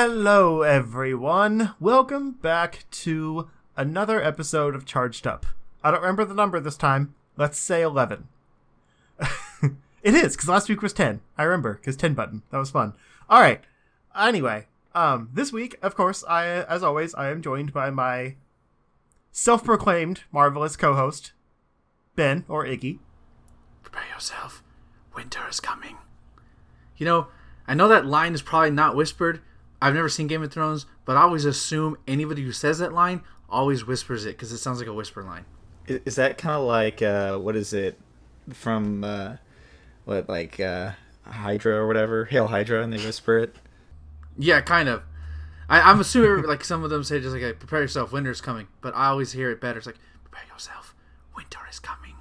Hello, everyone. Welcome back to another episode of Charged Up. I don't remember the number this time. Let's say 11. It is, because last week was 10. I remember, because 10 button. That was fun. All right. Anyway, this week, of course, as always, I am joined by my self-proclaimed marvelous co-host, Ben, or Iggy. Prepare yourself. Winter is coming. You know, I know that line is probably not whispered. I've never seen Game of Thrones, but I always assume anybody who says that line always whispers it because it sounds like a whisper line. Is that kind of like, what is it, from, Hydra or whatever? Hail Hydra, and they whisper it? Yeah, kind of. I'm assuming, like, some of them say just like, prepare yourself, winter is coming. But I always hear it better. It's like, prepare yourself, winter is coming.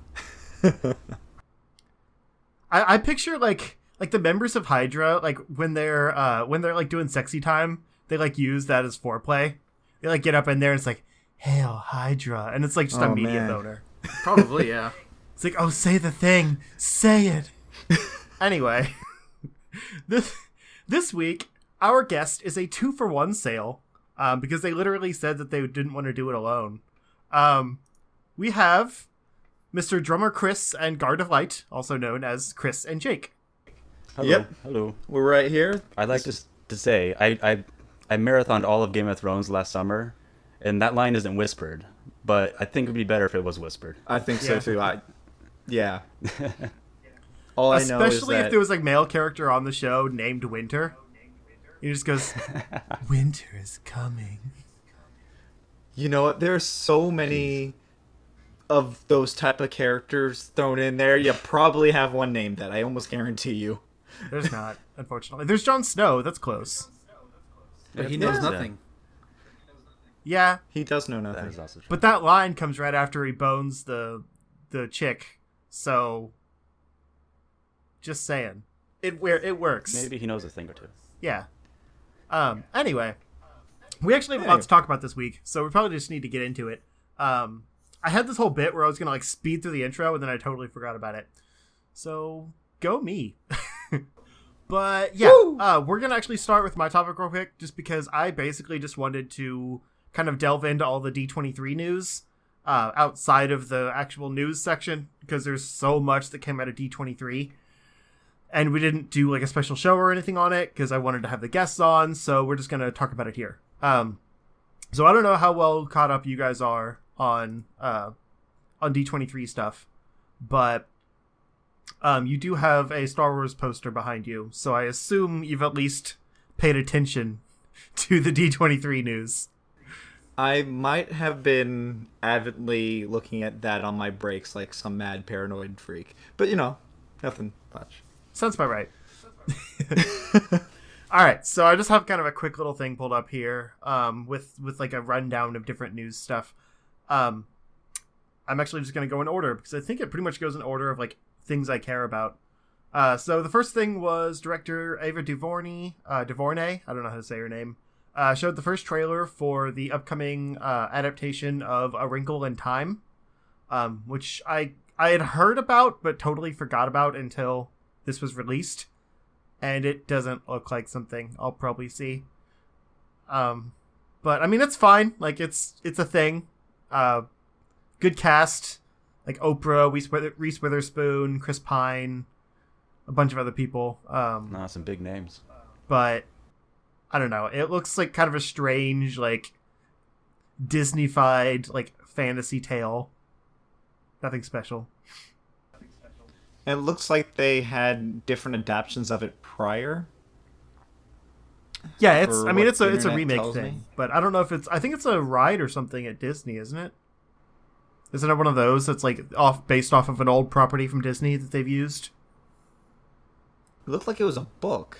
I picture, like the members of Hydra, like, when they're like, doing sexy time, they, like, use that as foreplay. They, like, get up in there, and it's like, Hail Hydra, and it's, like, just a media boner. Probably, yeah. It's like, oh, say the thing. Say it. Anyway, this week, our guest is a 2-for-1 sale, because they literally said that they didn't want to do it alone. We have Mr. Drummer Chris and Guard of Light, also known as Chris and Jake. Hello. Yep. Hello. We're right here. I'd like to say I marathoned all of Game of Thrones last summer, and that line isn't whispered, but I think it would be better if it was whispered. I think so, too. Yeah. All I know is Especially that... if there was, like, male character on the show named Winter. He just goes, Winter is coming. You know what? There's so many of those type of characters thrown in there. You probably have one named that. I almost guarantee you. There's not, unfortunately. There's Jon Snow. That's close. But he knows nothing. Yeah. He does know That nothing. is also true. But that line comes right after he bones the chick. So, just saying. It works. Maybe he knows a thing or two. Yeah. Anyway, we actually have a lot to talk about this week, so we probably just need to get into it. I had this whole bit where I was going to, like, speed through the intro, and then I totally forgot about it. So, go me. But, yeah, we're going to actually start with my topic real quick, just because I basically just wanted to kind of delve into all the D23 news outside of the actual news section, because there's so much that came out of D23. And we didn't do, like, a special show or anything on it, because I wanted to have the guests on, so we're just going to talk about it here. So I don't know how well caught up you guys are on D23 stuff, but you do have a Star Wars poster behind you, so I assume you've at least paid attention to the D23 news. I might have been avidly looking at that on my breaks like some mad paranoid freak. But, you know, nothing much. Sounds about right. All right, so I just have kind of a quick little thing pulled up here with like a rundown of different news stuff. I'm actually just going to go in order because I think it pretty much goes in order of, like, things I care about. So the first thing was director Ava DuVernay, I don't know how to say her name, showed the first trailer for the upcoming adaptation of A Wrinkle in Time, which I had heard about but totally forgot about until this was released, and it doesn't look like something I'll probably see. But I mean, it's fine. Like, it's a thing. Good cast, like Oprah, Reese Witherspoon, Chris Pine, a bunch of other people. Some big names. But I don't know. It looks like kind of a strange, like, Disney-fied, like, fantasy tale. Nothing special. It looks like they had different adaptions of it prior. Yeah, it's a internet remake tells thing, me. but I don't know if I think it's a ride or something at Disney, isn't it? Isn't it one of those that's, like, based off of an old property from Disney that they've used? It looked like it was a book.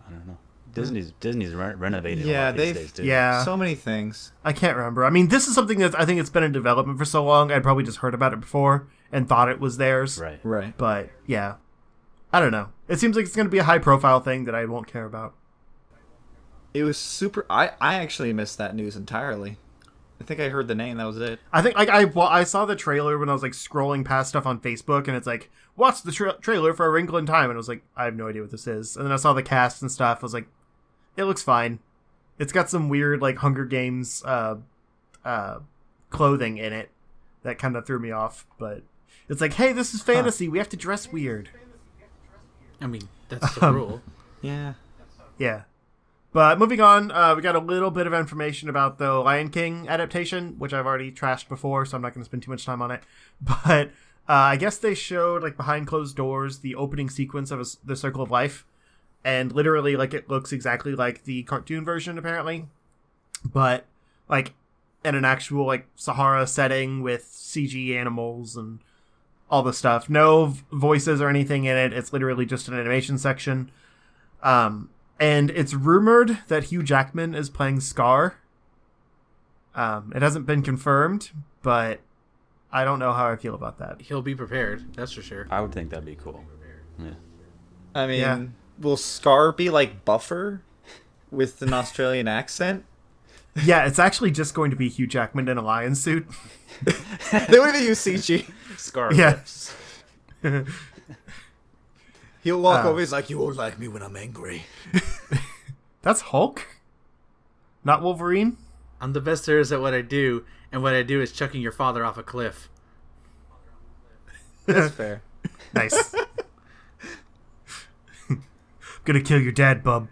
I don't know. Disney's renovated Yeah, a lot these they've- days, too. Yeah. So many things. I can't remember. I mean, this is something that I think it's been in development for so long, I'd probably just heard about it before and thought it was theirs. Right. Right. But, yeah. I don't know. It seems like it's going to be a high-profile thing that I won't care about. It was super... I actually missed that news entirely. I think I heard the name. That was it. I think, like, I saw the trailer when I was, like, scrolling past stuff on Facebook, and it's like, watch the trailer for A Wrinkle in Time, and I was like, I have no idea what this is. And then I saw the cast and stuff. I was like, it looks fine. It's got some weird like Hunger Games clothing in it that kind of threw me off. But it's like, hey, this is fantasy. We have to dress weird. I mean, that's the rule. Yeah. Yeah. But moving on, we got a little bit of information about the Lion King adaptation, which I've already trashed before, so I'm not going to spend too much time on it. But I guess they showed, like, behind closed doors, the opening sequence of The Circle of Life. And literally, like, it looks exactly like the cartoon version, apparently. But, like, in an actual, like, Sahara setting with CG animals and all the stuff. No voices or anything in it. It's literally just an animation section. And it's rumored that Hugh Jackman is playing Scar. It hasn't been confirmed, but I don't know how I feel about that. He'll be prepared, that's for sure. I would think that'd be cool. Yeah. I mean, Yeah. will Scar be like Buffer with an Australian accent? Yeah, it's actually just going to be Hugh Jackman in a lion suit. They would even use CG. Scar Yeah. lips. He'll walk over, he's like, you won't like me when I'm angry. That's Hulk? Not Wolverine? I'm the best there is at what I do, and what I do is chucking your father off a cliff. That's fair. Nice. Gonna kill your dad, bub.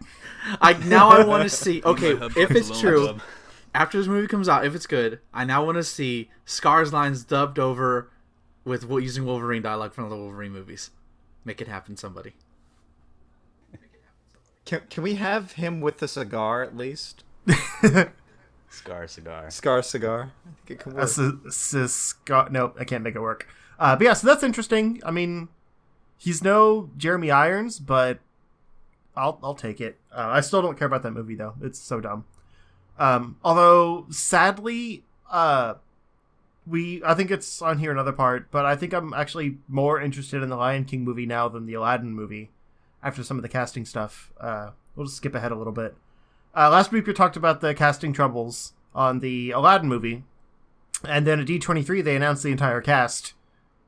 Now I want to see. Okay, hub if comes it's along, true, bub. after this movie comes out, if it's good, I now want to see Scar's lines dubbed over with using Wolverine dialogue from the Wolverine movies. Make it happen, somebody. Can we have him with a cigar at least? Scar cigar. Scar cigar. I think it can work. Nope, I can't make it work. But yeah, so that's interesting. I mean, he's no Jeremy Irons, but I'll take it. I still don't care about that movie though. It's so dumb. Although sadly, I think it's on here another part, but I think I'm actually more interested in the Lion King movie now than the Aladdin movie after some of the casting stuff. We'll just skip ahead a little bit. Last week we talked about the casting troubles on the Aladdin movie, and then at D23 they announced the entire cast,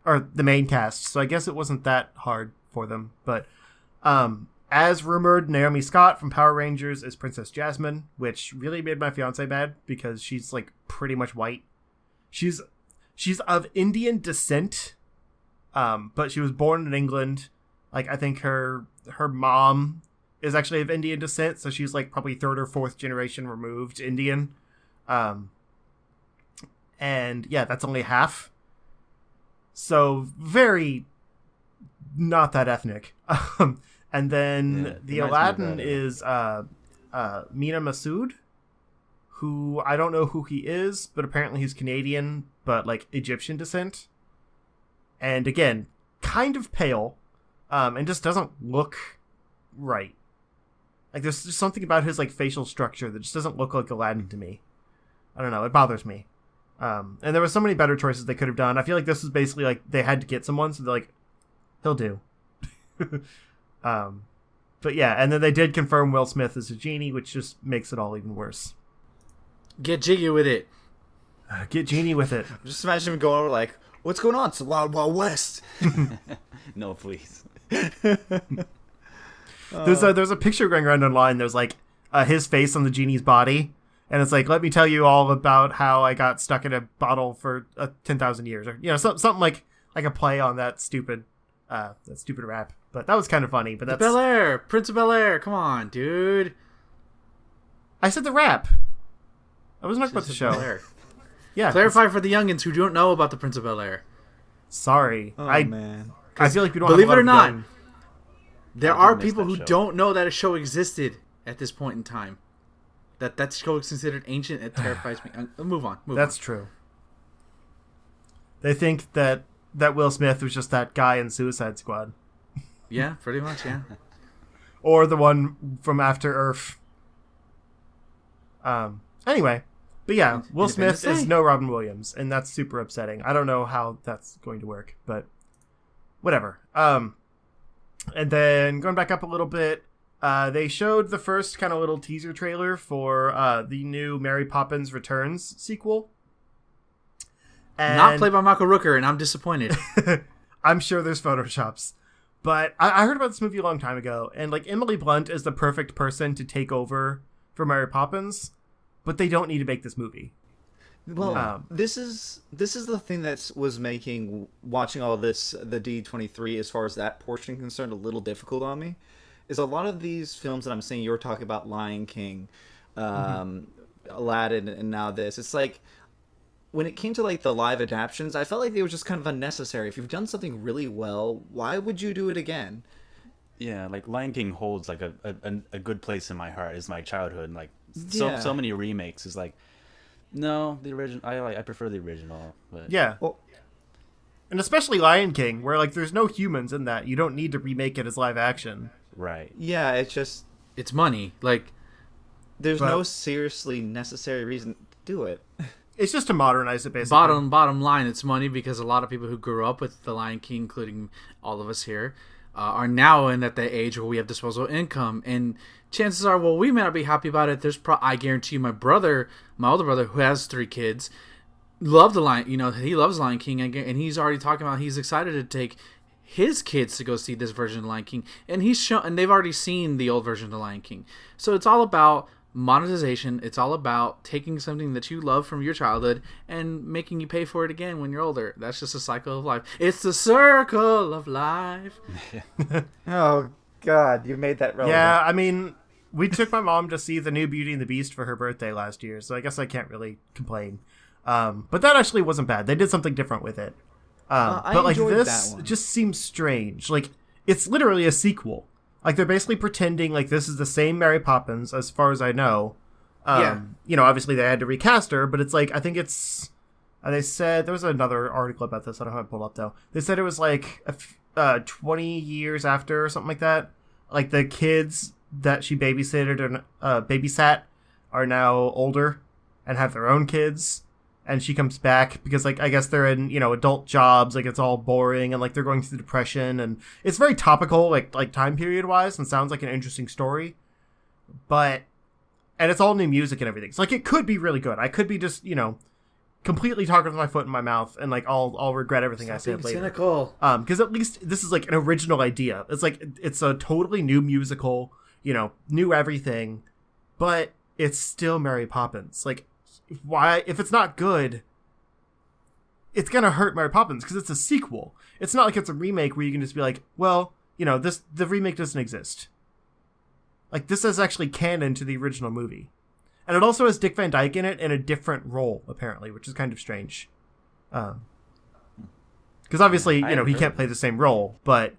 or the main cast, so I guess it wasn't that hard for them. But as rumored, Naomi Scott from Power Rangers is Princess Jasmine, which really made my fiance mad because she's like pretty much white. She's of Indian descent, but she was born in England. Like, I think her mom is actually of Indian descent, so she's like probably third or fourth generation removed Indian. And yeah, that's only half. So very not that ethnic. And then the Aladdin is Mina Masood, who I don't know who he is, but apparently he's Canadian, but like Egyptian descent. And again, kind of pale, and just doesn't look right. Like there's just something about his like facial structure that just doesn't look like Aladdin to me. I don't know, it bothers me. And there were so many better choices they could have done. I feel like this was basically like they had to get someone, so they're like, he'll do. But yeah, and then they did confirm Will Smith as a genie, which just makes it all even worse. Get jiggy with it. Get Genie with it. Just imagine him going over like, what's going on? It's the Wild Wild West. No, please. There's a picture going around online. There's like his face on the genie's body, and it's like, let me tell you all about how I got stuck in a bottle for 10,000 years, or something like a play on that stupid rap. But that was kind of funny. But that's Bel Air, Prince of Bel Air. Come on, dude. I said the rap. I wasn't talking about the show. Bel-Air. Yeah, Clarify for the youngins who don't know about the Prince of Bel Air. Sorry, Oh, I man. feel like we don't. Believe have a lot it or of not, young- there I are did miss people that who show. don't know that a show existed at this point in time. That show is considered ancient. It terrifies me. Move on. That's true. They think that Will Smith was just that guy in Suicide Squad, Yeah, pretty much. Yeah. or the one from After Earth. Anyway, but yeah, Will Smith Independence is Day. no Robin Williams, and that's super upsetting. I don't know how that's going to work, but whatever. And then going back up a little bit, they showed the first kind of little teaser trailer for the new Mary Poppins Returns sequel. And Not played by Michael Rooker, and I'm disappointed. I'm sure there's photoshops. But I heard about this movie a long time ago, and like Emily Blunt is the perfect person to take over for Mary Poppins, but they don't need to make this movie. Well, this is the thing that was making watching all this, the D23, as far as that portion concerned, a little difficult on me. Is a lot of these films that I'm seeing, you were talking about Lion King, Aladdin, and now this. It's like, when it came to like the live adaptions, I felt like they were just kind of unnecessary. If you've done something really well, why would you do it again? Yeah, like Lion King holds like a good place in my heart. It's my childhood. And, like Yeah. so many remakes is like, no, the original. I prefer the original. But Yeah. Well, And especially Lion King, where like there's no humans in that. You don't need to remake it as live action. right. yeah, it's just It's money. Like, there's But- no seriously necessary reason to do it. It's just to modernize it, basically. bottom line, it's money because a lot of people who grew up with the Lion King, including all of us here, are now in at the age where we have disposable income, and chances are, well, we may not be happy about it. I guarantee you, my older brother, who has 3 kids, loved the Lion. You know, he loves Lion King, and he's already talking about he's excited to take his kids to go see this version of the Lion King, and they've already seen the old version of the Lion King. So it's all about monetization. It's all about taking something that you love from your childhood and making you pay for it again when you're older. That's just a cycle of life. It's the circle of life. Oh God, you made that relevant. Yeah, I mean, we took my mom to see the new Beauty and the Beast for her birthday last year, so I guess I can't really complain. But that actually wasn't bad. They did something different with it. I but like enjoyed this that one. just seems strange. Like it's literally a sequel. Like they're basically pretending like this is the same Mary Poppins, as far as I know. Yeah. You know, obviously they had to recast her, but it's like I think it's. They said there was another article about this. I don't have it pulled up though. They said it was like 20 years after or something like that. Like the kids that she babysat are now older and have their own kids. And she comes back because, like, I guess they're in, you know, adult jobs. Like, it's all boring, and like they're going through depression, and it's very topical, like time period wise, and sounds like an interesting story. And it's all new music and everything. So like, it could be really good. I could be just, you know, completely talking with my foot in my mouth, and like I'll regret everything I said later. Cynical. Because at least this is like an original idea. It's like it's a totally new musical, you know, new everything, but it's still Mary Poppins. Like, why, if it's not good, it's gonna hurt Mary Poppins because it's a sequel. It's not like it's a remake where you can just be like, well, you know, the remake doesn't exist. Like, this is actually canon to the original movie, and it also has Dick Van Dyke in it in a different role apparently, which is kind of strange. Because obviously, you know, he can't play the same role, but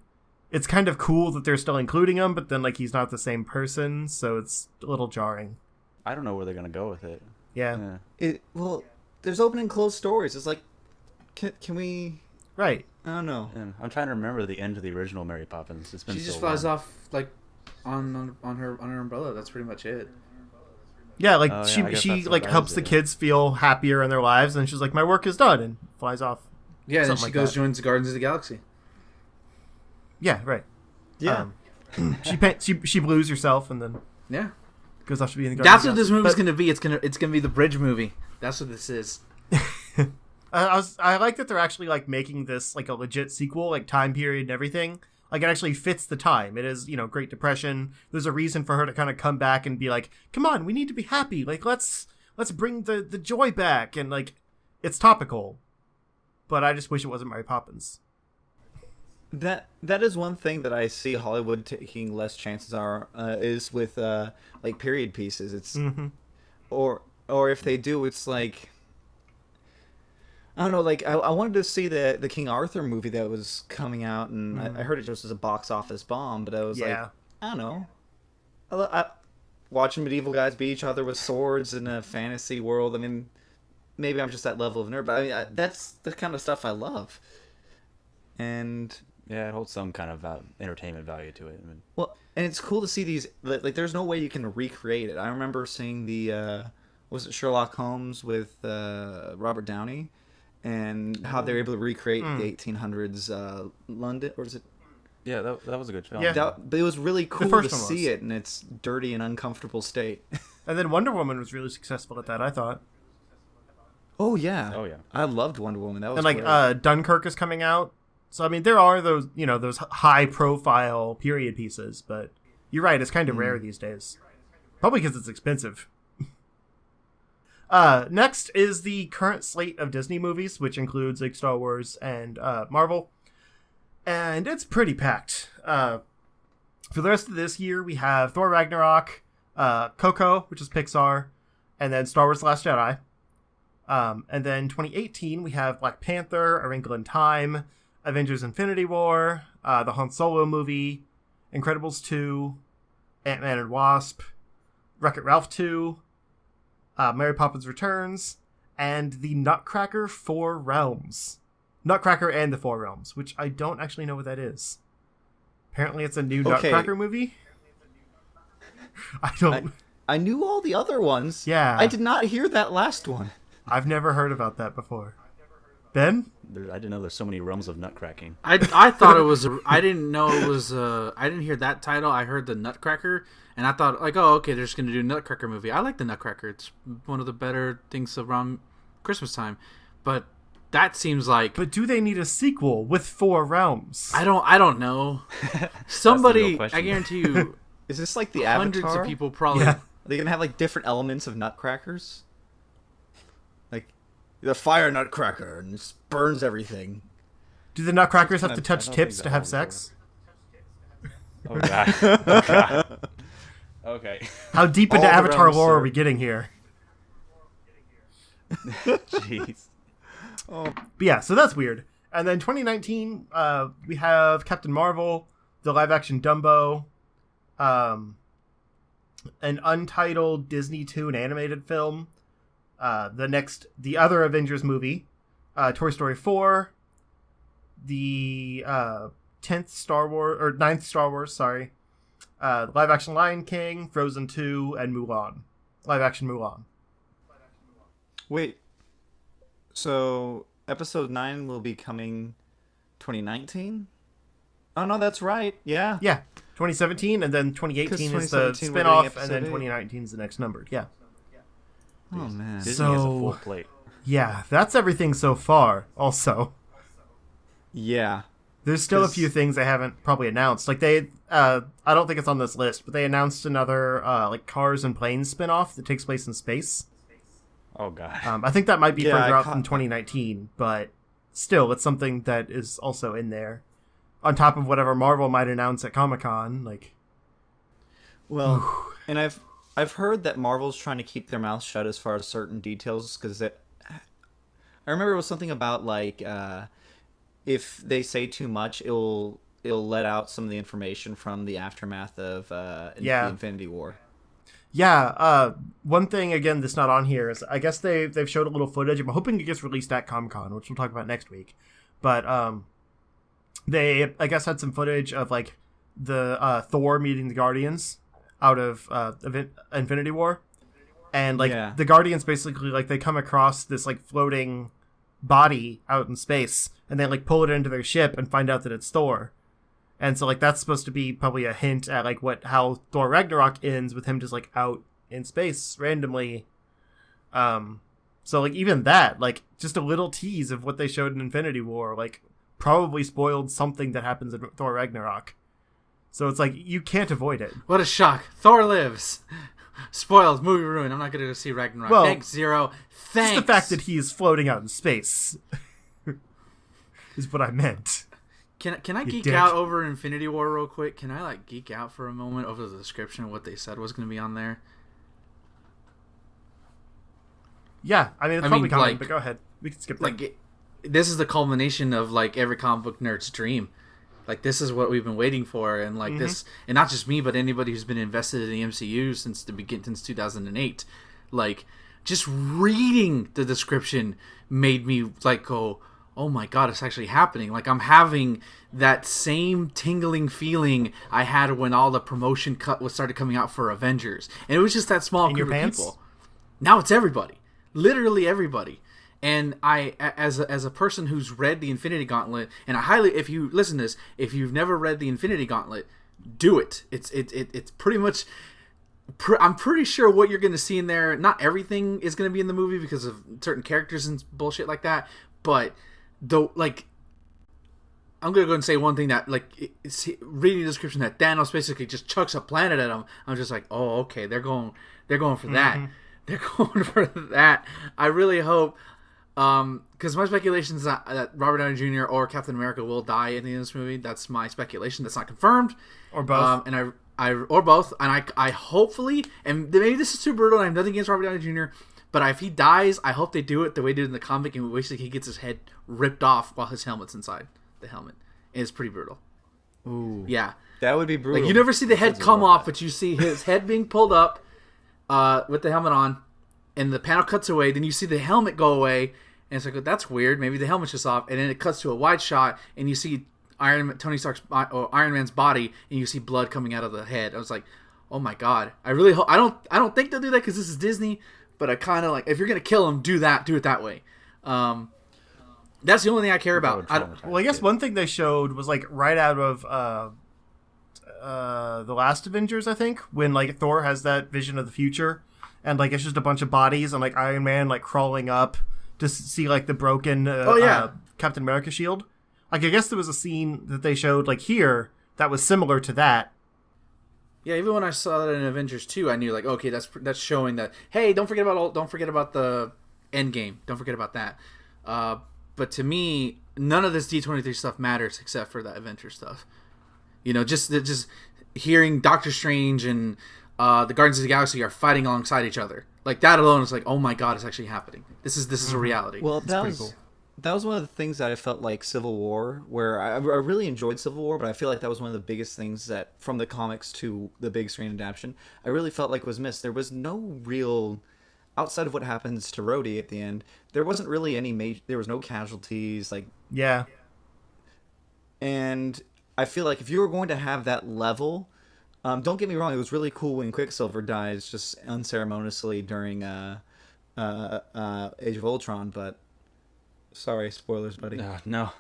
it's kind of cool that they're still including him. But then, like, he's not the same person, so it's a little jarring. I don't know where they're gonna go with it. Yeah. Well, there's open and closed stories. It's like, can we? Right. I don't know. And I'm trying to remember the end of the original Mary Poppins. It's been She so just flies long. off like on her umbrella. That's pretty much it. Yeah, like Oh, yeah, I she guess she that's what like that helps is, the yeah. kids feel happier in their lives, and she's like, my work is done, and flies off. Yeah, and then Something she like goes that. joins the Guardians of the Galaxy. Yeah, right. Yeah. She blues herself and then Yeah. goes off to be in the That's Guardians what of this the movie's Galaxy. gonna be. It's gonna be the bridge movie. That's what this is. But I like that they're actually like making this like a legit sequel, like time period and everything. Like, it actually fits the time. It is, you know, Great Depression. There's a reason for her to kind of come back and be like, come on, we need to be happy. Like, let's bring the joy back. And like, it's topical. But I just wish it wasn't Mary Poppins. That is one thing that I see Hollywood taking less chances is with like period pieces. It's or if they do, it's like, I don't know. Like, I wanted to see the King Arthur movie that was coming out, and I heard it just was a box office bomb. But I was like, Yeah. I don't know. I watching medieval guys beat each other with swords in a fantasy world. I mean, maybe I'm just that level of nerd, but I mean, that's the kind of stuff I love. And Yeah, it holds some kind of entertainment value to it. I mean, well, and it's cool to see these. Like, there's no way you can recreate it. I remember seeing was it Sherlock Holmes with Robert Downey, and how they're able to recreate the 1800s London, or is it? yeah, that was a good film. Yeah. But it was really cool to first one see was. it in its dirty and uncomfortable state. And then Wonder Woman was really successful at that, I thought. Oh yeah. Oh, yeah. I loved Wonder Woman. That was And like great. Dunkirk is coming out. So I mean, there are those, you know, those high profile period pieces, but you're right, it's kind of rare these days. Probably because it's expensive. Next is the current slate of Disney movies, which includes like Star Wars and Marvel. And it's pretty packed. For the rest of this year, we have Thor Ragnarok, Coco, which is Pixar, and then Star Wars The Last Jedi. And then 2018, we have Black Panther, A Wrinkle in Time, Avengers Infinity War, the Han Solo movie, Incredibles 2, Ant-Man and Wasp, Wreck-It Ralph 2, Mary Poppins Returns, and the Nutcracker Four Realms. Nutcracker and the Four Realms, which I don't actually know what that is. Apparently it's a new Nutcracker movie. I knew all the other ones. Yeah. I did not hear that last one. I've never heard about that before. Ben? I didn't know there's so many realms of nutcracking. I thought it was. I didn't know it was. I didn't hear that title. I heard the Nutcracker, and I thought like, oh, okay, they're just gonna do a Nutcracker movie. I like the Nutcracker. It's one of the better things around Christmas time, but that seems like. But do they need a sequel with four realms? I don't know. Somebody, question. I guarantee you, Is this like the hundreds Avatar? of people probably. Yeah. Are they gonna have like different elements of Nutcrackers? Like the fire Nutcracker and just burns everything. Do the Nutcrackers have to I touch don't tips think to that have one's sex? Oh god. Oh, god. Okay. How deep into All the Avatar realms, lore are sir. we getting here? Jeez. But yeah, so that's weird. And then 2019, we have Captain Marvel, the live-action Dumbo, an untitled Disney Toon animated film, the other Avengers movie, Toy Story 4, the 10th Star Wars, or 9th Star Wars, sorry, live-action Lion King, Frozen 2, and Mulan. Live-action Mulan. Wait. So episode 9 will be coming 2019? Oh no, that's right. Yeah. Yeah, 2017, and then 2018 is the 2017 we're doing spin-off, and episode then 8. 2019 is the next numbered. Yeah. Oh man. Disney So- has a full plate. Yeah, that's everything so far, also. Yeah. There's still a 'Cause- few things they haven't probably announced. Like they, I don't think it's on this list, but they announced another like Cars and Planes spin-off that takes place in space. Oh god. I think that might be Yeah, further I out than 2019, but still, it's something that is also in there. On top of whatever Marvel might announce at Comic-Con, like... Well, and I've heard that Marvel's trying to keep their mouth shut as far as certain details because I remember it was something about like if they say too much, it'll let out some of the information from the aftermath of the Infinity War. Yeah, one thing, again, that's not on here is I guess they've showed a little footage. I'm hoping it gets released at Comic-Con, which we'll talk about next week. But they, I guess, had some footage of, like, the Thor meeting the Guardians out of Infinity War. And, like, Yeah. the Guardians basically, like, they come across this, like, floating body out in space, and they, like, pull it into their ship and find out that it's Thor. And so, like, that's supposed to be probably a hint at, like, how Thor Ragnarok ends with him just, like, out in space randomly. So, like, even that, like, just a little tease of what they showed in Infinity War, like, probably spoiled something that happens in Thor Ragnarok. So it's like, you can't avoid it. What a shock! Thor lives. Spoiled, movie ruined. I'm not gonna go see Ragnarok. Well, Thanks, Zero. Thanks. Just the fact that he is floating out in space is what I meant. Can I geek dick. out over Infinity War real quick? Can I like geek out for a moment over the description of what they said was going to be on there? Yeah, I mean, it's I probably mean, coming, like- but go ahead. We can skip that. Like, this is the culmination of like every comic book nerd's dream. Like, this is what we've been waiting for, and like this, and not just me, but anybody who's been invested in the MCU since 2008. Like, just reading the description made me like go, oh my god, it's actually happening. Like, I'm having that same tingling feeling I had when all the promotion cut was started coming out for Avengers, and it was just that small In group your of pants? people. Now it's everybody, literally everybody. And I, as a person who's read the Infinity Gauntlet, and I highly, if you listen to this, if you've never read the Infinity Gauntlet, do it. It's pretty much. I'm pretty sure what you're going to see in there. Not everything is going to be in the movie because of certain characters and bullshit like that. But though, like, I'm gonna go and say one thing that, like, it's reading the description that Thanos basically just chucks a planet at him. I'm just like, oh, okay, they're going for that. They're going for that. I really hope, because my speculation is that Robert Downey Jr. or Captain America will die in the end of this movie. That's my speculation. That's not confirmed. Or both. And or both. And I hopefully, and maybe this is too brutal. And I have nothing against Robert Downey Jr. But if he dies, I hope they do it the way they did in the comic, and basically he gets his head ripped off while his helmet's inside the helmet. And it's pretty brutal. Ooh. Yeah. That would be brutal. Like, you never see the head come off, but you see his head being pulled up with the helmet on, and the panel cuts away. Then you see the helmet go away, and it's like, that's weird. Maybe the helmet's just off. And then it cuts to a wide shot, and you see Tony Stark's or Iron Man's body, and you see blood coming out of the head. I was like, oh my god. I really hope. I don't think they'll do that because this is Disney. But I kind of like, if you're gonna kill him, do it that way. That's the only thing I care about. Well, I guess one thing they showed was like right out of the last Avengers, I think, when like Thor has that vision of the future, and like it's just a bunch of bodies and like Iron Man like crawling up to see like the broken Captain America shield. Like, I guess there was a scene that they showed like here that was similar to that. Yeah, even when I saw that in Avengers 2, I knew like, okay, that's showing that, hey, don't forget about the end game. Don't forget about that. But to me, none of this D23 stuff matters except for that Avengers stuff. You know, just hearing Doctor Strange and the Guardians of the Galaxy are fighting alongside each other. Like, that alone is like, oh my god, it's actually happening. This is a reality. Well, It's pretty cool. That was one of the things that I felt like Civil War, where I really enjoyed Civil War, but I feel like that was one of the biggest things that, from the comics to the big screen adaptation, I really felt like was missed. There was no real, outside of what happens to Rhodey at the end, there wasn't really any there was no casualties, like... Yeah. And I feel like if you were going to have that level, don't get me wrong, it was really cool when Quicksilver dies just unceremoniously during Age of Ultron, but... Sorry, spoilers, buddy. No.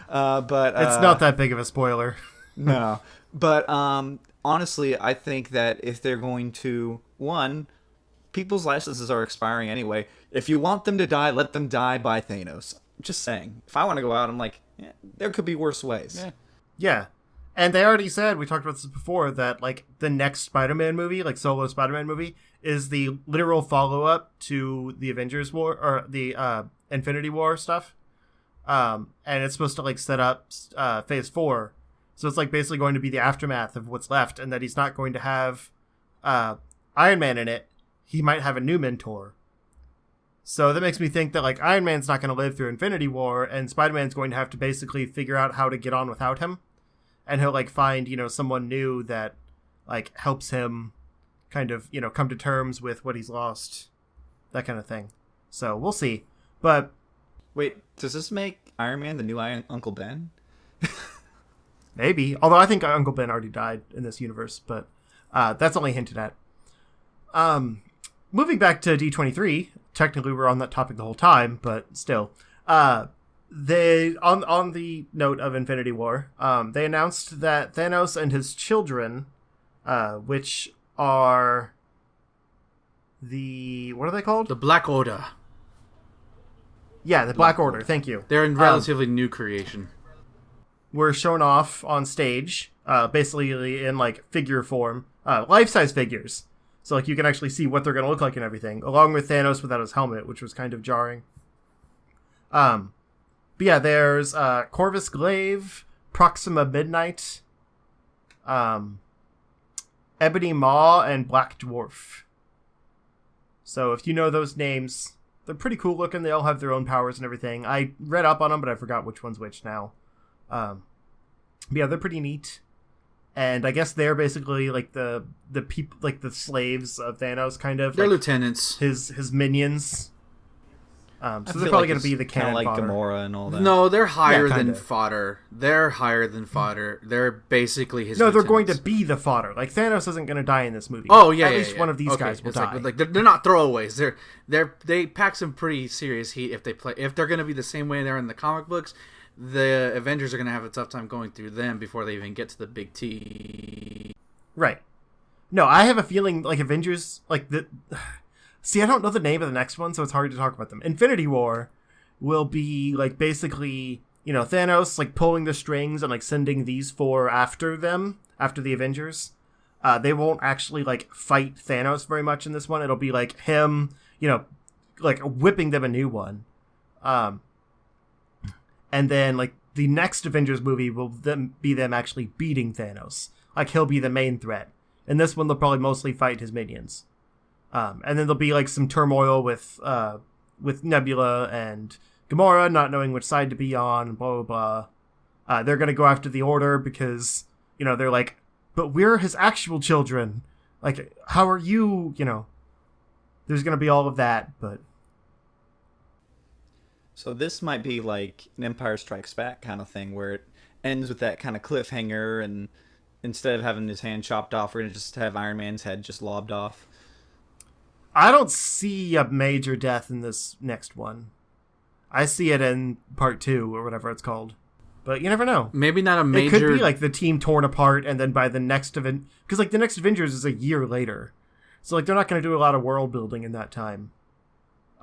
But It's not that big of a spoiler. No. But honestly, I think that if they're going to, one, people's licenses are expiring anyway. If you want them to die, let them die by Thanos. Just saying. If I want to go out, I'm like, there could be worse ways. Yeah. Yeah. And they already said, we talked about this before, that like the next Spider-Man movie, like solo Spider-Man movie, is the literal follow-up to the Avengers War, or the Infinity War stuff. And it's supposed to like set up Phase 4. So it's like basically going to be the aftermath of what's left, and that he's not going to have Iron Man in it. He might have a new mentor. So that makes me think that like Iron Man's not going to live through Infinity War, and Spider-Man's going to have to basically figure out how to get on without him. And he'll like find, someone new that like helps him kind of, come to terms with what he's lost. That kind of thing. So we'll see. But wait, does this make Iron Man the new Uncle Ben? Maybe. Although I think Uncle Ben already died in this universe, but that's only hinted at. Moving back to D23, technically we're on that topic the whole time, but still. They on the note of Infinity War, they announced that Thanos and his children, which are what are they called? The Black Order. Yeah, the Black Order. Thank you. They're in relatively new creation. Were shown off on stage, basically in like figure form, life-size figures. So like you can actually see what they're going to look like and everything, along with Thanos without his helmet, which was kind of jarring. But yeah, there's Corvus Glaive, Proxima Midnight, Ebony Maw, and Black Dwarf. So if you know those names, they're pretty cool looking. They all have their own powers and everything. I read up on them, but I forgot which one's which now. But yeah, they're pretty neat. And I guess they're basically like the people, like the slaves of Thanos, kind of. They're like lieutenants. His minions. So they're feel probably like going to be the kind cannon of like fodder. Gamora and all that. No, they're higher Yeah, than kinda. fodder. They're higher than fodder. They're basically his No, they're going to lieutenants. be the fodder. Like Thanos isn't going to die in this movie. Oh yeah, at yeah, least yeah. one of these Okay, guys will it's die. Like they're not throwaways. They pack some pretty serious heat if they play. If they're going to be the same way they're in the comic books, the Avengers are going to have a tough time going through them before they even get to the big T. Right. No, I have a feeling like Avengers, like the. See, I don't know the name of the next one, so it's hard to talk about them. Infinity War will be like basically Thanos like pulling the strings and like sending these four after them, after the Avengers. They won't actually like fight Thanos very much in this one. It'll be like him, like whipping them a new one. And then like the next Avengers movie will be them actually beating Thanos. Like he'll be the main threat. In this one, they'll probably mostly fight his minions. And then there'll be like some turmoil with Nebula and Gamora not knowing which side to be on, blah, blah, blah. They're going to go after the Order because, they're like, but we're his actual children. Like, how are you, There's going to be all of that, but... So this might be like an Empire Strikes Back kind of thing where it ends with that kind of cliffhanger, and instead of having his hand chopped off, we're going to just have Iron Man's head just lobbed off. I don't see a major death in this next one. I see it in part 2 or whatever it's called. But you never know. Maybe not a major... It could be like the team torn apart and then by the next event... Because like the next Avengers is a year later. So like they're not going to do a lot of world building in that time.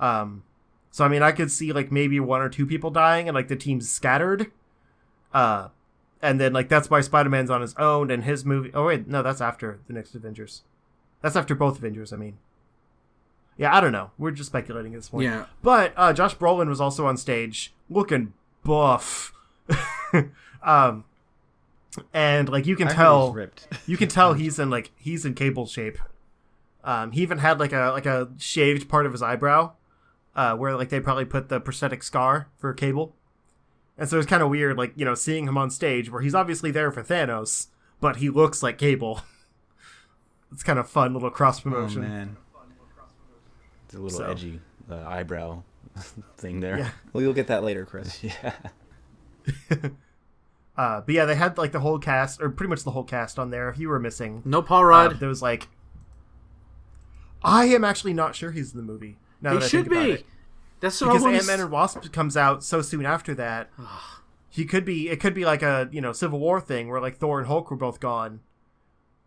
So I mean I could see like maybe 1 or 2 people dying and like the team's scattered. And then like that's why Spider-Man's on his own and his movie... Oh wait, no, that's after the next Avengers. That's after both Avengers, I mean. Yeah, I don't know. We're just speculating at this point. Yeah. But Josh Brolin was also on stage, looking buff, and like you can tell, he's in Cable shape. He even had like a shaved part of his eyebrow, where like they probably put the prosthetic scar for Cable, and so it's kind of weird, like seeing him on stage where he's obviously there for Thanos, but he looks like Cable. It's kind of fun little cross promotion. Oh man. A little edgy eyebrow thing there. Yeah. Well, you'll get that later, Chris. Yeah. But yeah, they had like the whole cast, or pretty much the whole cast on there. If you were missing, No Paul Rudd. there was like, I am actually not sure he's in the movie. Now He that I should think about be. it. That's what Because I want Ant-Man and Wasp comes out so soon after that. It could be like a Civil War thing where like Thor and Hulk were both gone.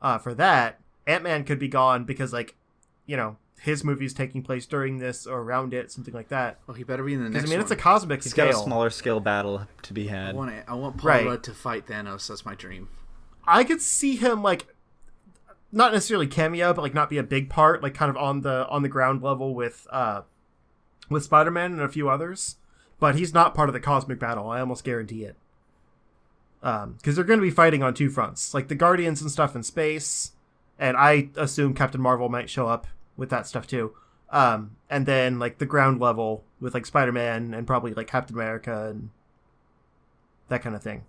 For that, Ant-Man could be gone because like, his movie's taking place during this or around it, something like that. Well, he better be in the next I mean, one. it's a cosmic He's scale. got a smaller scale battle to be had. I want Paul Right. Rudd to fight Thanos. That's my dream. I could see him like, not necessarily cameo, but like not be a big part, like kind of on the ground level with Spider-Man and a few others. But he's not part of the cosmic battle. I almost guarantee it. Because they're going to be fighting on 2 fronts, like the Guardians and stuff in space, and I assume Captain Marvel might show up with that stuff too. And then like the ground level with like Spider-Man and probably like Captain America and that kind of thing.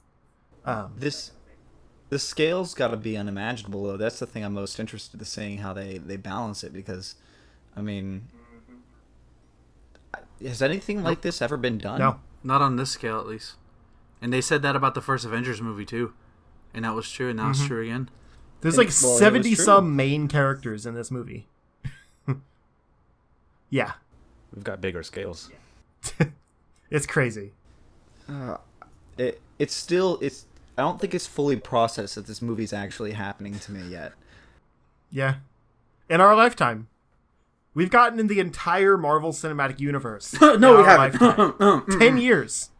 The scale's got to be unimaginable, though. That's the thing I'm most interested in seeing how they balance it, because, I mean, has anything like this ever been done? No. Not on this scale, at least. And they said that about the first Avengers movie, too. And that was true, and now it's true again. There's like Well, it was 70 true. some main characters in this movie. Yeah. We've got bigger scales. It's crazy. It's still I don't think it's fully processed that this movie's actually happening to me yet. Yeah. In our lifetime. We've gotten in the entire Marvel Cinematic Universe. No, in we our haven't. lifetime. 10 years.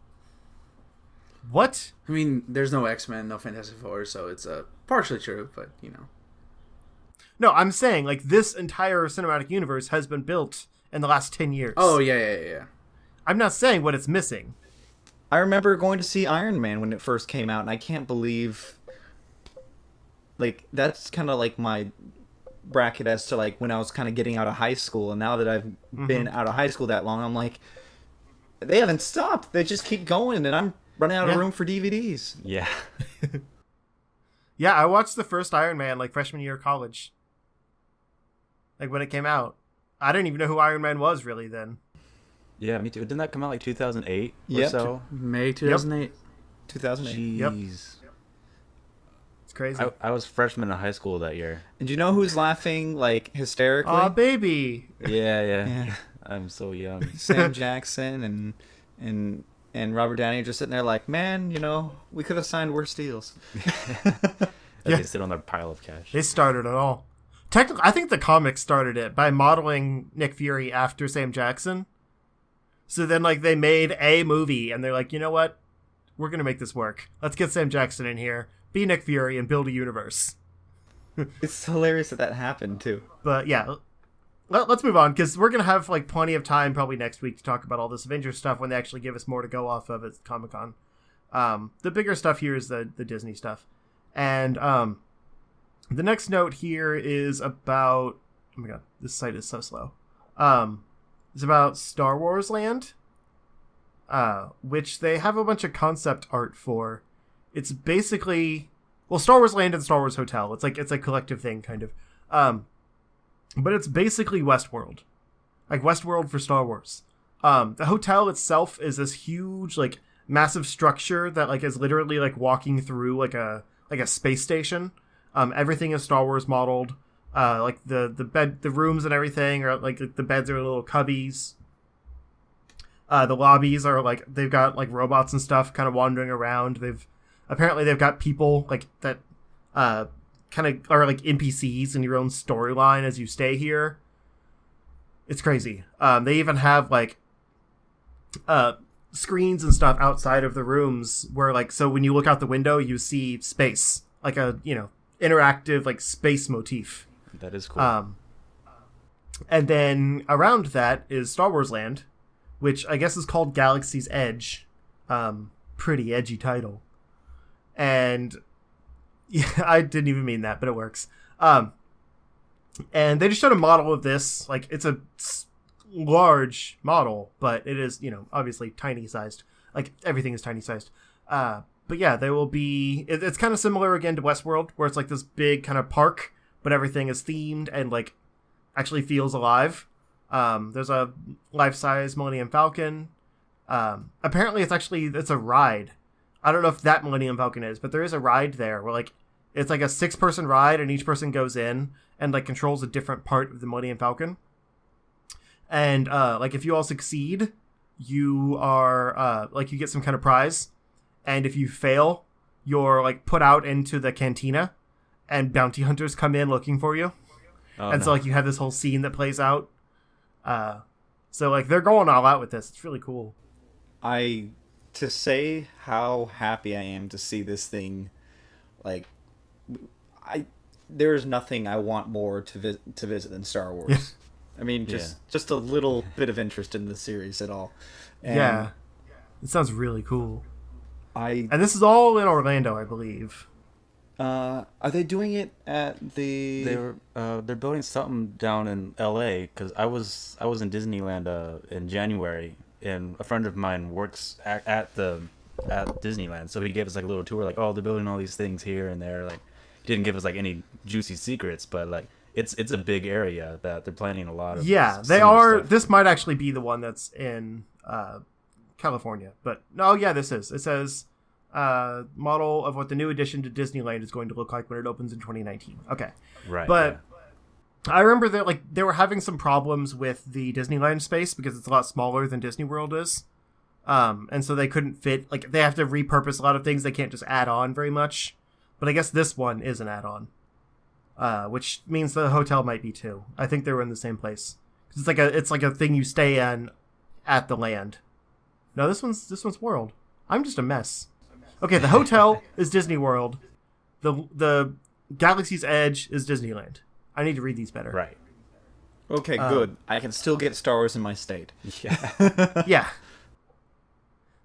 What? I mean, there's no X-Men, no Fantastic Four, so it's partially true, but, No, I'm saying, like, this entire cinematic universe has been built in the last 10 years. Oh, yeah. I'm not saying what it's missing. I remember going to see Iron Man when it first came out, and I can't believe, like, that's kind of like my bracket as to like when I was kind of getting out of high school, and now that I've been out of high school that long, I'm like, they haven't stopped. They just keep going, and I'm running out of Yeah. room for DVDs. Yeah. Yeah, I watched the first Iron Man, like, freshman year of college. Like, when it came out. I didn't even know who Iron Man was, really, then. Yeah, me too. Didn't that come out like 2008 Yep. or so? May 2008. 2008. Jeez. It's crazy. I was freshman in high school that year. And do you know who's laughing like hysterically? Aw, baby. Yeah. Yeah. I'm so young. Sam Jackson and Robert Downey are just sitting there like, man, we could have signed worse deals. As Yeah. they sit on their pile of cash. They started it all. Technically, I think the comics started it by modeling Nick Fury after Sam Jackson. So then, like, they made a movie, and they're like, you know what? We're gonna make this work. Let's get Sam Jackson in here, be Nick Fury, and build a universe. It's hilarious that happened too. But yeah, let's move on, because we're gonna have like plenty of time probably next week to talk about all this Avengers stuff when they actually give us more to go off of at Comic-Con. The bigger stuff here is the Disney stuff, and the next note here is about, oh my god, this site is so slow. It's about Star Wars Land, which they have a bunch of concept art for. It's basically, well, Star Wars Land and Star Wars Hotel. It's a collective thing, kind of. But it's basically Westworld, like Westworld for Star Wars. The hotel itself is this huge, like, massive structure that like is literally like walking through like a space station. Everything is Star Wars modeled. Like the bed, the rooms and everything are like the beds are little cubbies. The lobbies are like, they've got like robots and stuff kind of wandering around. They've got people like that kind of are like NPCs in your own storyline as you stay here. It's crazy. They even have like screens and stuff outside of the rooms where, like, so when you look out the window you see space, like a, you know, interactive like space motif. That is cool. And then around that is Star Wars Land, which I guess is called Galaxy's Edge. Pretty edgy title. And yeah, I didn't even mean that, but it works. And they just showed a model of this. Like, it's a large model, but it is, you know, obviously tiny sized. Like, everything is tiny sized. But yeah, there will be, it's kind of similar again to Westworld, where it's like this big kind of park, but everything is themed and like actually feels alive. There's a life-size Millennium Falcon. Apparently it's a ride. I don't know if that Millennium Falcon is, but there is a ride there where like it's like a 6-person ride, and each person goes in and like controls a different part of the Millennium Falcon. And like if you all succeed, you are like you get some kind of prize, and if you fail, you're like put out into the cantina, and bounty hunters come in looking for you. So like you have this whole scene that plays out. So like they're going all out with this. It's really cool. To say how happy I am to see this thing, like, there is nothing I want more to visit than Star Wars. Yeah. I mean, just a little bit of interest in the series at all. And yeah, it sounds really cool. And this is all in Orlando, I believe. Are they doing it at the? They're building something down in L.A. because I was in Disneyland in January, and a friend of mine works at Disneyland, so he gave us like a little tour, like, oh, they're building all these things here and there. Like, he didn't give us like any juicy secrets, but like it's a big area that they're planning a lot of. Yeah, they are. Stuff. This might actually be the one that's in California, but no, yeah, this is. It says model of what the new addition to Disneyland is going to look like when it opens in 2019. Okay, right, but. Yeah. I remember that like they were having some problems with the Disneyland space because it's a lot smaller than Disney World is. And so they couldn't fit, like they have to repurpose a lot of things. They can't just add on very much. But I guess this one is an add-on. Which means the hotel might be too. I think they were in the same place. It's like a thing you stay in at the land. No, this one's World. I'm just a mess. Okay, the hotel is Disney World. The Galaxy's Edge is Disneyland. I need to read these better. Right. Okay, good. I can still get Star Wars in my state. Yeah. Yeah.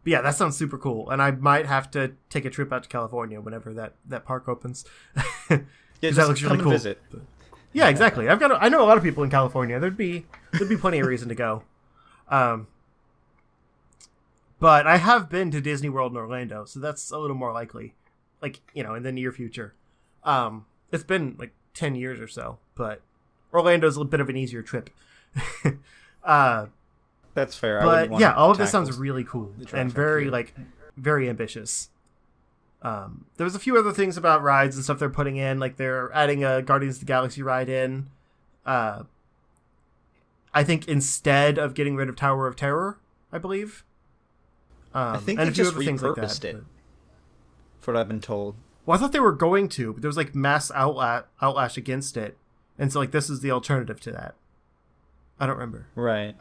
But yeah, that sounds super cool. And I might have to take a trip out to California whenever that park opens. Yeah, that looks really cool. Visit. Yeah, exactly. I know a lot of people in California. There'd be plenty of reason to go. But I have been to Disney World in Orlando, so that's a little more likely. Like, you know, in the near future. It's been like 10 years or so, but Orlando's a bit of an easier trip. That's fair. But yeah, all of this sounds really cool and very very ambitious. There was a few other things about rides and stuff they're putting in, like they're adding a Guardians of the Galaxy ride in. I think instead of getting rid of Tower of Terror, I believe. I think and they a few just other things like repurposed that. it. For what I've been told. Well, I thought they were going to, but there was like mass outlash against it, and so like this is the alternative to that. I don't remember. Right.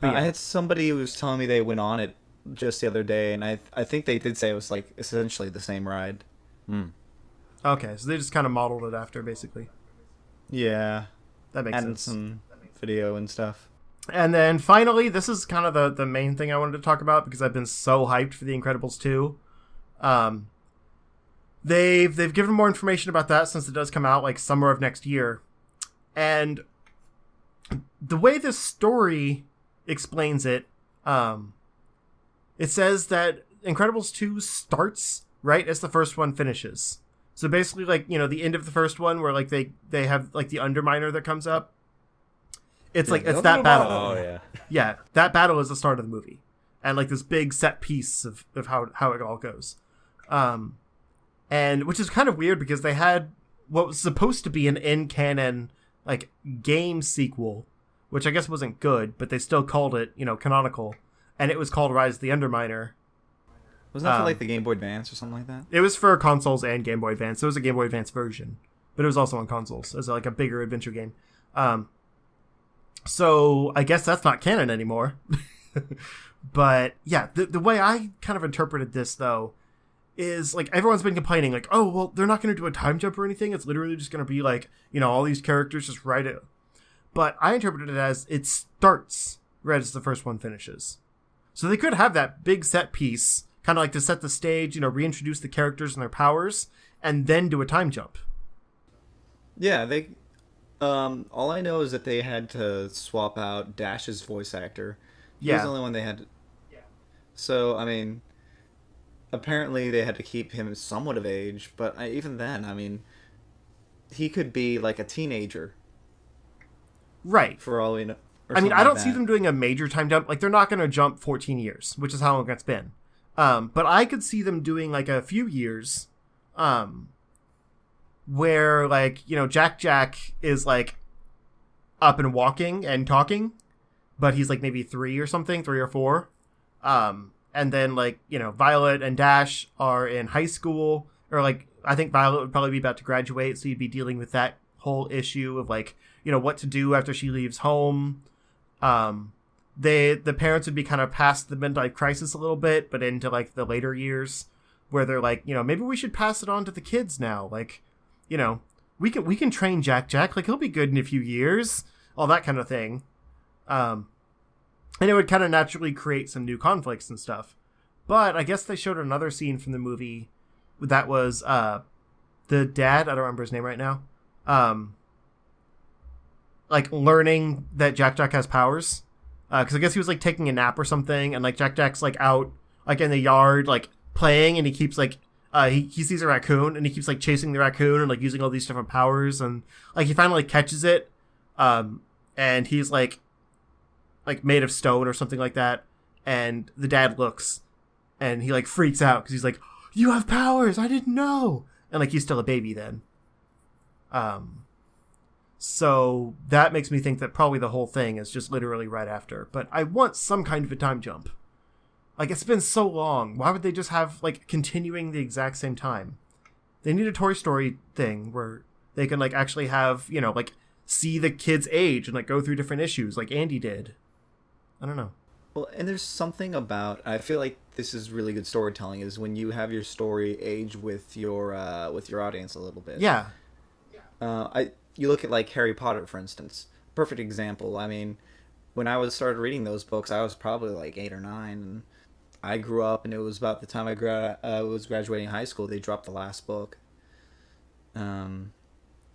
Yeah. I had somebody who was telling me they went on it just the other day, and I think they did say it was like essentially the same ride. Okay, so they just kind of modeled it after, basically. Yeah, That makes added sense. some video and stuff. And then finally, this is kind of the main thing I wanted to talk about because I've been so hyped for The Incredibles 2. They've given more information about that since it does come out like summer of next year. And the way this story explains it, it says that Incredibles 2 starts right as the first one finishes. So basically, like, you know, the end of the first one where like they have like the Underminer that comes up. It's like it's that battle. Oh yeah. Yeah, that battle is the start of the movie, and like this big set piece of how it all goes, and which is kind of weird because they had what was supposed to be an in canon like game sequel, which I guess wasn't good, but they still called it, you know, canonical, and it was called Rise of the Underminer. Wasn't that for like the Game Boy Advance or something like that? It was for consoles and Game Boy Advance. It was a Game Boy Advance version, but it was also on consoles as like a bigger adventure game. So I guess that's not canon anymore. But yeah, the way I kind of interpreted this though is like everyone's been complaining like, oh well, they're not going to do a time jump or anything. It's literally just going to be like, you know, all these characters just write it. But I interpreted it as it starts right as the first one finishes. So they could have that big set piece, kind of like to set the stage, you know, reintroduce the characters and their powers, and then do a time jump. Yeah, they. All I know is that they had to swap out Dash's voice actor. He was the only one they had to... So, I mean, apparently they had to keep him somewhat of age, but even then, I mean, he could be like a teenager. Right. For all we know. I mean, I don't see them doing a major time jump. Like, they're not going to jump 14 years, which is how long it's been. But I could see them doing like a few years, where like, you know, Jack is like up and walking and talking, but he's like maybe 3 or 4. And then like, you know, Violet and Dash are in high school, or like, I think Violet would probably be about to graduate. So you'd be dealing with that whole issue of like, you know, what to do after she leaves home. The parents would be kind of past the midlife crisis a little bit, but into like the later years where they're like, you know, maybe we should pass it on to the kids now. Like, you know, we can train Jack, like he'll be good in a few years, all that kind of thing. And it would kind of naturally create some new conflicts and stuff. But I guess they showed another scene from the movie that was, the dad, I don't remember his name right now. Like learning that Jack has powers. Cause I guess he was like taking a nap or something, and like Jack's like out like in the yard, like playing, and he keeps like, he sees a raccoon and he keeps like chasing the raccoon and like using all these different powers, and like he finally catches it, and he's like made of stone or something like that, and the dad looks and he like freaks out because he's like, you have powers, I didn't know, and like he's still a baby then. So that makes me think that probably the whole thing is just literally right after, but I want some kind of a time jump. Like, it's been so long. Why would they just have, like, continuing the exact same time? They need a Toy Story thing where they can, like, actually have, you know, like, see the kid's age and, like, go through different issues like Andy did. I don't know. Well, and there's something about... I feel like this is really good storytelling, is when you have your story age with your audience a little bit. Yeah. You look at, like, Harry Potter, for instance. Perfect example. I mean, when I started reading those books, I was probably, like, 8 or 9, and... I grew up, and it was about the time I was graduating high school. They dropped the last book, and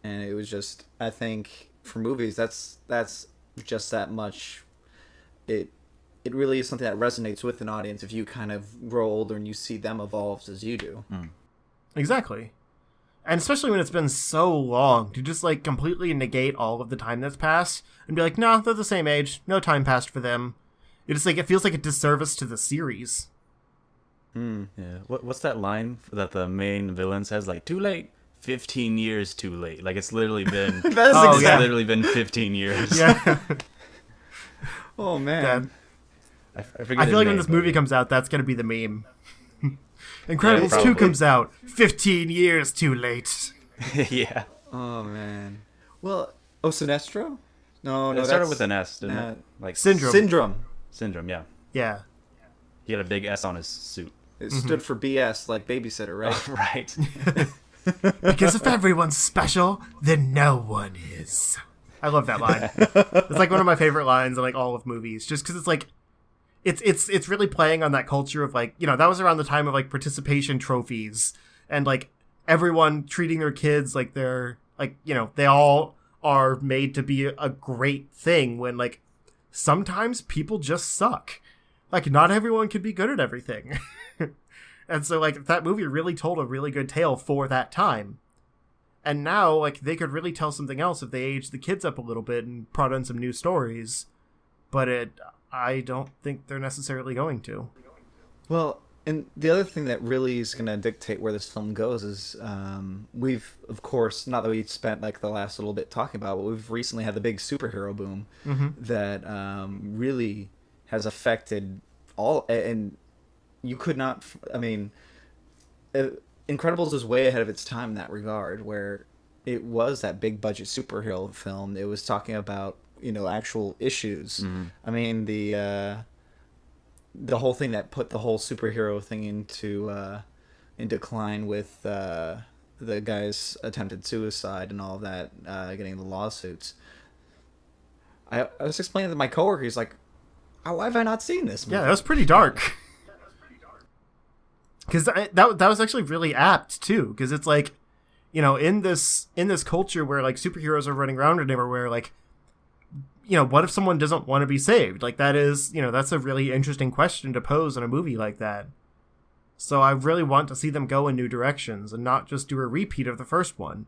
it was just, I think for movies, that's just that much. It really is something that resonates with an audience if you kind of grow older and you see them evolve as you do. Exactly, and especially when it's been so long, to just like completely negate all of the time that's passed and be like, no, they're the same age, no time passed for them. It's like, it feels like a disservice to the series. Yeah. What's that line that the main villain says? Like, too late. 15 years too late. Like, it's literally been... literally been 15 years. Yeah. Oh, man. I feel like when this movie comes out, that's going to be the meme. Incredibles 2 comes out. 15 years too late. Yeah. Oh, man. Well, Sinestro? No, it started with an S, didn't it? Like Syndrome. Syndrome. Syndrome, yeah. Yeah. He had a big S on his suit. It stood for BS, like babysitter, right? Right. Because if everyone's special, then no one is. I love that line. It's like one of my favorite lines in like all of movies, just because it's like, it's really playing on that culture of like, you know, that was around the time of like participation trophies and like everyone treating their kids like they're like, you know, they all are made to be a great thing when like sometimes people just suck. Like not everyone can be good at everything. And so like that movie really told a really good tale for that time. And now like they could really tell something else if they aged the kids up a little bit and brought in some new stories. But I don't think they're necessarily going to. Well, and the other thing that really is going to dictate where this film goes is we've, of course, not that we spent like the last little bit talking about, but we've recently had the big superhero boom that really has affected all. And you could not, I mean, Incredibles is way ahead of its time in that regard, where it was that big budget superhero film. It was talking about, you know, actual issues. I mean, the whole thing that put the whole superhero thing into in decline with the guy's attempted suicide and all that, getting the lawsuits. I was explaining to my coworker, he's like, why have I not seen this movie? Yeah, that was pretty dark. Because that was actually really apt too. Because it's like, you know, in this culture where like superheroes are running around and everywhere, like, you know, what if someone doesn't want to be saved? Like that is, you know, that's a really interesting question to pose in a movie like that. So I really want to see them go in new directions and not just do a repeat of the first one.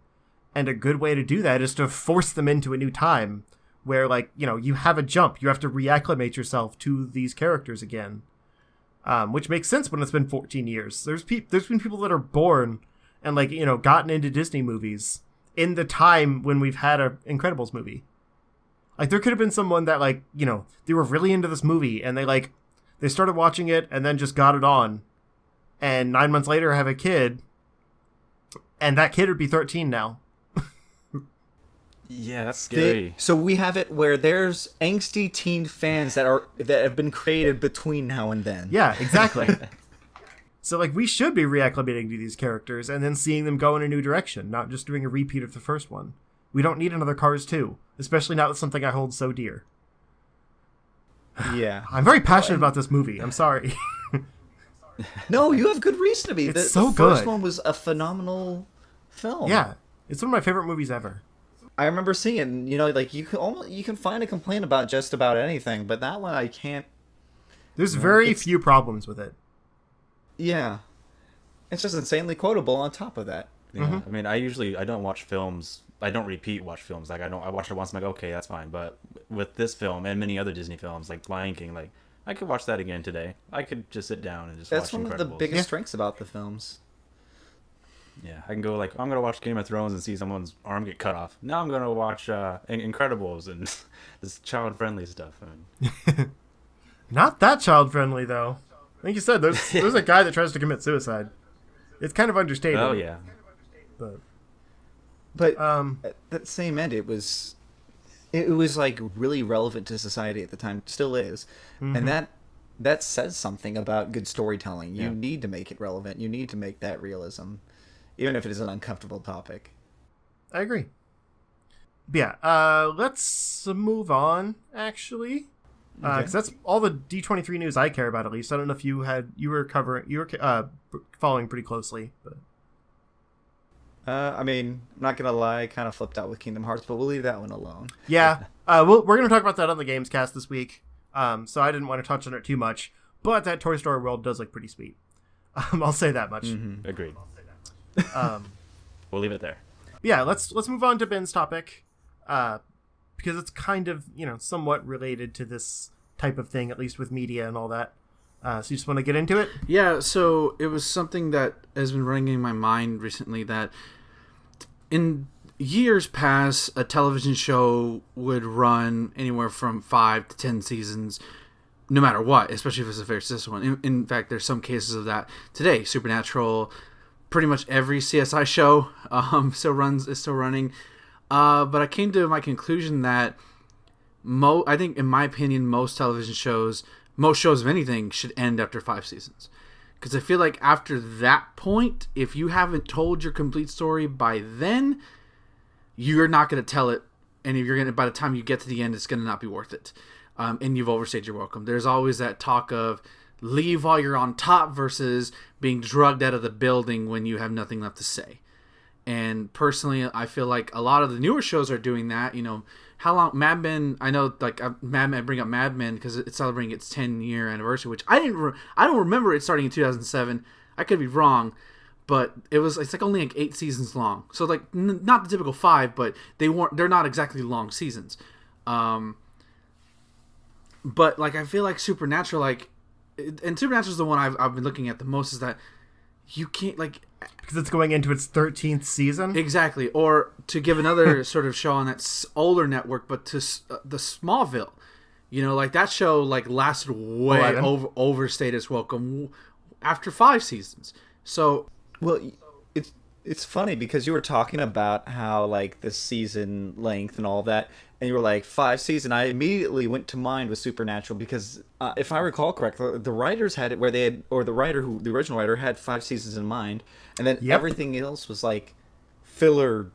And a good way to do that is to force them into a new time where, like, you know, you have a jump. You have to reacclimate yourself to these characters again. Which makes sense when it's been 14 years. There's been people that are born and, like, you know, gotten into Disney movies in the time when we've had an Incredibles movie. Like, there could have been someone that, like, you know, they were really into this movie and they started watching it and then just got it on. And 9 months later have a kid. And that kid would be 13 now. Yeah, that's scary. So we have it where there's angsty teen fans that have been created between now and then. Yeah, exactly. So, like, we should be reacclimating to these characters and then seeing them go in a new direction, not just doing a repeat of the first one. We don't need another Cars 2, especially not with something I hold so dear. Yeah. I'm very passionate about this movie. I'm sorry. No, you have good reason to be. It's the so first good. one was a phenomenal film. Yeah, it's one of my favorite movies ever. I remember seeing it, and, you know, like you can find a complaint about just about anything, but that one I can't. There's very few problems with it. Yeah, it's just insanely quotable. On top of that, Yeah. I mean, I don't watch films. I don't repeat watch films. Like I watched it once. I'm like, okay, that's fine. But with this film and many other Disney films, like Lion King, like I could watch that again today. I could just sit down and just that's watch one Incredibles. of the biggest strengths about the films. Yeah, I can go like, I'm gonna watch Game of Thrones and see someone's arm get cut off. Now I'm gonna watch Incredibles and this child-friendly stuff. I mean, Not that child-friendly, though. Like you said, there's a guy that tries to commit suicide. It's kind of understated. oh yeah, But at that same end, it was like really relevant to society at the time. Still is, and that says something about good storytelling. You need to make it relevant. You need to make that realism, even if it is an uncomfortable topic. I agree. But yeah, let's move on, actually. Because that's all the D23 news I care about, at least. I don't know if you were following pretty closely. But I mean, I'm not gonna lie, I kind of flipped out with Kingdom Hearts, but we'll leave that one alone. yeah, we're going to talk about that on the Gamescast this week. So I didn't want to touch on it too much. But that Toy Story world does look pretty sweet. I'll say that much. agreed. Um, We'll leave it there. yeah, let's move on to Ben's topic, because it's kind of, you know, somewhat related to this type of thing, at least with media and all that. So you just want to get into it? Yeah, so it was something that has been running in my mind recently, that in years past, a television show would run anywhere from 5 to 10 seasons, no matter what, especially if it's a very successful one. In fact, there's some cases of that today. Supernatural, pretty much every CSI show is still running. But I came to my conclusion that I think, in my opinion, most television shows most shows, if anything, should end after 5 seasons. Because I feel like after that point, if you haven't told your complete story by then, you're not going to tell it. And if you're going to, by the time you get to the end, it's going to not be worth it. And you've overstayed your welcome. There's always that talk of leave while you're on top versus being drugged out of the building when you have nothing left to say. And personally, I feel like a lot of the newer shows are doing that. You know, how long Mad Men? I know, like Mad Men. I bring up Mad Men because it's celebrating its 10-year anniversary, which I don't remember it starting in 2007. I could be wrong, but it's like only like 8 seasons long. So like not the typical 5, but they're not exactly long seasons. But like I feel like Supernatural, like, and Supernatural is the one I've been looking at the most, is that you can't, like, because it's going into its 13th season. Exactly. Or to give another sort of show on that older network, but to the Smallville, you know, like that show like lasted way overstayed its welcome after 5 seasons. So, well, it's funny because you were talking about how like the season length and all that, and you were like 5 seasons. I immediately went to mind with Supernatural because if I recall correctly, the writers had it where they had, or the original writer had 5 seasons in mind, and then everything else was like filler.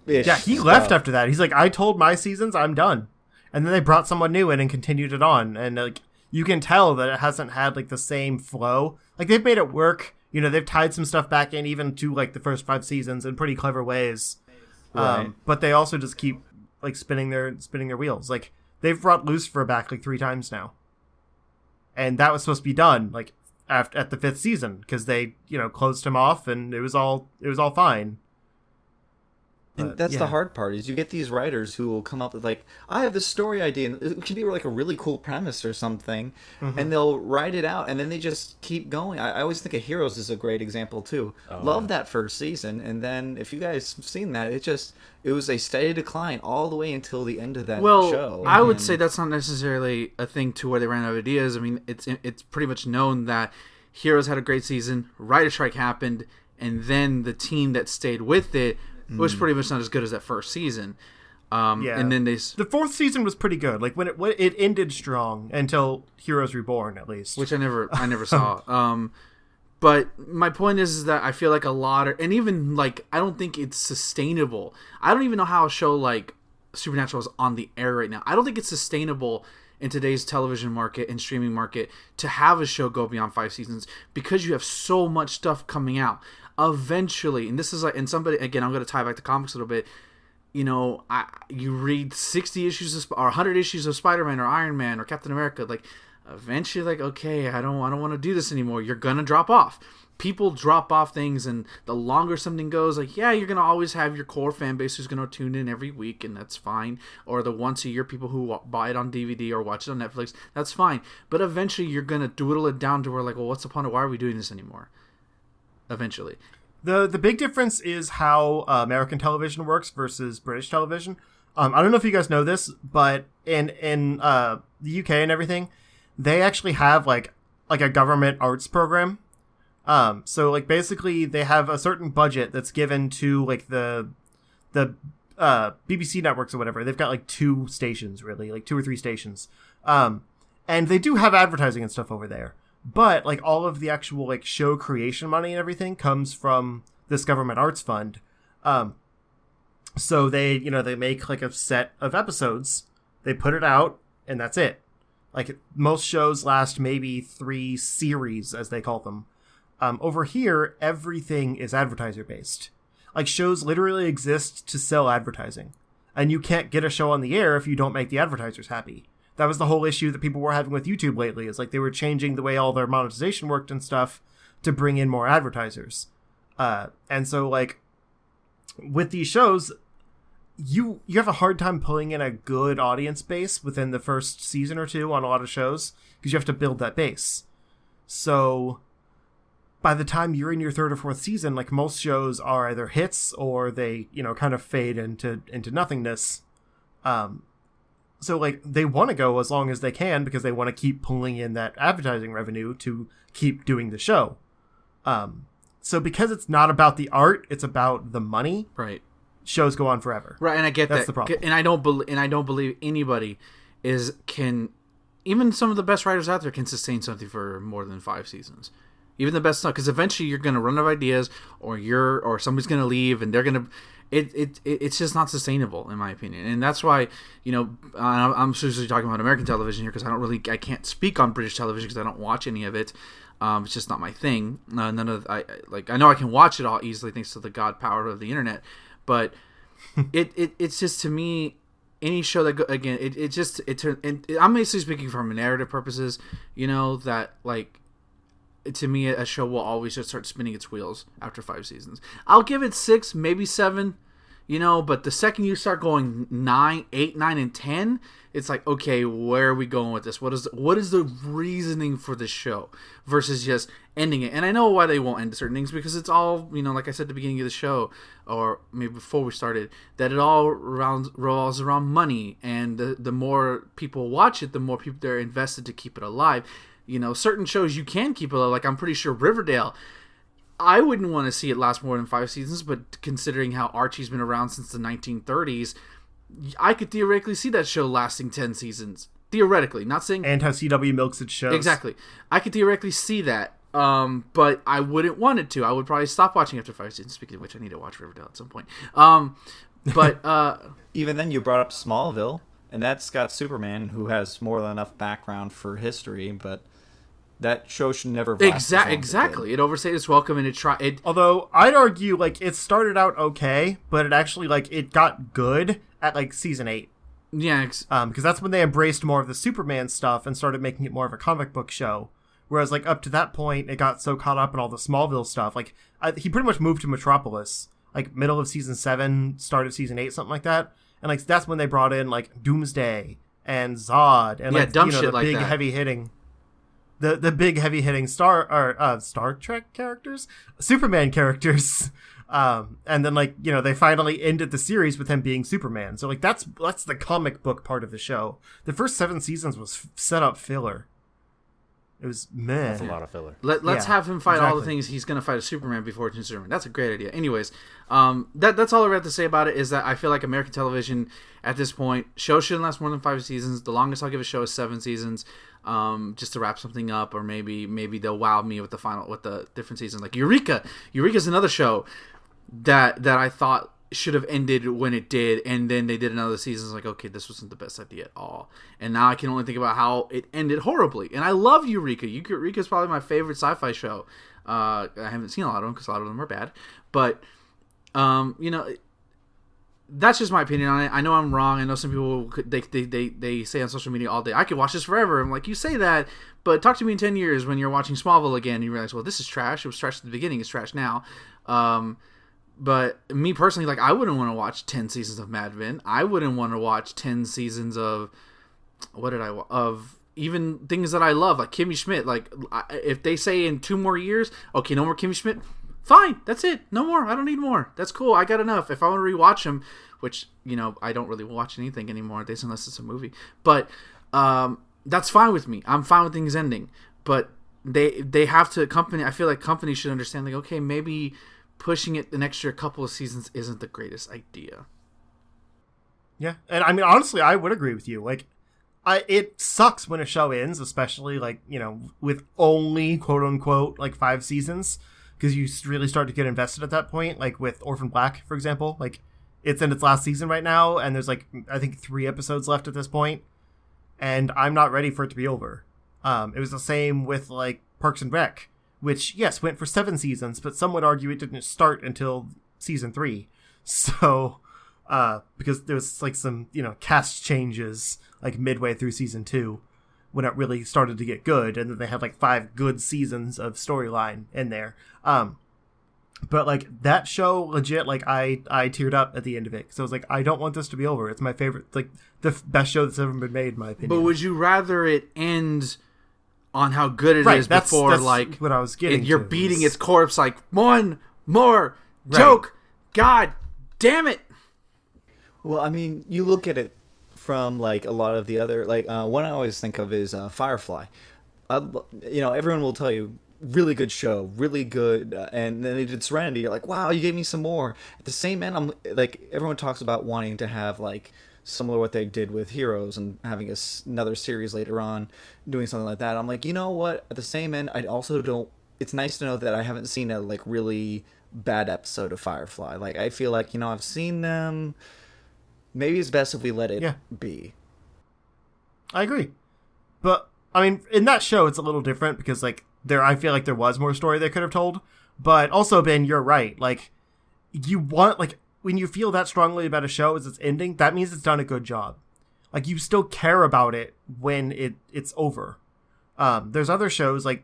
Yeah, he left after that. He's like, I told my seasons, I'm done, and then they brought someone new in and continued it on, and like you can tell that it hasn't had like the same flow. Like they've made it work. You know, they've tied some stuff back in even to like the first 5 seasons in pretty clever ways. Right. But they also just keep like spinning their wheels. Like they've brought Lucifer back like 3 times now, and that was supposed to be done like at the 5th season because they, you know, closed him off and it was all fine. And that's the hard part, is you get these writers who will come up with like, I have this story idea, and it could be like a really cool premise or something, and they'll write it out, and then they just keep going. I always think of Heroes is a great example too. Love that first season, and then if you guys have seen that, it was a steady decline all the way until the end of that show. I would say that's not necessarily a thing to where they ran out of ideas. I mean, it's pretty much known that Heroes had a great season, writer strike happened, and then the team that stayed with it was pretty much not as good as that first season. And then the 4th season was pretty good. Like when it ended strong until Heroes Reborn, at least, which I never saw. But my point is that I feel like a lot of, and even like I don't think it's sustainable. I don't even know how a show like Supernatural is on the air right now. I don't think it's sustainable in today's television market and streaming market to have a show go beyond 5 seasons because you have so much stuff coming out. Eventually, and this is like, and somebody, again, I'm going to tie back to comics a little bit. You know, you read 60 issues or 100 issues of Spider-Man or Iron Man or Captain America. Like, eventually, like, okay, I don't want to do this anymore. You're gonna drop off. People drop off things, and the longer something goes, like, yeah, you're gonna always have your core fan base who's gonna tune in every week, and that's fine. Or the once a year people who buy it on DVD or watch it on Netflix, that's fine. But eventually, you're gonna dwindle it down to where, like, well, what's the point of why are we doing this anymore? Eventually. The big difference is how American television works versus British television. I don't know if you guys know this, but in the UK and everything, they actually have like a government arts program. So like basically they have a certain budget that's given to like the BBC networks or whatever. They've got like 2 stations, really, like 2 or 3 stations. And they do have advertising and stuff over there. But like all of the actual like show creation money and everything comes from this government arts fund. So they make like a set of episodes, they put it out, and that's it. Like most shows last maybe 3 series, as they call them. Over here, everything is advertiser based. Like shows literally exist to sell advertising, and you can't get a show on the air if you don't make the advertisers happy. That was the whole issue that people were having with YouTube lately. Is like they were changing the way all their monetization worked and stuff to bring in more advertisers. And so like with these shows, you have a hard time pulling in a good audience base within the first season or 2 on a lot of shows because you have to build that base. So by the time you're in your 3rd or 4th season, like most shows are either hits or they, kind of fade into nothingness. So like they want to go as long as they can because they want to keep pulling in that advertising revenue to keep doing the show. So because it's not about the art, it's about the money. Right. Shows go on forever. Right, and I get That's that. the problem. And I don't believe anybody can even some of the best writers out there can sustain something for more than 5 seasons. Even the best stuff, because eventually you're gonna run out of ideas, or somebody's gonna leave, and they're gonna. It's just not sustainable, in my opinion, and that's why, you know, I'm seriously talking about American television here, because I can't speak on British television because I don't watch any of it. It's just not my thing. I know I can watch it all easily thanks to the god power of the internet, but it's just, to me, any show that I'm basically speaking from narrative purposes, you know, that like. To me, a show will always just start spinning its wheels after 5 seasons. I'll give it 6, maybe 7, you know, but the second you start going 8, 9, and 10, it's like, okay, where are we going with this? What is the reasoning for this show versus just ending it? And I know why they won't end certain things, because it's all, you know, like I said at the beginning of the show, or maybe before we started, that it all revolves around money, and the more people watch it, the more people they're invested to keep it alive. You know, certain shows you can keep it alive, like I'm pretty sure Riverdale, I wouldn't want to see it last more than 5 seasons, but considering how Archie's been around since the 1930s, I could theoretically see that show lasting 10 seasons. Theoretically, not saying... And how CW milks its shows. Exactly. I could theoretically see that, but I wouldn't want it to. I would probably stop watching after 5 seasons, speaking of which I need to watch Riverdale at some point. But... Even then, you brought up Smallville, and that's got Superman, who has more than enough background for history, but... That show should never last exactly. It overstayed its welcome, and it. Although I'd argue, like, it started out okay, but it actually, like, it got good at like season 8. Yeah. Because that's when they embraced more of the Superman stuff and started making it more of a comic book show. Whereas, like, up to that point, it got so caught up in all the Smallville stuff. Like, he pretty much moved to Metropolis, like middle of season 7, start of season 8, something like that. And like that's when they brought in like Doomsday and Zod and like, dumb you know, shit the like big that. heavy hitting. The big heavy hitting Star Trek characters, Superman characters, and then like you know they finally ended the series with him being Superman. So like that's the comic book part of the show. The first 7 seasons was set up filler. It was meh. That's a lot of filler. Let's have him fight all the things he's going to fight a Superman before it's Superman. That's a great idea. Anyways, that's all I have to say about it is that I feel like American television at this point, shows shouldn't last more than 5 seasons. The longest I'll give a show is 7 seasons, just to wrap something up, or maybe they'll wow me with the different seasons. Like Eureka. Eureka's another show that I thought should have ended when it did, and then they did another season. It's like, okay, this wasn't the best idea at all, and now I can only think about how it ended horribly. And I love Eureka. Eureka is probably my favorite sci-fi show. I haven't seen a lot of them because a lot of them are bad, but you know, that's just my opinion on it. I know I'm wrong. I know some people they say on social media all day, I could watch this forever. I'm like, you say that, but talk to me in 10 years when you're watching Smallville again and you realize, well, this is trash. It was trash at the beginning. It's trash now. But me personally, like, I wouldn't want to watch 10 seasons of Mad Men. I wouldn't want to watch 10 seasons of of even things that I love, like Kimmy Schmidt. Like, if they say in 2 more years, okay, no more Kimmy Schmidt, fine, that's it, no more. I don't need more. That's cool. I got enough. If I want to rewatch them, which, you know, I don't really watch anything anymore unless it's a movie. But that's fine with me. I'm fine with things ending. But they have to I feel like companies should understand, like, okay, maybe pushing it an extra couple of seasons isn't the greatest idea. Yeah, and I mean, honestly, I would agree with you. Like, it sucks when a show ends, especially, like, you know, with only, quote-unquote, like, 5 seasons, because you really start to get invested at that point, like with Orphan Black, for example. Like, it's in its last season right now, and there's, like, I think 3 episodes left at this point, and I'm not ready for it to be over. It was the same with, like, Parks and Rec, which, yes, went for 7 seasons, but some would argue it didn't start until season 3. So, because there was, like, some, you know, cast changes, like, midway through season 2, when it really started to get good, and then they had, like, 5 good seasons of storyline in there. But, like, that show, legit, like, I teared up at the end of it, because I was like, I don't want this to be over. It's my favorite, like, the best show that's ever been made, in my opinion. But would you rather it end on how good it is that's before, like, what I was getting you're to, beating its corpse like, one more joke, God damn it. Well, I mean, you look at it from, like, a lot of the other, like, one I always think of is Firefly. You know, everyone will tell you, really good show, really good, and then they did Serenity, you're like, wow, you gave me some more. At the same end, I'm like, everyone talks about wanting to have, like, similar to what they did with Heroes and having another series later on, doing something like that. I'm like, you know what? At the same end, I also don't. It's nice to know that I haven't seen a like really bad episode of Firefly. Like I feel like I've seen them. Maybe it's best if we let it be. I agree, but I mean, in that show, it's a little different because like I feel like there was more story they could have told. But also, Ben, you're right. Like, you want, like, when you feel that strongly about a show as it's ending, that means it's done a good job. Like, you still care about it when it's over. There's other shows like,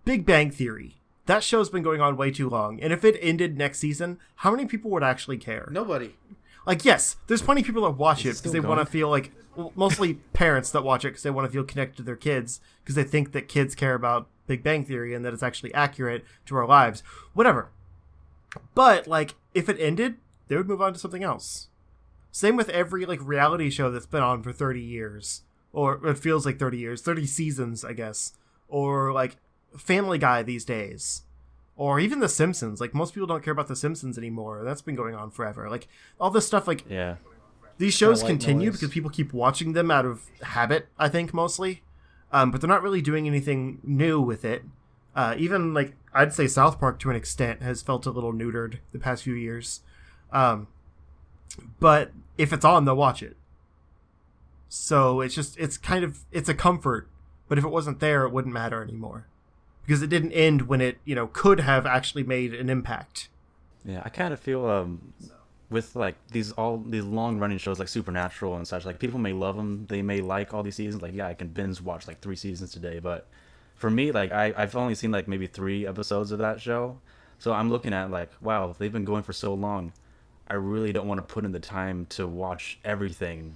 Big Bang Theory. That show's been going on way too long. And if it ended next season, how many people would actually care? Nobody. Like, yes, there's plenty of people that watch it because they want to feel like, well, mostly parents that watch it because they want to feel connected to their kids because they think that kids care about Big Bang Theory and that it's actually accurate to our lives. Whatever. But, like, if it ended, they would move on to something else. Same with every, like, reality show that's been on for 30 years. Or it feels like 30 years. 30 seasons, I guess. Or, like, Family Guy these days. Or even The Simpsons. Like, most people don't care about The Simpsons anymore. That's been going on forever. Like, all this stuff, like... Yeah. These shows continue because people keep watching them out of habit, I think, mostly. But they're not really doing anything new with it. Even, like, I'd say South Park, to an extent, has felt a little neutered the past few years. But if it's on, they'll watch it. So it's a comfort. But if it wasn't there, it wouldn't matter anymore. Because it didn't end when it, could have actually made an impact. Yeah, I kind of feel with like these long running shows like Supernatural and such, like people may love them, they may like all these seasons. Like, yeah, I can binge watch like 3 seasons today, but for me, like I've only seen like maybe 3 episodes of that show, so I'm looking at like, wow, they've been going for so long. I really don't want to put in the time to watch everything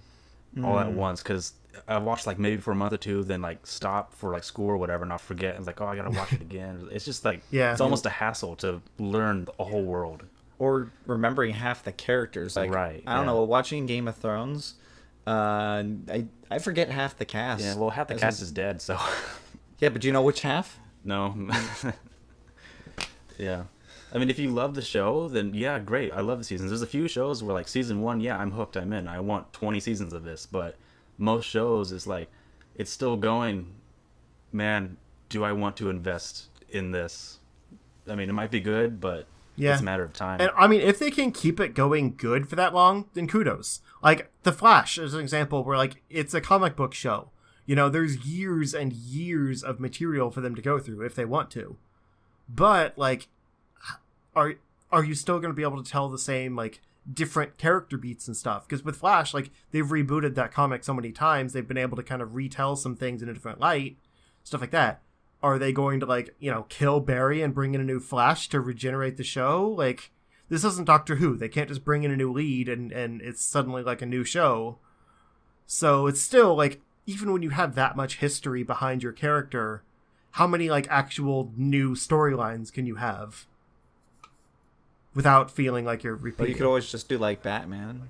all at once, because I watched like maybe for a month or 2, then like stop for like school or whatever, and I'll forget. And it's like, oh, I gotta watch it again. It's just like, it's almost a hassle to learn the whole world. Or remembering half the characters. Like, right. I don't know, watching Game of Thrones, I forget half the cast. Yeah, well, half the cast is dead, so... Yeah, but do you know which half? No. Yeah. I mean, if you love the show, then yeah, great. I love the seasons. There's a few shows where like season 1, yeah, I'm hooked, I'm in. I want 20 seasons of this. But most shows, it's like, it's still going, man, do I want to invest in this? I mean, it might be good, but... Yeah. It's a matter of time. And I mean, if they can keep it going good for that long, then kudos. Like, The Flash is an example where, like, it's a comic book show. There's years and years of material for them to go through if they want to. But, like, are you still going to be able to tell the same, like, different character beats and stuff? Because with Flash, like, they've rebooted that comic so many times, they've been able to kind of retell some things in a different light, stuff like that. Are they going to, like, kill Barry and bring in a new Flash to regenerate the show? Like, this isn't Doctor Who. They can't just bring in a new lead and it's suddenly, like, a new show. So it's still, like, even when you have that much history behind your character, how many, like, actual new storylines can you have without feeling like you're repeating? Well, you could always just do, like, Batman.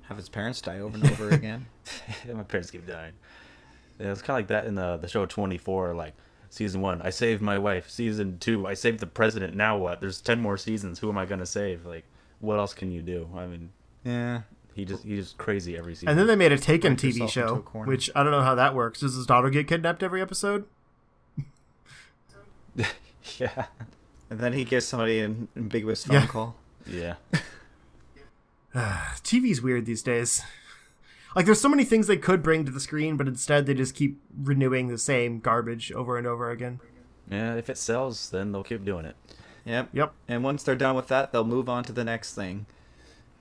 Have his parents die over and over again. My parents keep dying. Yeah, it's kind of like that in the show 24, like, Season 1, I saved my wife. Season 2, I saved the president. Now what? There's 10 more seasons. Who am I going to save? Like, what else can you do? I mean, yeah, he's just crazy every season. And then they made a Taken TV show, which I don't know how that works. Does his daughter get kidnapped every episode? Yeah. And then he gives somebody an ambiguous phone call. Yeah. TV's weird these days. Like, there's so many things they could bring to the screen, but instead they just keep renewing the same garbage over and over again. Yeah, if it sells, then they'll keep doing it. Yep. And once they're done with that, they'll move on to the next thing.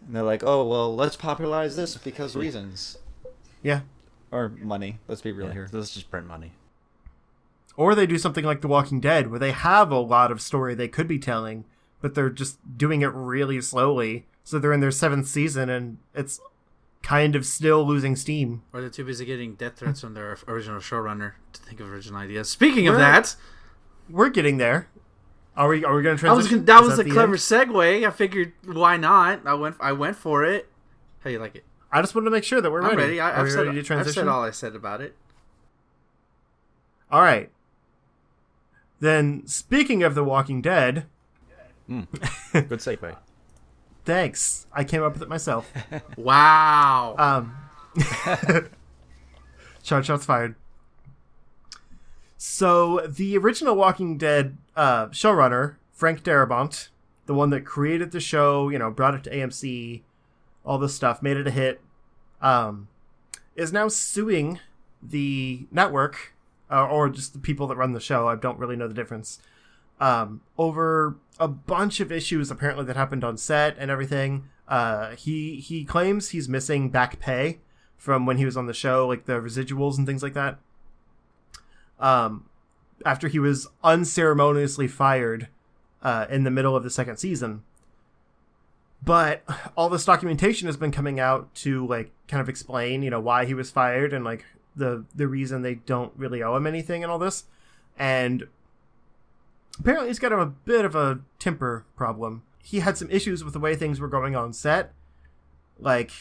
And they're like, oh, well, let's popularize this because reasons. Yeah. Or money. Let's be real here. Let's just print money. Or they do something like The Walking Dead, where they have a lot of story they could be telling, but they're just doing it really slowly. So they're in their 7th season, and it's kind of still losing steam. Or they're too busy getting death threats from their original showrunner to think of original ideas. Speaking of that, we're getting there. Are we going to transition? That was a clever segue. I figured, why not? I went for it. How do you like it? I just wanted to make sure that we're ready. I'm ready. I've said all I said about it. All right. Then, speaking of The Walking Dead... Good segue. Thanks. I came up with it myself. Wow. Shots fired. So the original Walking Dead showrunner, Frank Darabont, the one that created the show, brought it to AMC, all this stuff, made it a hit, is now suing the network, or just the people that run the show. I don't really know the difference. Over a bunch of issues apparently that happened on set and everything. He claims he's missing back pay from when he was on the show, like the residuals and things like that. After he was unceremoniously fired in the middle of the second season. But all this documentation has been coming out to like kind of explain, why he was fired and like the reason they don't really owe him anything and all this. And apparently he's got a bit of a temper problem. He had some issues with the way things were going on set. Like,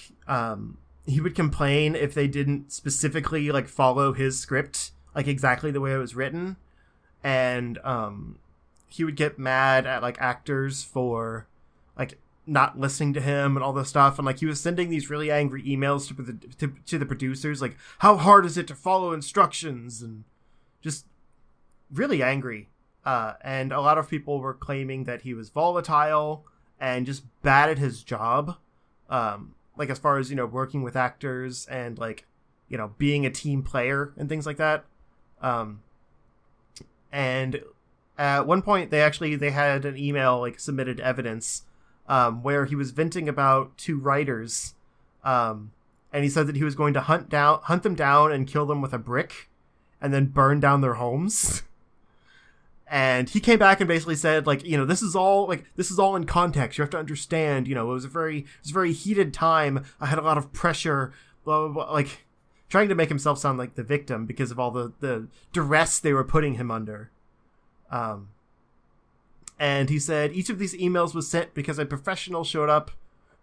he would complain if they didn't specifically like follow his script, like exactly the way it was written. And he would get mad at like actors for like not listening to him and all this stuff. And like he was sending these really angry emails to the producers, like, how hard is it to follow instructions? And just really angry. And a lot of people were claiming that he was volatile and just bad at his job. Like as far as, working with actors and like, being a team player and things like that. And at one point they had an email like submitted evidence where he was venting about two writers. And he said that he was going to hunt them down and kill them with a brick and then burn down their homes. And he came back and basically said, like, this is all in context. You have to understand, it was a very heated time. I had a lot of pressure, blah, blah, blah, like trying to make himself sound like the victim because of all the duress they were putting him under. And he said, each of these emails was sent because a professional showed up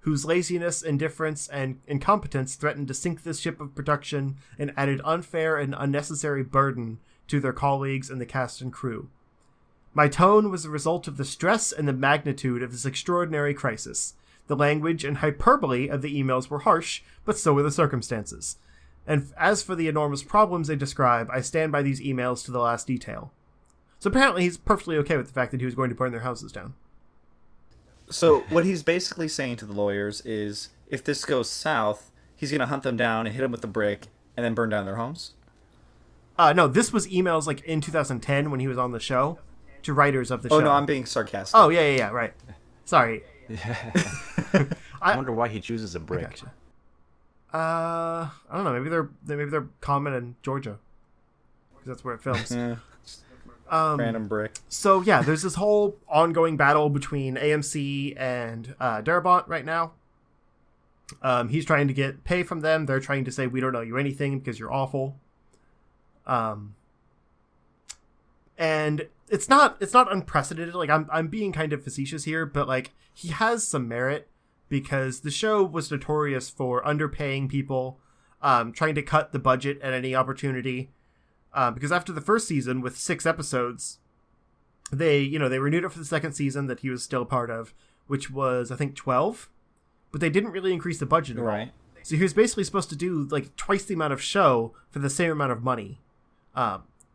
whose laziness, indifference, and incompetence threatened to sink this ship of production and added unfair and unnecessary burden to their colleagues and the cast and crew. My tone was the result of the stress and the magnitude of this extraordinary crisis. The language and hyperbole of the emails were harsh, but so were the circumstances. And as for the enormous problems they describe, I stand by these emails to the last detail. So apparently he's perfectly okay with the fact that he was going to burn their houses down. So what he's basically saying to the lawyers is, if this goes south, he's going to hunt them down and hit them with a brick and then burn down their homes? No, this was emails like in 2010 when he was on the show. To writers of the show. Oh, no, I'm being sarcastic. Oh, yeah, right. Sorry. I wonder why he chooses a brick. Gotcha. I don't know. Maybe they're common in Georgia because that's where it films. Random brick. So yeah, there's this whole ongoing battle between AMC and Darabont right now. He's trying to get pay from them. They're trying to say we don't owe you anything because you're awful. And it's not unprecedented. Like I'm being kind of facetious here, but like he has some merit because the show was notorious for underpaying people, trying to cut the budget at any opportunity. Because after the first season with 6 episodes, they renewed it for the second season that he was still part of, which was I think 12, but they didn't really increase the budget at all. So he was basically supposed to do like twice the amount of show for the same amount of money.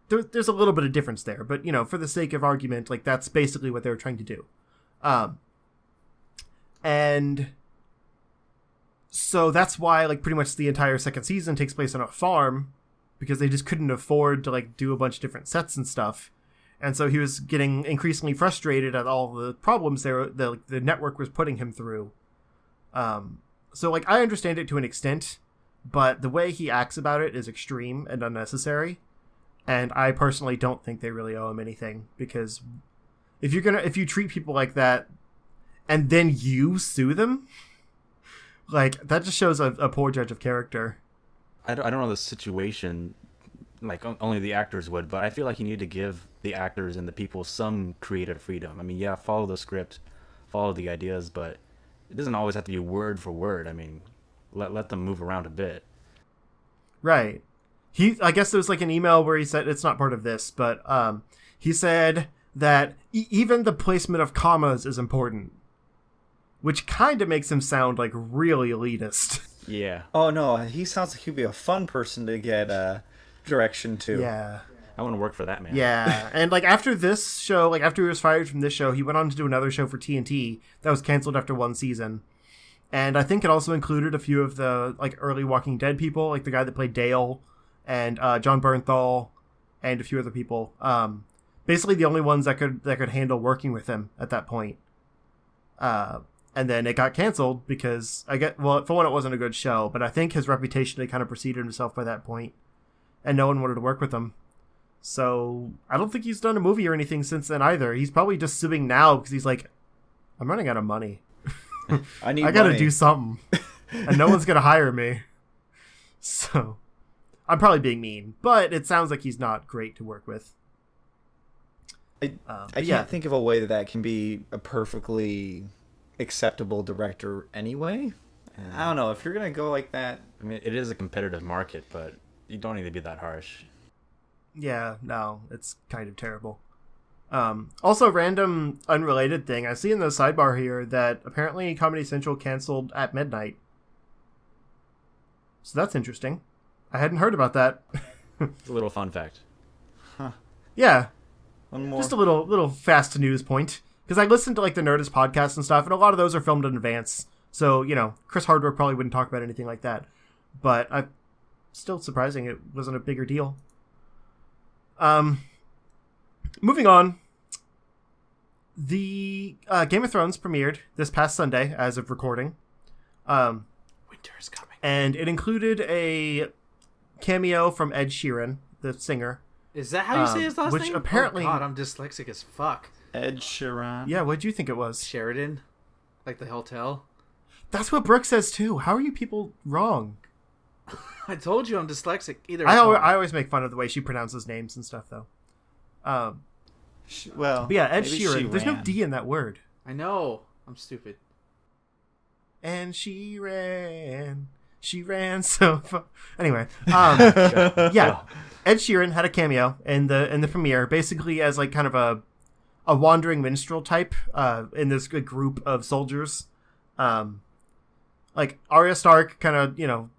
There's a little bit of difference there, but for the sake of argument, like that's basically what they were trying to do. And so that's why like pretty much the entire second season takes place on a farm because they just couldn't afford to like do a bunch of different sets and stuff. And so he was getting increasingly frustrated at all the problems the network was putting him through. So like I understand it to an extent, but the way he acts about it is extreme and unnecessary. And I personally don't think they really owe him anything because if you treat people like that and then you sue them, like that just shows a poor judge of character. I don't know the situation, like only the actors would, but I feel like you need to give the actors and the people some creative freedom. I mean, yeah, follow the script, follow the ideas, but it doesn't always have to be word for word. I mean, let them move around a bit. Right. I guess there was like an email where he said it's not part of this, but he said that even the placement of commas is important. which kind of makes him sound like really elitist. Yeah. Oh no, he sounds like he'd be a fun person to get direction to. Yeah. I want to work for that man. Yeah, and like after this show, like after he was fired from this show, he went on to do another show for TNT that was canceled after one season. And I think it also included a few of the like early Walking Dead people, like the guy that played Dale and John Bernthal and a few other people. Basically the only ones that could handle working with him at that point. And then it got canceled because for one, it wasn't a good show, but I think his reputation had kind of preceded himself by that point, and no one wanted to work with him. So I don't think he's done a movie or anything since then either. He's probably just suing now because he's like, I'm running out of money. I gotta do something, and no one's gonna hire me. So I'm probably being mean, but it sounds like he's not great to work with. I can't think of a way that can be a perfectly acceptable director anyway. I don't know if you're gonna go like that. I mean, it is a competitive market, but you don't need to be that harsh. Yeah, no, it's kind of terrible. Also, random unrelated thing. I see in the sidebar here that apparently Comedy Central canceled At Midnight. So that's interesting. I hadn't heard about that. It's a little fun fact. Yeah, One more. just a little fast news point. Because I listened to like the Nerdist podcast and stuff, and a lot of those are filmed in advance. So, Chris Hardwick probably wouldn't talk about anything like that. But still surprising it wasn't a bigger deal. Moving on. The Game of Thrones premiered this past Sunday as of recording. Winter is coming. And it included a cameo from Ed Sheeran, the singer. Is that how you say his last which name? apparently- Oh God, I'm dyslexic as fuck. Ed Sheeran. Yeah, what'd you think it was? Sheridan, like the hotel. That's what Brooke says too. How are you people wrong? I told you I'm dyslexic. Either I always make fun of the way she pronounces names and stuff, though. Well, But yeah, Ed maybe Sheeran. There's no ran. D in that word. I know. I'm stupid. And she ran so far. Anyway, yeah, Ed Sheeran had a cameo in the premiere, basically as like kind of a wandering minstrel type in this group of soldiers. Like Arya Stark kind of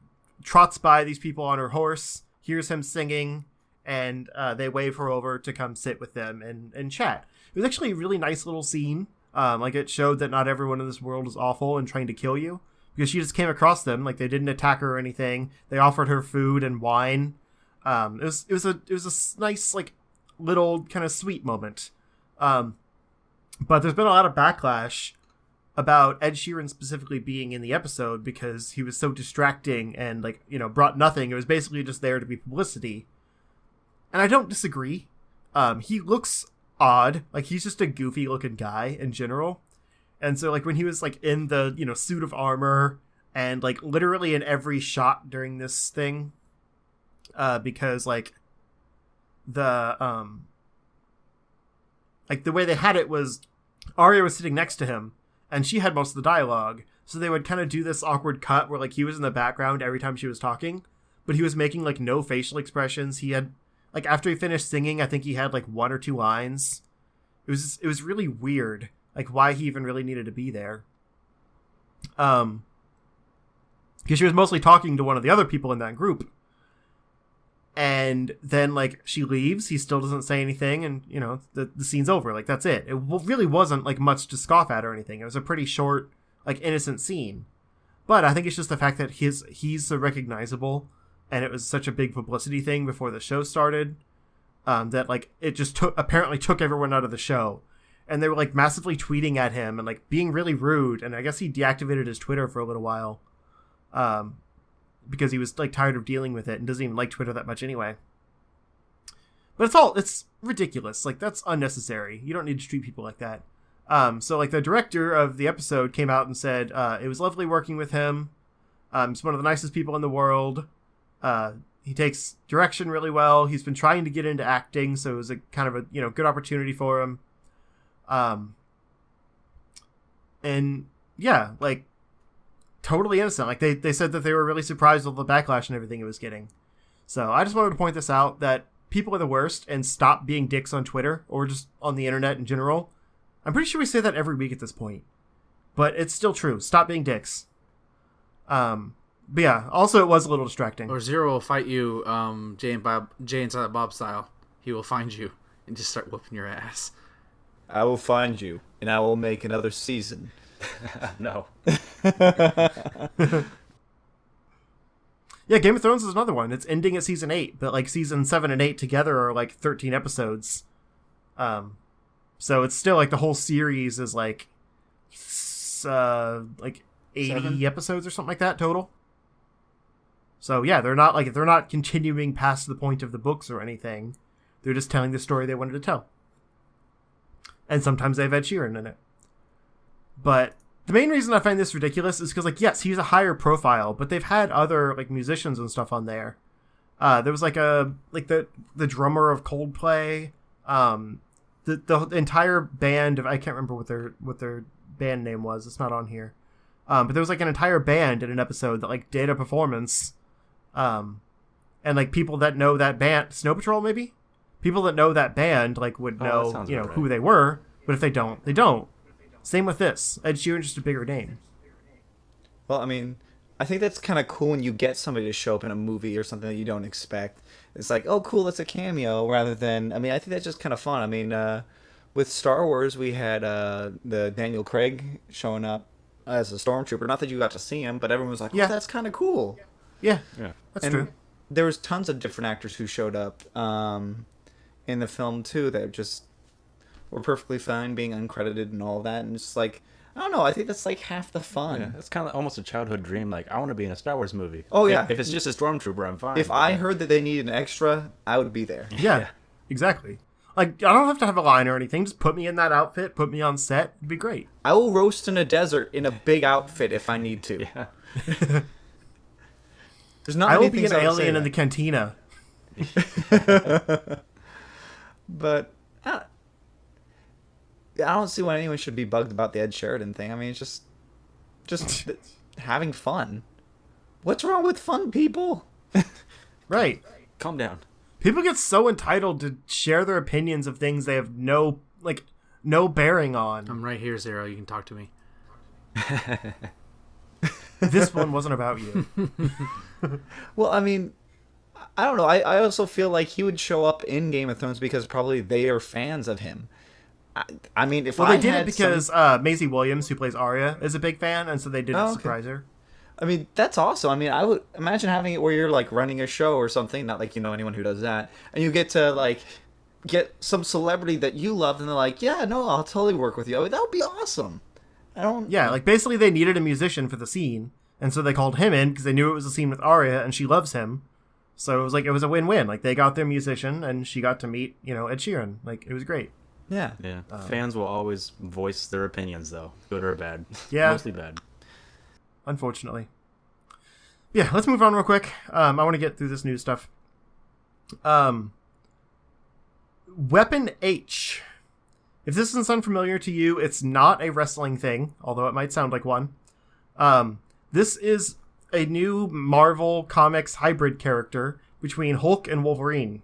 trots by these people on her horse, hears him singing, and they wave her over to come sit with them and chat. It was actually a really nice little scene. Like it showed that not everyone in this world is awful and trying to kill you, because she just came across them. Like they didn't attack her or anything. They offered her food and wine. It was a nice like little kind of sweet moment. But there's been a lot of backlash about Ed Sheeran specifically being in the episode because he was so distracting and like brought nothing. It was basically just there to be publicity. And I don't disagree. He looks odd. Like he's just a goofy looking guy in general. And so like when he was like in the, suit of armor and like literally in every shot during this thing, because like the way they had it was Arya was sitting next to him and she had most of the dialogue. So they would kind of do this awkward cut where like he was in the background every time she was talking, but he was making like no facial expressions. He had like after he finished singing, I think he had like one or two lines. It was really weird, like why he even really needed to be there. Because she was mostly talking to one of the other people in that group. And then like she leaves, he still doesn't say anything, and the scene's over. Like that's it. It really wasn't like much to scoff at or anything. It was a pretty short, like innocent scene. But I think it's just the fact that he's so recognizable, and it was such a big publicity thing before the show started, that like it just apparently took everyone out of the show, and they were like massively tweeting at him and like being really rude. And I guess he deactivated his Twitter for a little while, because he was like tired of dealing with it and doesn't even like Twitter that much anyway. But it's ridiculous. Like that's unnecessary. You don't need to treat people like that. So like the director of the episode came out and said, it was lovely working with him. He's one of the nicest people in the world. He takes direction really well. He's been trying to get into acting, so it was a kind of a good opportunity for him. And yeah, like totally innocent. Like they said that they were really surprised with the backlash and everything it was getting. So I just wanted to point this out, that people are the worst, and stop being dicks on Twitter or just on the internet in general. I'm pretty sure we say that every week at this point. but it's still true. Stop being dicks. But yeah, also it was a little distracting. Or Zero will fight you, Jay and Silent Bob style. He will find you and just start whooping your ass. I will find you, and I will make another season. No. Yeah, Game of Thrones is another one. It's ending at season 8, but like season 7 and 8 together are like 13 episodes. So it's still like the whole series is like 80 7? episodes or something like that total. So yeah, they're not continuing past the point of the books or anything. They're just telling the story they wanted to tell. And sometimes they have Ed Sheeran in it. But the main reason I find this ridiculous is because, like, yes, he's a higher profile, but they've had other like musicians and stuff on there. There was the drummer of Coldplay, the entire band of, I can't remember what their band name was. It's not on here. But there was like an entire band in an episode that like did a performance, and like people that know that band, Snow Patrol maybe, people that know that band like would know right. who they were, but if they don't, they don't. Same with this. Ed Sheeran's just a bigger name. Well, I mean, I think that's kind of cool when you get somebody to show up in a movie or something that you don't expect. It's like, oh, cool, that's a cameo, rather than, I mean, I think that's just kind of fun. I mean, with Star Wars, we had the Daniel Craig showing up as a stormtrooper. Not that you got to see him, but everyone was like, oh, that's kind of cool. Yeah, Yeah. that's true. There was tons of different actors who showed up in the film, too, that just were perfectly fine being uncredited and all that. And it's like, I don't know, I think that's like half the fun. Yeah, it's kind of almost a childhood dream. Like, I want to be in a Star Wars movie. Oh, yeah. If it's just a stormtrooper, I'm fine. If I heard that they needed an extra, I would be there. Yeah, exactly. Like, I don't have to have a line or anything. Just put me in that outfit, put me on set. It'd be great. I will roast in a desert in a big outfit if I need to. Yeah. There's not I many will be things an I would say alien in that. the cantina. But I don't see why anyone should be bugged about the Ed Sheridan thing. I mean, it's just having fun. What's wrong with fun, people? Right. Calm down. People get so entitled to share their opinions of things they have no bearing on. I'm right here, Zero. You can talk to me. This one wasn't about you. Well, I mean, I don't know. I also feel like he would show up in Game of Thrones because probably they are fans of him. I mean, if Well, I they did had it because Maisie Williams, who plays Arya, is a big fan, and so they did it to surprise her. I mean, that's awesome. I mean, I would imagine having it where you're like running a show or something, not like you know anyone who does that, and you get to like get some celebrity that you love, and they're like, yeah, no, I'll totally work with you. I mean, that would be awesome. Yeah, like basically they needed a musician for the scene, and so they called him in because they knew it was a scene with Arya, and she loves him. So it was a win-win. Like they got their musician, and she got to meet Ed Sheeran. Like it was great. Yeah. Yeah. Fans will always voice their opinions, though, good or bad. Yeah. Mostly bad. Unfortunately. Yeah, let's move on real quick. I want to get through this news stuff. Weapon H. If this doesn't sound familiar to you, it's not a wrestling thing, although it might sound like one. This is a new Marvel Comics hybrid character between Hulk and Wolverine.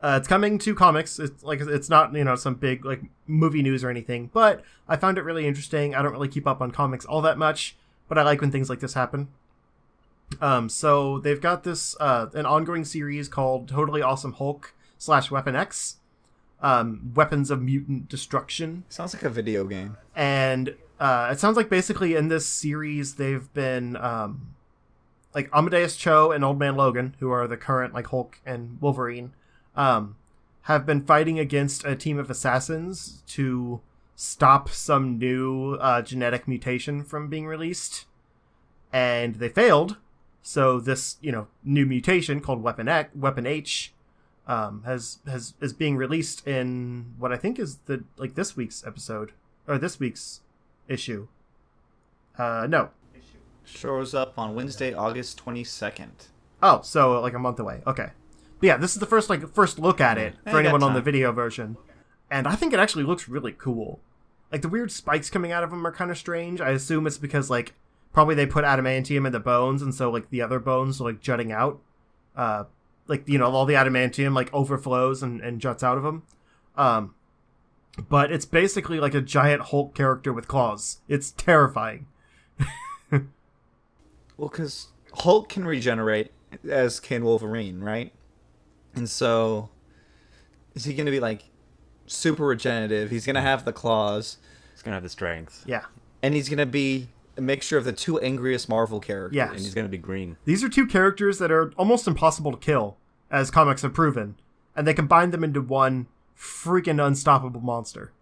It's coming to comics. It's not some big like movie news or anything, but I found it really interesting. I don't really keep up on comics all that much, but I like when things like this happen. So they've got this an ongoing series called Totally Awesome Hulk / Weapon X, Weapons of Mutant Destruction. Sounds like a video game. And it sounds like basically in this series they've been like Amadeus Cho and Old Man Logan, who are the current like Hulk and Wolverine, have been fighting against a team of assassins to stop some new genetic mutation from being released, and they failed. So this new mutation called Weapon H is being released in what I think is this week's episode or this week's issue. No. Shows up on Wednesday, August 22nd. Oh, so like a month away. Okay. But yeah, this is the first look at it for anyone on the video version. And I think it actually looks really cool. Like the weird spikes coming out of them are kind of strange. I assume it's because like probably they put adamantium in the bones, and so like the other bones are like jutting out. All the adamantium like overflows and juts out of them. but it's basically like a giant Hulk character with claws. It's terrifying. Well, because Hulk can regenerate, as can Wolverine, right? And so, is he going to be like super regenerative? He's going to have the claws, He's gonna have the strength. Yeah. and he's going to be a mixture of the two angriest Marvel characters. Yeah. And he's gonna be green. These are two characters that are almost impossible to kill, as comics have proven, and they combine them into one freaking unstoppable monster.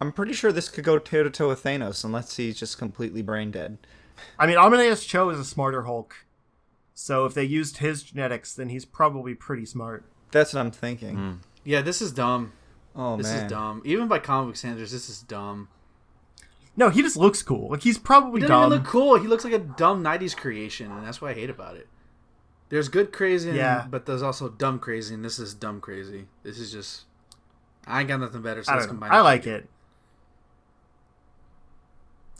I'm pretty sure this could go toe to toe with Thanos, unless he's just completely brain dead. I mean, Amadeus Cho is a smarter Hulk, so if they used his genetics, then he's probably pretty smart. That's what I'm thinking. Yeah, this is dumb. Oh This man, is dumb. Even by comic book standards, this is dumb. No, he just looks cool. Like, he's probably He doesn't dumb. even look cool. He looks like a dumb 90s creation, and that's what I hate about it. There's good crazy, Yeah. but there's also dumb crazy, and this is dumb crazy. This is just... I ain't got nothing better, so I let's don't know. combine I it. like it.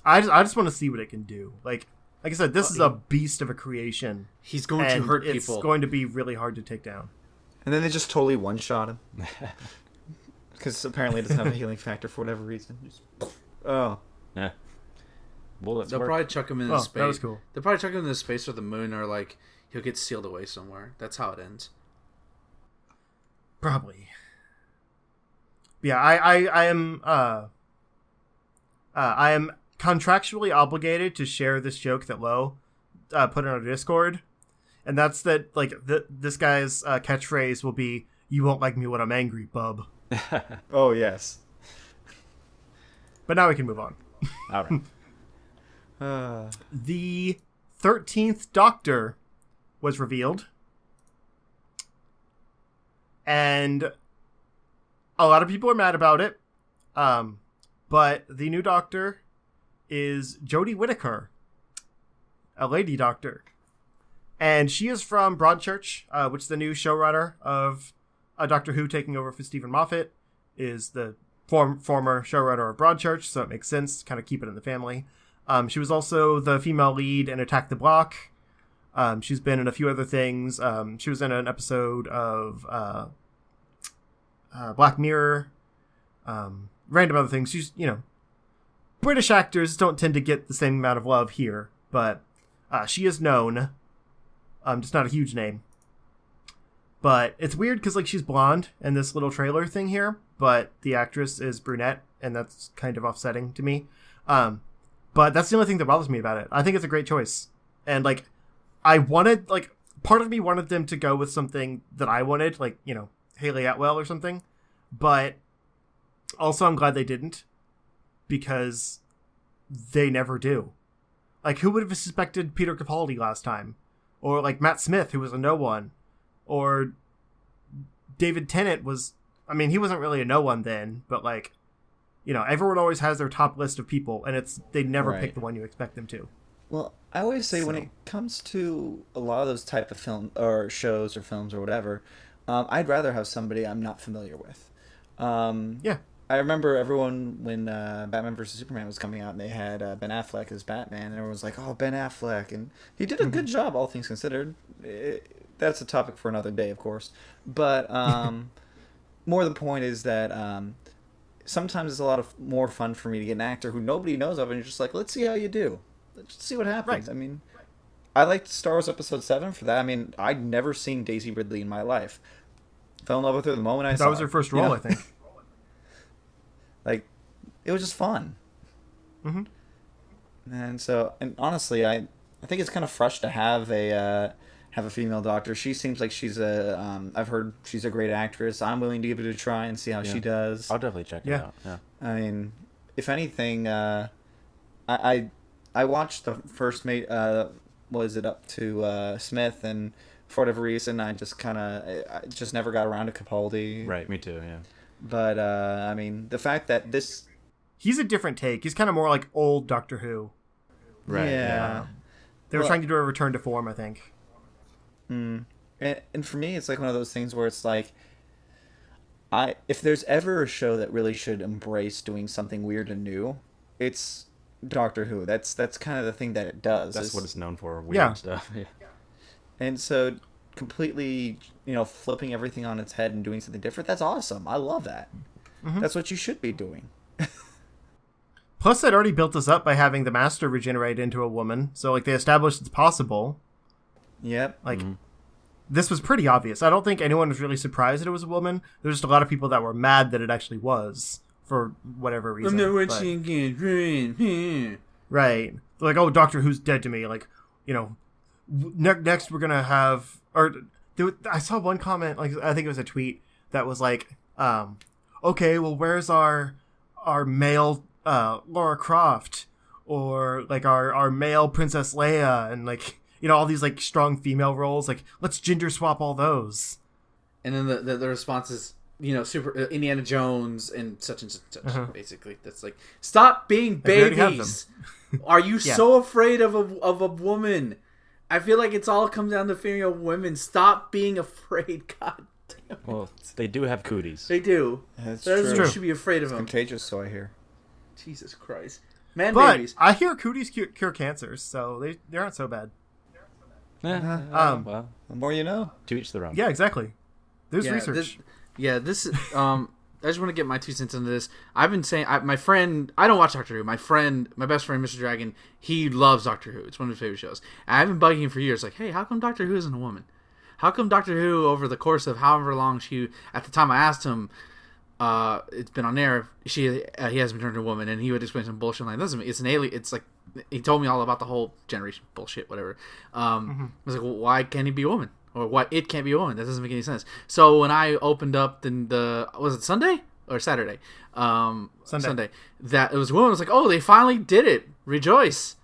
I just want to see what it can do. Like I said, this is a beast of a creation. He's going to And hurt it's people. going to be really hard to take down. and then they just totally one shot him because apparently it doesn't have a healing factor for whatever reason. Oh, Yeah. Bullets They'll work. probably chuck him into Oh, space. that was cool. They'll probably chuck him into space or the moon, or like he'll get sealed away somewhere. That's how it ends. Probably. Yeah, I am contractually obligated to share this joke that Lo put in our Discord, and that's that like this guy's catchphrase will be, "You won't like me when I'm angry, bub." oh yes. But now we can move on. All right. The 13th Doctor was revealed, and a lot of people are mad about it. But the new Doctor is Jodie Whittaker, a lady Doctor, and she is from Broadchurch, which is the new showrunner of Doctor Who, taking over for Stephen Moffat. Is the former showrunner of Broadchurch, so it makes sense to kind of keep it in the family. She was also the female lead in Attack the Block. She's been in a few other things. She was in an episode of Black Mirror. Random other things. She's, British actors don't tend to get the same amount of love here, but she is known. Just not a huge name. But it's weird because she's blonde in this little trailer thing here, but the actress is brunette, and that's kind of offsetting to me. But that's the only thing that bothers me about it. I think it's a great choice. And, I wanted, part of me wanted them to go with something that I wanted, Haley Atwell or something. But also I'm glad they didn't, because they never do. Who would have suspected Peter Capaldi last time? Or, Matt Smith, who was a no one. Or David Tennant was... I mean, he wasn't really a no one then, but, everyone always has their top list of people, and they never Right. pick the one you expect them to. Well, I always say when it comes to a lot of those type of film or shows or films or whatever, I'd rather have somebody I'm not familiar with. Yeah. I remember everyone when Batman vs Superman was coming out, and they had Ben Affleck as Batman, and everyone was like, "Oh, Ben Affleck," and he did a good job, all things considered. That's a topic for another day, of course. But more the point is that sometimes it's a lot of more fun for me to get an actor who nobody knows of, and you're just like, let's see how you do. Let's see what happens. Right. I mean, I liked Star Wars Episode 7 for that. I mean, I'd never seen Daisy Ridley in my life. Fell in love with her the moment I saw That was her. her first You role, know? I think. It was just fun. Mm-hmm. And so, and honestly, I think it's kind of fresh to have a female doctor. She seems like she's I've heard she's a great actress. I'm willing to give it a try and see how she does. I'll definitely check it Yeah. out. Yeah. I mean, if anything, I watched the first mate. Was it up to Smith, and for whatever reason, I just never got around to Capaldi. Right. Me too. Yeah. But I mean, the fact that this, He's a different take. He's kind of more like old Doctor Who. Right. yeah. They were Well- trying to do a return to form, I think. And for me, it's like one of those things where it's like, if there's ever a show that really should embrace doing something weird and new, it's Doctor Who. That's kind of the thing that it does. That's what it's known for. Weird Yeah. stuff. Yeah. And so, completely, flipping everything on its head and doing something different. That's awesome. I love that. That's what you should be doing. Plus, they'd already built this up by having the Master regenerate into a woman, so like they established it's possible. Yep. Like, this was pretty obvious. I don't think anyone was really surprised that it was a woman. There's just a lot of people that were mad that it actually was, for whatever reason. I'm not watching again. Right. Like, oh, Doctor Who's dead to me. Like, you know, next we're going to have... I saw one comment, like I think it was a tweet, that was like, okay, well, where's our male Laura Croft? Or, like, our male Princess Leia? And, like... You know, all these, like, strong female roles. Like, let's gender swap all those. And then the response is, you know, super Indiana Jones and such, basically. That's like, stop being babies. Are you so afraid of a woman? I feel like it's all comes down to fearing of women. Stop being afraid. God damn it. Well, they do have cooties. They do. That's That's true. You should be afraid of them. Contagious, so I hear. Jesus Christ. But Babies. I hear cooties cure cancers, so they aren't so bad. Well, The more you know. to each their own. Yeah, exactly. There's research. This I just want to get my 2 cents into this. I've been saying, my friend, I don't watch Doctor Who. My best friend, Mr. Dragon, he loves Doctor Who. It's one of his favorite shows. And I've been bugging him for years, like, hey, how come Doctor Who isn't a woman? How come Doctor Who, over the course of however long at the time I asked him, it's been on air, he hasn't turned into a woman, and he would explain some bullshit like, listen, it's an alien, it's like, he told me all about the whole generation bullshit, whatever. I was like, well, why can't he be a woman? Or why it can't be a woman? That doesn't make any sense. So when I opened up the was it Sunday or Saturday? Sunday. That it was a woman. I was like, oh, they finally did it. Rejoice.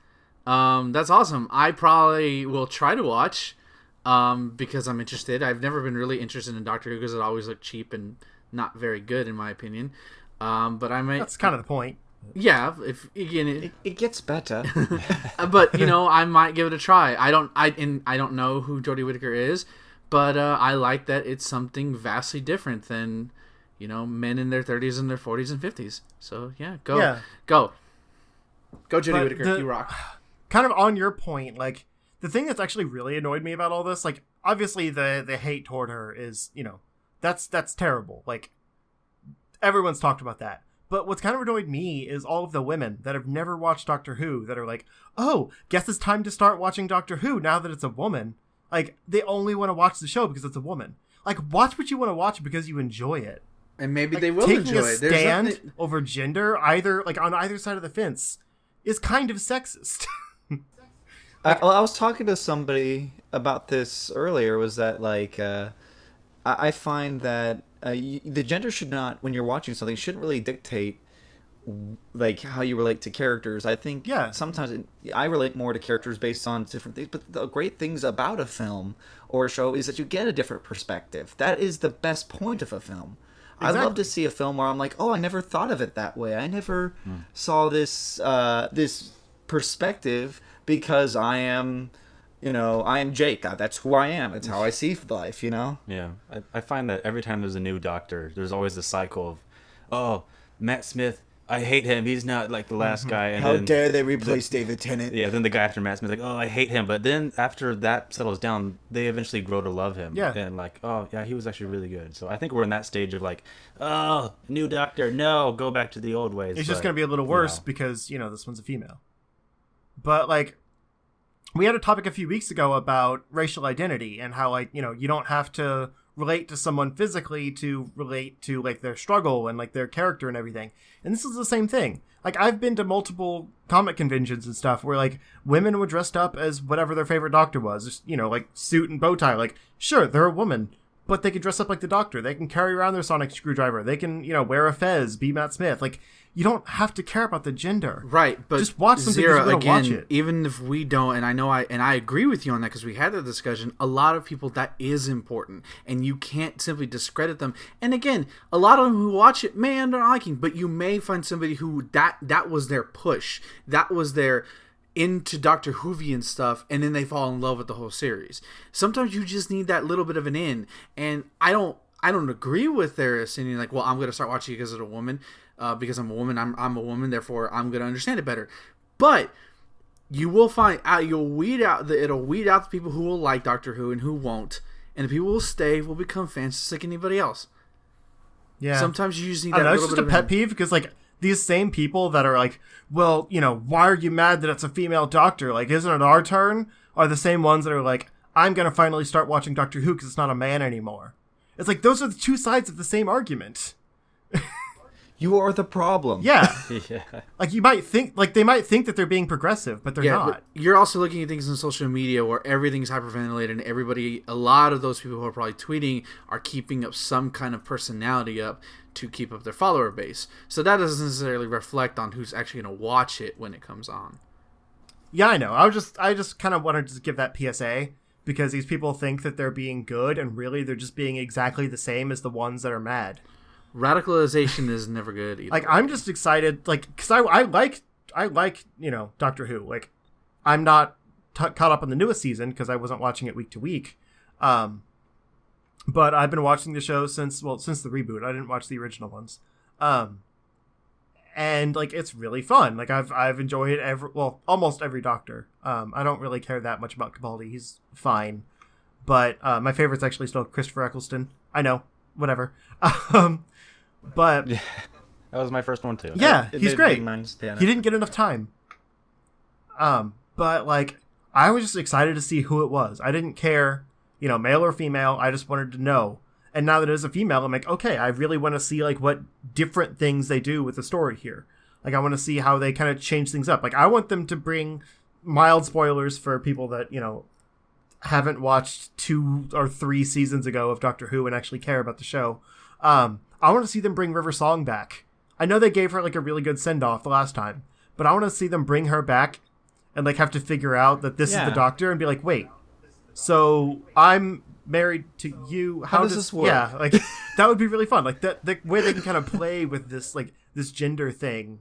That's awesome. I probably will try to watch because I'm interested. I've never been really interested in Doctor Who because it always looked cheap and not very good in my opinion. But I might. That's kind of the point. Yeah, if again, It gets better. but you know, I might give it a try. I don't know who Jodie Whittaker is, but I like that it's something vastly different than, you know, men in their 30s and their 40s and 50s. So yeah, go Jodie But Whittaker, you rock. Kind of on your point, like the thing that's actually really annoyed me about all this, like obviously the hate toward her is, you know, that's terrible. Like everyone's talked about that. But what's kind of annoyed me is all of the women that have never watched Doctor Who that are like, oh, guess it's time to start watching Doctor Who now that it's a woman. Like, they only want to watch the show because it's a woman. Like, watch what you want to watch because you enjoy it. And maybe Like, they will taking enjoy a it. stand over gender, either like on either side of the fence, is kind of sexist. I was talking to somebody about this earlier. Was that like I find that the gender should not, when you're watching something, shouldn't really dictate like how you relate to characters. I think sometimes I relate more to characters based on different things. But the great things about a film or a show is that you get a different perspective. That is the best point of a film. Exactly. I love to see a film where I'm like, oh, I never thought of it that way. I never saw this this perspective because I am, you know, I am Jake. That's who I am. That's how I see life, you know? Yeah. I find that every time there's a new Doctor, there's always the cycle of, oh, Matt Smith, I hate him. He's not like the last guy. And how dare they replace David Tennant? Yeah, then the guy after Matt Smith's like, oh, I hate him. But then after that settles down, they eventually grow to love him. Yeah. And like, oh, yeah, he was actually really good. So I think we're in that stage of like, oh, new Doctor, no, go back to the old ways. It's just going to be a little worse because, you know, this one's a female. But, like, we had a topic a few weeks ago about racial identity and how, like, you know, you don't have to relate to someone physically to relate to, like, their struggle and, like, their character and everything. And this is the same thing. Like, I've been to multiple comic conventions and stuff where, like, women were dressed up as whatever their favorite Doctor was. Just, you know, like, suit and bow tie. Like, sure, they're a woman, but they can dress up like the Doctor. They can carry around their sonic screwdriver. They can, you know, wear a fez, be Matt Smith. Like, you don't have to care about the gender. Right, but just watch something Zero, because you're gonna again, watch it. even if we don't, and I agree with you on that because we had the discussion, a lot of people, that is important, and you can't simply discredit them. And again, a lot of them who watch it may end up liking, but you may find somebody who that was their push, that was their into Doctor Whovian stuff, and then they fall in love with the whole series. Sometimes you just need that little bit of an in, and I don't agree with their opinion, like, well, I'm going to start watching it because of a woman. Because I'm a woman, I'm a woman, therefore I'm going to understand it better. But you will find out, it'll weed out the people who will like Doctor Who and who won't, and the people who will stay will become fans just like anybody else. Yeah. Sometimes you just need I that don't know, it's little just a bit of pet peeve because, like, these same people that are like, well, why are you mad that it's a female doctor? Like, isn't it our turn? Are the same ones that are like, I'm going to finally start watching Doctor Who because it's not a man anymore. It's like, those are the two sides of the same argument. You are the problem. Yeah. Yeah. Like, you might think, like, they might think that they're being progressive, but they're not. But you're also looking at things on social media where everything's hyperventilated and a lot of those people who are probably tweeting are keeping up some kind of personality up to keep up their follower base. So that doesn't necessarily reflect on who's actually going to watch it when it comes on. Yeah, I know. I just kind of wanted to give that PSA because these people think that they're being good and really they're just being exactly the same as the ones that are mad. Radicalization is never good either. Like, I'm just excited, like, because I like Doctor Who. Like, I'm not caught up on the newest season because I wasn't watching it week to week. But I've been watching the show since the reboot. I didn't watch the original ones. And, like, it's really fun. Like, I've enjoyed almost every Doctor. I don't really care that much about Capaldi. He's fine. But my favorite's actually still Christopher Eccleston. I know. Whatever. But That was my first one too. yeah, he's great. Yeah, He didn't get enough time. But like, I was just excited to see who it was. I didn't care, male or female. I just wanted to know. And now that it is a female, I'm like, okay, I really want to see like what different things they do with the story here. Like, I want to see how they kind of change things up. Like, I want them to bring mild spoilers for people that haven't watched 2 or 3 seasons ago of Doctor Who and actually care about the show. I want to see them bring River Song back. I know they gave her like a really good send-off the last time, but I want to see them bring her back and like have to figure out that this is the Doctor and be like, wait, so I'm married to you. How does this work? Yeah, like that would be really fun. Like that, the way they can kind of play with this, like this gender thing,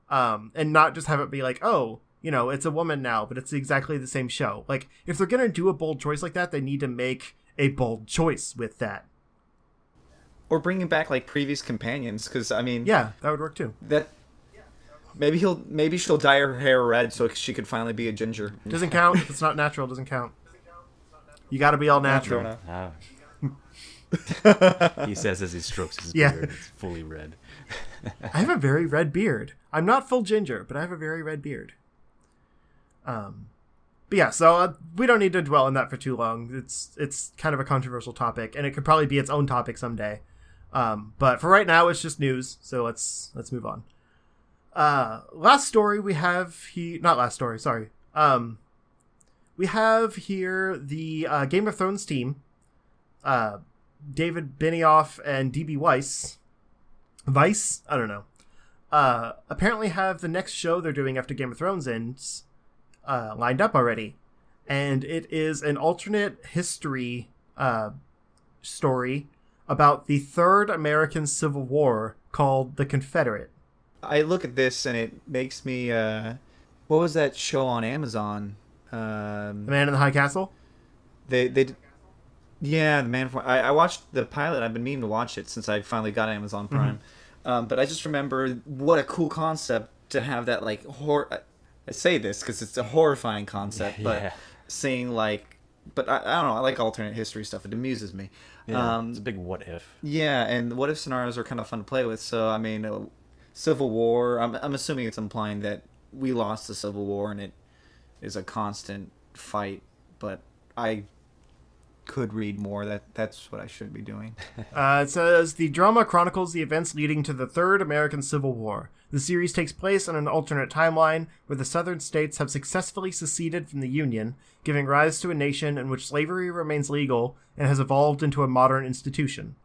and not just have it be like, oh, it's a woman now, but it's exactly the same show. Like, if they're gonna do a bold choice like that, they need to make a bold choice with that. Or bringing back like previous companions, because I mean, Yeah, that would work too. that maybe she'll dye her hair red so she could finally be a ginger. Doesn't count. If it's not natural, doesn't count. You got to be all natural. Fair Ah. He says as he strokes his Yeah. beard, it's fully red. I have a very red beard. I'm not full ginger, but I have a very red beard. But yeah, so we don't need to dwell on that for too long. It's kind of a controversial topic, and it could probably be its own topic someday. But for right now, it's just news. So let's move on. Last story we have not last story. Sorry. We have here the Game of Thrones team, David Benioff and DB Weiss. I don't know. Apparently have the next show they're doing after Game of Thrones ends lined up already, and it is an alternate history story about the Third American Civil War called The Confederate. I look at this and it makes me. What was that show on Amazon? The Man in the High Castle? Yeah, the Man from. I watched the pilot. I've been meaning to watch it since I finally got Amazon Prime. But I just remember what a cool concept to have that like horror. I say this because it's a horrifying concept, Yeah. but seeing like, but I don't know. I like alternate history stuff. It amuses me. Yeah, it's a big what if. Yeah, and what if scenarios are kind of fun to play with. So I mean, Civil War. I'm assuming it's implying that we lost the Civil War and it is a constant fight. But I could read more. That's what I should be doing. It says the drama chronicles the events leading to the Third American Civil War. The series takes place on an alternate timeline where the southern states have successfully seceded from the Union, giving rise to a nation in which slavery remains legal and has evolved into a modern institution.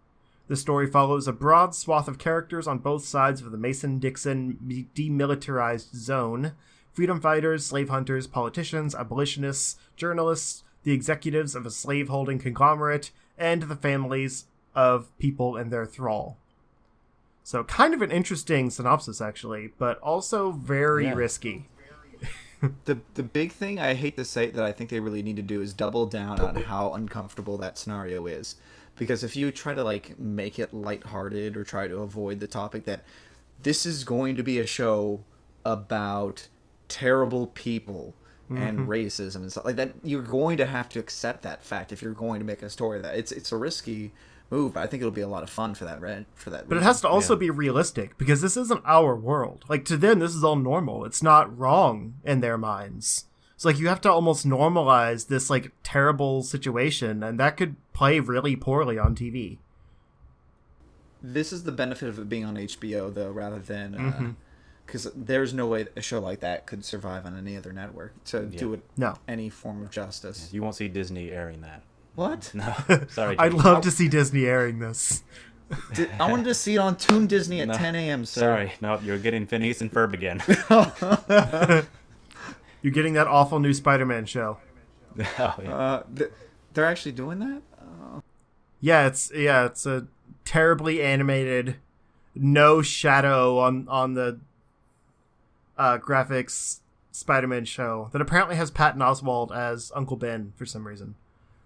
The story follows a broad swath of characters on both sides of the Mason-Dixon demilitarized zone: freedom fighters, slave hunters, politicians, abolitionists, journalists, the executives of a slave-holding conglomerate, and the families of people in their thrall. So kind of an interesting synopsis, actually, but also very risky. The big thing I hate to say that I think they really need to do is double down on how uncomfortable that scenario is. Because if you try to like make it lighthearted or try to avoid the topic that this is going to be a show about terrible people and racism and stuff like that, you're going to have to accept that fact if you're going to make a story of that. It's a risky move. I think it'll be a lot of fun for that But it has to also be realistic, because this isn't our world. Like, to them, this is all normal. It's not wrong in their minds. It's like you have to almost normalize this like terrible situation, and that could play really poorly on TV. This is the benefit of it being on HBO, though, rather than because there's no way a show like that could survive on any other network to do it any form of justice. You won't see Disney airing that. What? No, sorry. I'd love to see Disney airing this. I wanted to see it on Toon Disney at 10 a.m. Sir. Sorry, no, you're getting Phineas and Ferb again. You're getting that awful new Spider-Man show. Oh, yeah. They're actually doing that? Yeah, it's a terribly animated, no shadow on the graphics Spider-Man show that apparently has Patton Oswalt as Uncle Ben for some reason.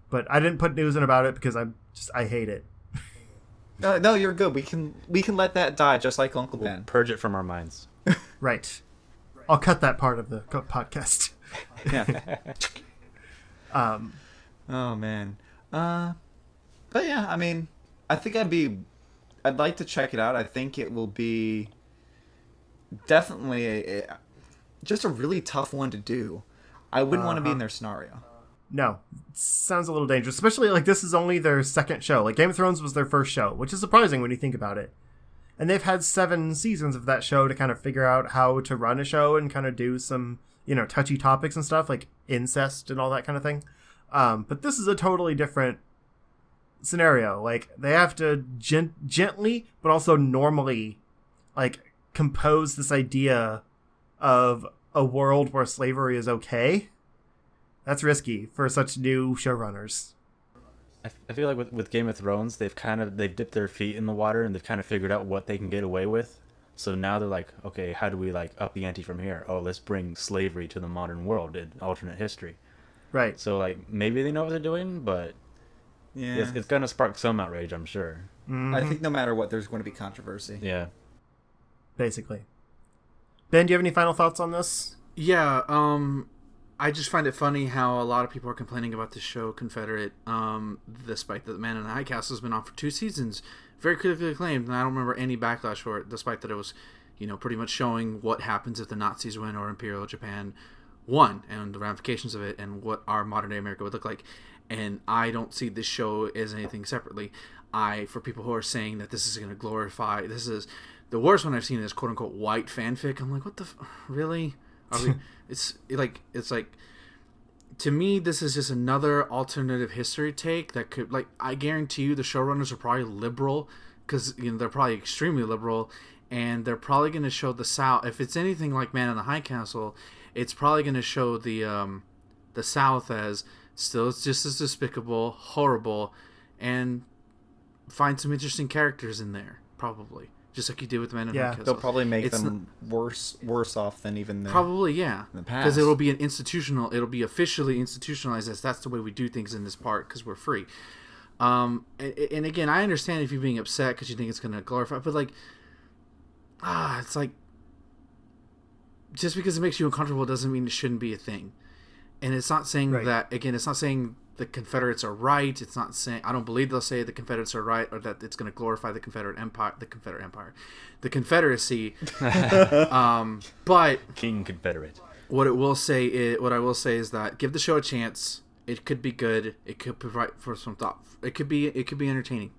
But I didn't put news in about it because I hate it. No, you're good. We can let that die just like Uncle Ben. Purge it from our minds. Right. I'll cut that part of the podcast. Yeah. Oh man. But yeah, I mean, I think I'd like to check it out. I think it will be definitely just a really tough one to do. I wouldn't want to be in their scenario. No, sounds a little dangerous, especially like this is only their second show. Like Game of Thrones was their first show, which is surprising when you think about it. And they've had 7 seasons of that show to kind of figure out how to run a show and kind of do some, touchy topics and stuff like incest and all that kind of thing. But this is a totally different scenario. Like they have to gently, but also normally, like compose this idea of a world where slavery is okay. That's risky for such new showrunners. I feel like with Game of Thrones, they've dipped their feet in the water and they've kind of figured out what they can get away with. So now they're like, okay, how do we like up the ante from here? Oh, let's bring slavery to the modern world in alternate history. Right. So like maybe they know what they're doing, but Yeah, it's gonna spark some outrage, I'm sure. Mm-hmm. I think no matter what, there's going to be controversy. Yeah. Basically. Ben, do you have any final thoughts on this? Yeah, I just find it funny how a lot of people are complaining about this show, Confederate, despite that The Man in the High Castle has been on for 2 seasons, very critically acclaimed, and I don't remember any backlash for it, despite that it was, pretty much showing what happens if the Nazis win or Imperial Japan won, and the ramifications of it, and what our modern-day America would look like. And I don't see this show as anything separately. For people who are saying that this is going to glorify, this is the worst one I've seen is quote-unquote white fanfic. I'm like, what the really? It's like to me this is just another alternative history take that could, like, I guarantee you the showrunners are probably liberal, because they're probably extremely liberal, and they're probably going to show the South. If it's anything like Man in the High Castle, it's probably going to show the South as still just as despicable, horrible, and find some interesting characters in there, probably. Just like you did with Man in the High Castle. They'll probably make them worse off than even probably, yeah. in the past. Because it'll be officially institutionalized as that's the way we do things in this part because we're free. And again, I understand if you're being upset because you think it's going to glorify, but like, it's like, just because it makes you uncomfortable doesn't mean it shouldn't be a thing. And it's not saying that, again, it's not saying the Confederates are right. It's not saying, I don't believe they'll say the Confederates are right or that it's going to glorify the Confederate Confederacy. But King Confederate. what I will say is that give the show a chance. It could be good. It could provide for some thought. It could be entertaining.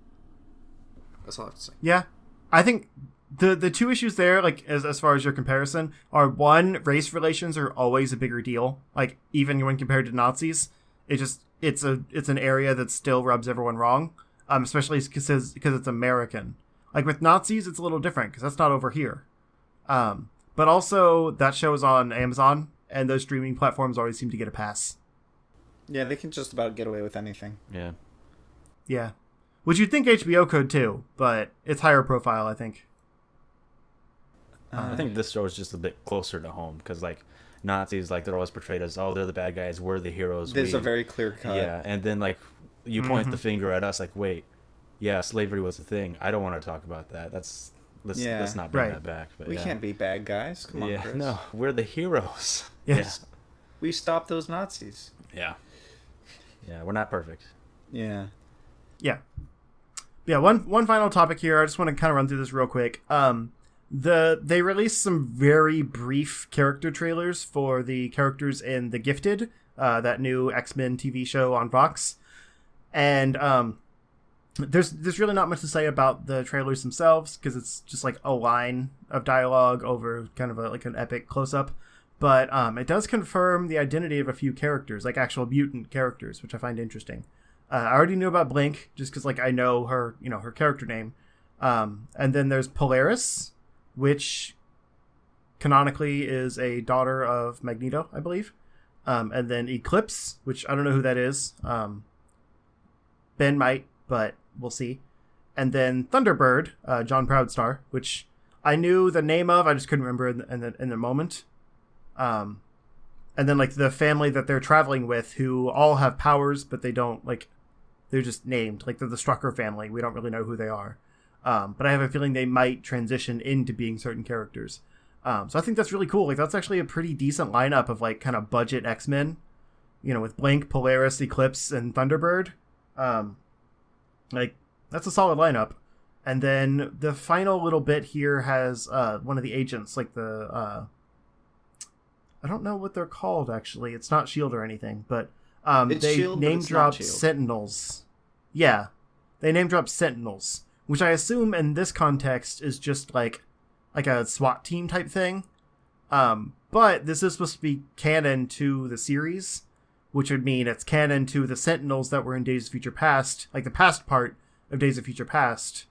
That's all I have to say. Yeah. I think the 2 issues there, like as far as your comparison, are 1, race relations are always a bigger deal. Like even when compared to Nazis, it's an area that still rubs everyone wrong, especially because it's American. Like with Nazis, it's a little different because that's not over here. But also that show is on Amazon, and those streaming platforms always seem to get a pass. Yeah, they can just about get away with anything. Yeah. Yeah. Which you'd think HBO could too, but it's higher profile, I think. I think this show is just a bit closer to home because, like, Nazis, like, they're always portrayed as, oh, they're the bad guys, we're the heroes. There's a very clear cut. Yeah, and then, like, you point the finger at us, like, wait, yeah, slavery was a thing. I don't want to talk about that. Let's not bring that back. But we can't be bad guys. Come on, Chris. No, we're the heroes. Yes. Yeah. We stopped those Nazis. Yeah. Yeah, we're not perfect. Yeah. Yeah. Yeah, one final topic here. I just want to kind of run through this real quick. They released some very brief character trailers for the characters in The Gifted, that new X-Men TV show on Fox, and there's really not much to say about the trailers themselves because it's just like a line of dialogue over kind of like an epic close-up. But it does confirm the identity of a few characters, like actual mutant characters, which I find interesting. I already knew about Blink just because like I know her, her character name. And then there's Polaris, which canonically is a daughter of Magneto, I believe. And then Eclipse, which I don't know who that is. Ben might, but we'll see. And then Thunderbird, John Proudstar, which I knew the name of, I just couldn't remember in the moment. And then like the family that they're traveling with, who all have powers, but they don't like. They're just named, like they're the Strucker family. We don't really know who they are. But I have a feeling they might transition into being certain characters. So I think that's really cool. Like that's actually a pretty decent lineup of like kind of budget X-Men, with Blink, Polaris, Eclipse, and Thunderbird. Like that's a solid lineup. And then the final little bit here has one of the agents, like the I don't know what they're called actually. It's not SHIELD or anything, but they SHIELD, name but drop SHIELD. Sentinels. Yeah, they name drop Sentinels, which I assume in this context is just like a SWAT team type thing. But this is supposed to be canon to the series, which would mean it's canon to the Sentinels that were in Days of Future Past, like the past part of Days of Future Past.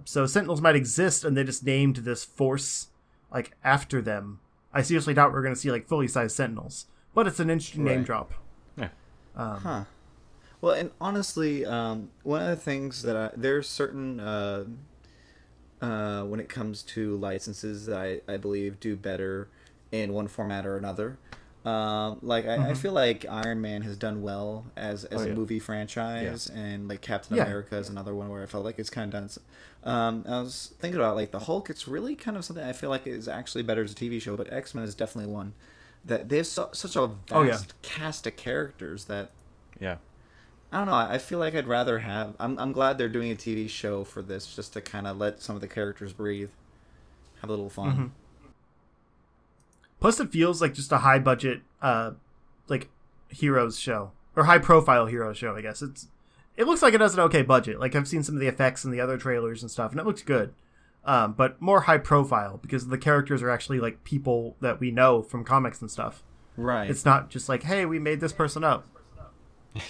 So Sentinels might exist, and they just named this force like after them. I seriously doubt we're going to see like fully sized Sentinels, but it's an interesting name Right. drop. Yeah. Huh. Well, and honestly, one of the things that there's certain when it comes to licenses that I believe do better in one format or another. I feel like Iron Man has done well as a yeah. movie franchise, and like Captain Yeah. America is another one where I felt like it's kind of done. I was thinking about like the Hulk. It's really kind of something I feel like is actually better as a TV show, but X-Men is definitely one that they have such a vast cast of characters that Yeah. I don't know. I feel like I'd rather have. I'm glad they're doing a TV show for this, just to kind of let some of the characters breathe, have a little fun. Mm-hmm. Plus, it feels like just a high budget, like heroes show or high profile heroes show. I guess it looks like it has an okay budget. Like I've seen some of the effects in the other trailers and stuff, and it looks good. But more high profile because the characters are actually like people that we know from comics and stuff. Right. It's not just like, hey, we made this person up.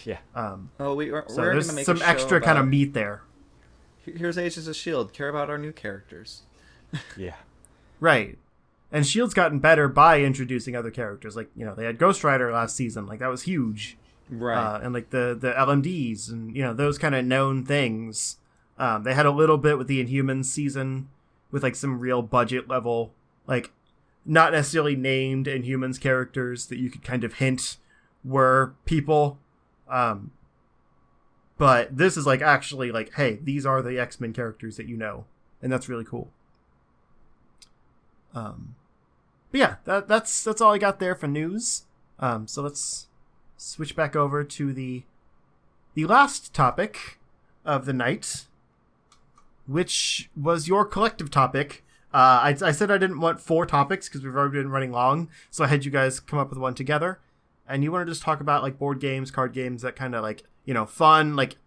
Yeah. we're So going there's to make some a show extra kind of about- meat there. Here's Agents of Shield. Care about our new characters. Yeah. Right. And S.H.I.E.L.D.'s gotten better by introducing other characters. Like, they had Ghost Rider last season. Like, that was huge. Right. And, like, the LMDs and, those kind of known things. They had a little bit with the Inhumans season with, like, some real budget level, like, not necessarily named Inhumans characters that you could kind of hint were people. But this is, like, actually, like, hey, these are the X-Men characters that you know. And that's really cool. But yeah, that's all I got there for news. So let's switch back over to the last topic of the night, which was your collective topic. I said I didn't want 4 topics because we've already been running long, so I had you guys come up with one together. And you want to just talk about like board games, card games, that kind of like, fun, like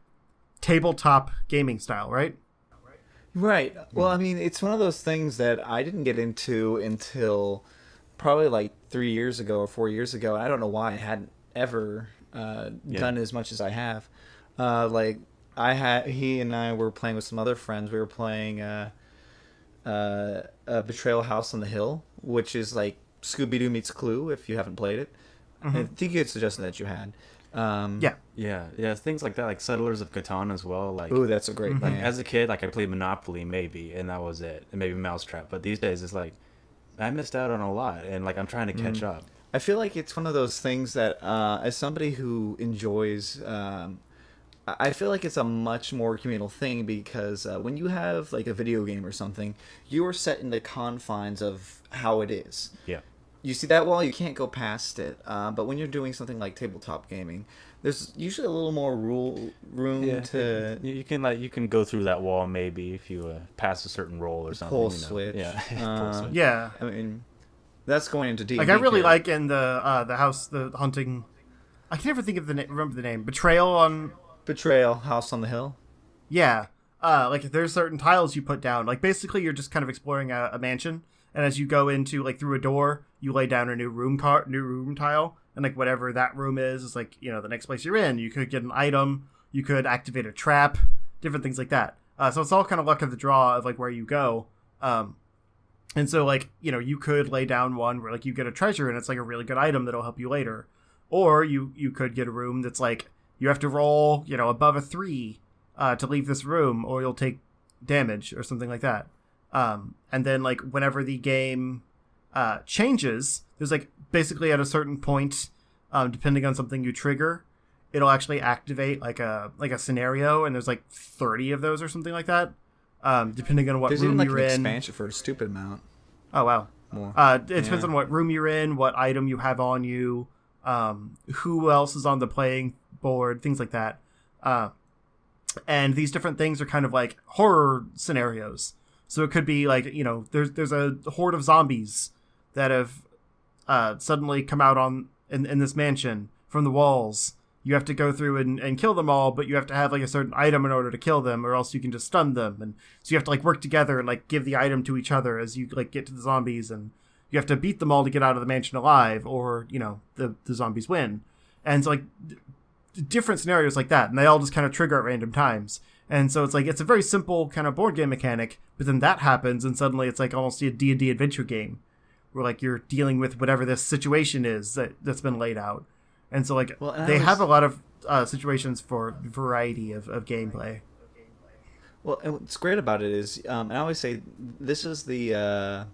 tabletop gaming style, right? Right. Well, I mean, it's one of those things that I didn't get into until probably like 3 years ago or 4 years ago. I don't know why I hadn't ever done as much as I have. He and I were playing with some other friends. We were playing Betrayal House on the Hill, which is like Scooby-Doo meets Clue, if you haven't played it. I think you had suggested that you had. Yeah, things like that, like Settlers of Catan as well. Like, Ooh, that's a great like game. as a kid, like I played Monopoly maybe, and that was it, and maybe Mousetrap. But these days, it's like I missed out on a lot, and like I'm trying to catch up. I feel like it's one of those things that, as somebody who enjoys, I feel like it's a much more communal thing because when you have like a video game or something, you are set in the confines of how it is. Yeah, you see that wall, you can't go past it. But when you're doing something like tabletop gaming, there's usually a little more room to you can go through that wall maybe if you pass a certain roll or something. pull switch. Yeah. Pull switch. Yeah. I mean, that's going into D&D. Like I really like in the house, the hunting. I can never think of remember the name. Betrayal on. Betrayal, House on the Hill. Yeah. Like there's certain tiles you put down. Like basically you're just kind of exploring a mansion, and as you go into like through a door, you lay down a new room tile, and like whatever that room is like, you know, the next place you're in. You could get an item, you could activate a trap, different things like that. So it's all kind of luck of the draw of like where you go. And so like, you know, you could lay down one where like you get a treasure and it's like a really good item that'll help you later, or you could get a room that's like you have to roll, you know, above a 3 to leave this room, or you'll take damage or something like that. And then like whenever the game changes, there's like basically at a certain point, depending on something you trigger, it'll actually activate like a scenario, and there's like 30 of those or something like that, depending on what There's room even like you're an in. expansion for a stupid amount. Oh wow. More. It depends on what room you're in, what item you have on you, who else is on the playing board, things like that. And these different things are kind of like horror scenarios. So it could be like, you know, there's a horde of zombies that have suddenly come out in this mansion from the walls. You have to go through and kill them all, but you have to have like a certain item in order to kill them, or else you can just stun them. And so you have to like work together and like give the item to each other as you like get to the zombies, and you have to beat them all to get out of the mansion alive, or, you know, the zombies win. And so like different scenarios like that, and they all just kind of trigger at random times. And so it's like it's a very simple kind of board game mechanic, but then that happens and suddenly it's like almost a D&D adventure game where like you're dealing with whatever this situation is that's been laid out. And so like they have a lot of situations for variety of gameplay. Well, and what's great about it is, and I always say this is the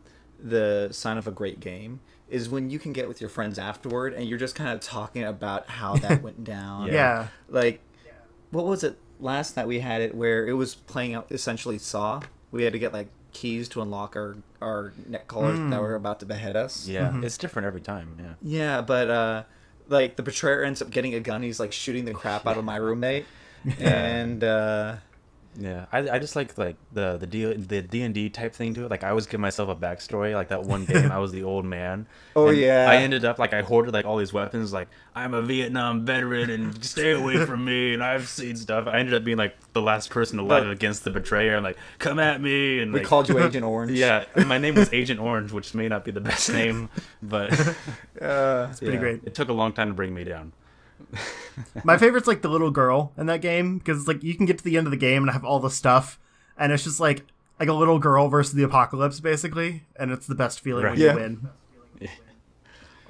sign of a great game, is when you can get with your friends afterward and you're just kind of talking about how that went down. Yeah. Like, what was it? Last night we had it where it was playing out essentially Saw. We had to get like keys to unlock our neck collars that were about to behead us. Yeah, it's different every time. Yeah. Yeah, but like the betrayer ends up getting a gun. He's like shooting the crap out of my roommate, and Yeah, I just like the D&D type thing to it. Like I always give myself a backstory. Like that one game, I was the old man. Oh, and yeah. I ended up like I hoarded like all these weapons. Like I'm a Vietnam veteran and stay away from me. And I've seen stuff. I ended up being like the last person alive against the betrayer. I'm like, come at me. And we like, called you Agent Orange. Yeah, my name was Agent Orange, which may not be the best name, but It's pretty great. it took a long time to bring me down. My favorite's like the little girl in that game, because it's like you can get to the end of the game and have all the stuff, and it's just like a little girl versus the apocalypse basically, and it's the best feeling when you win.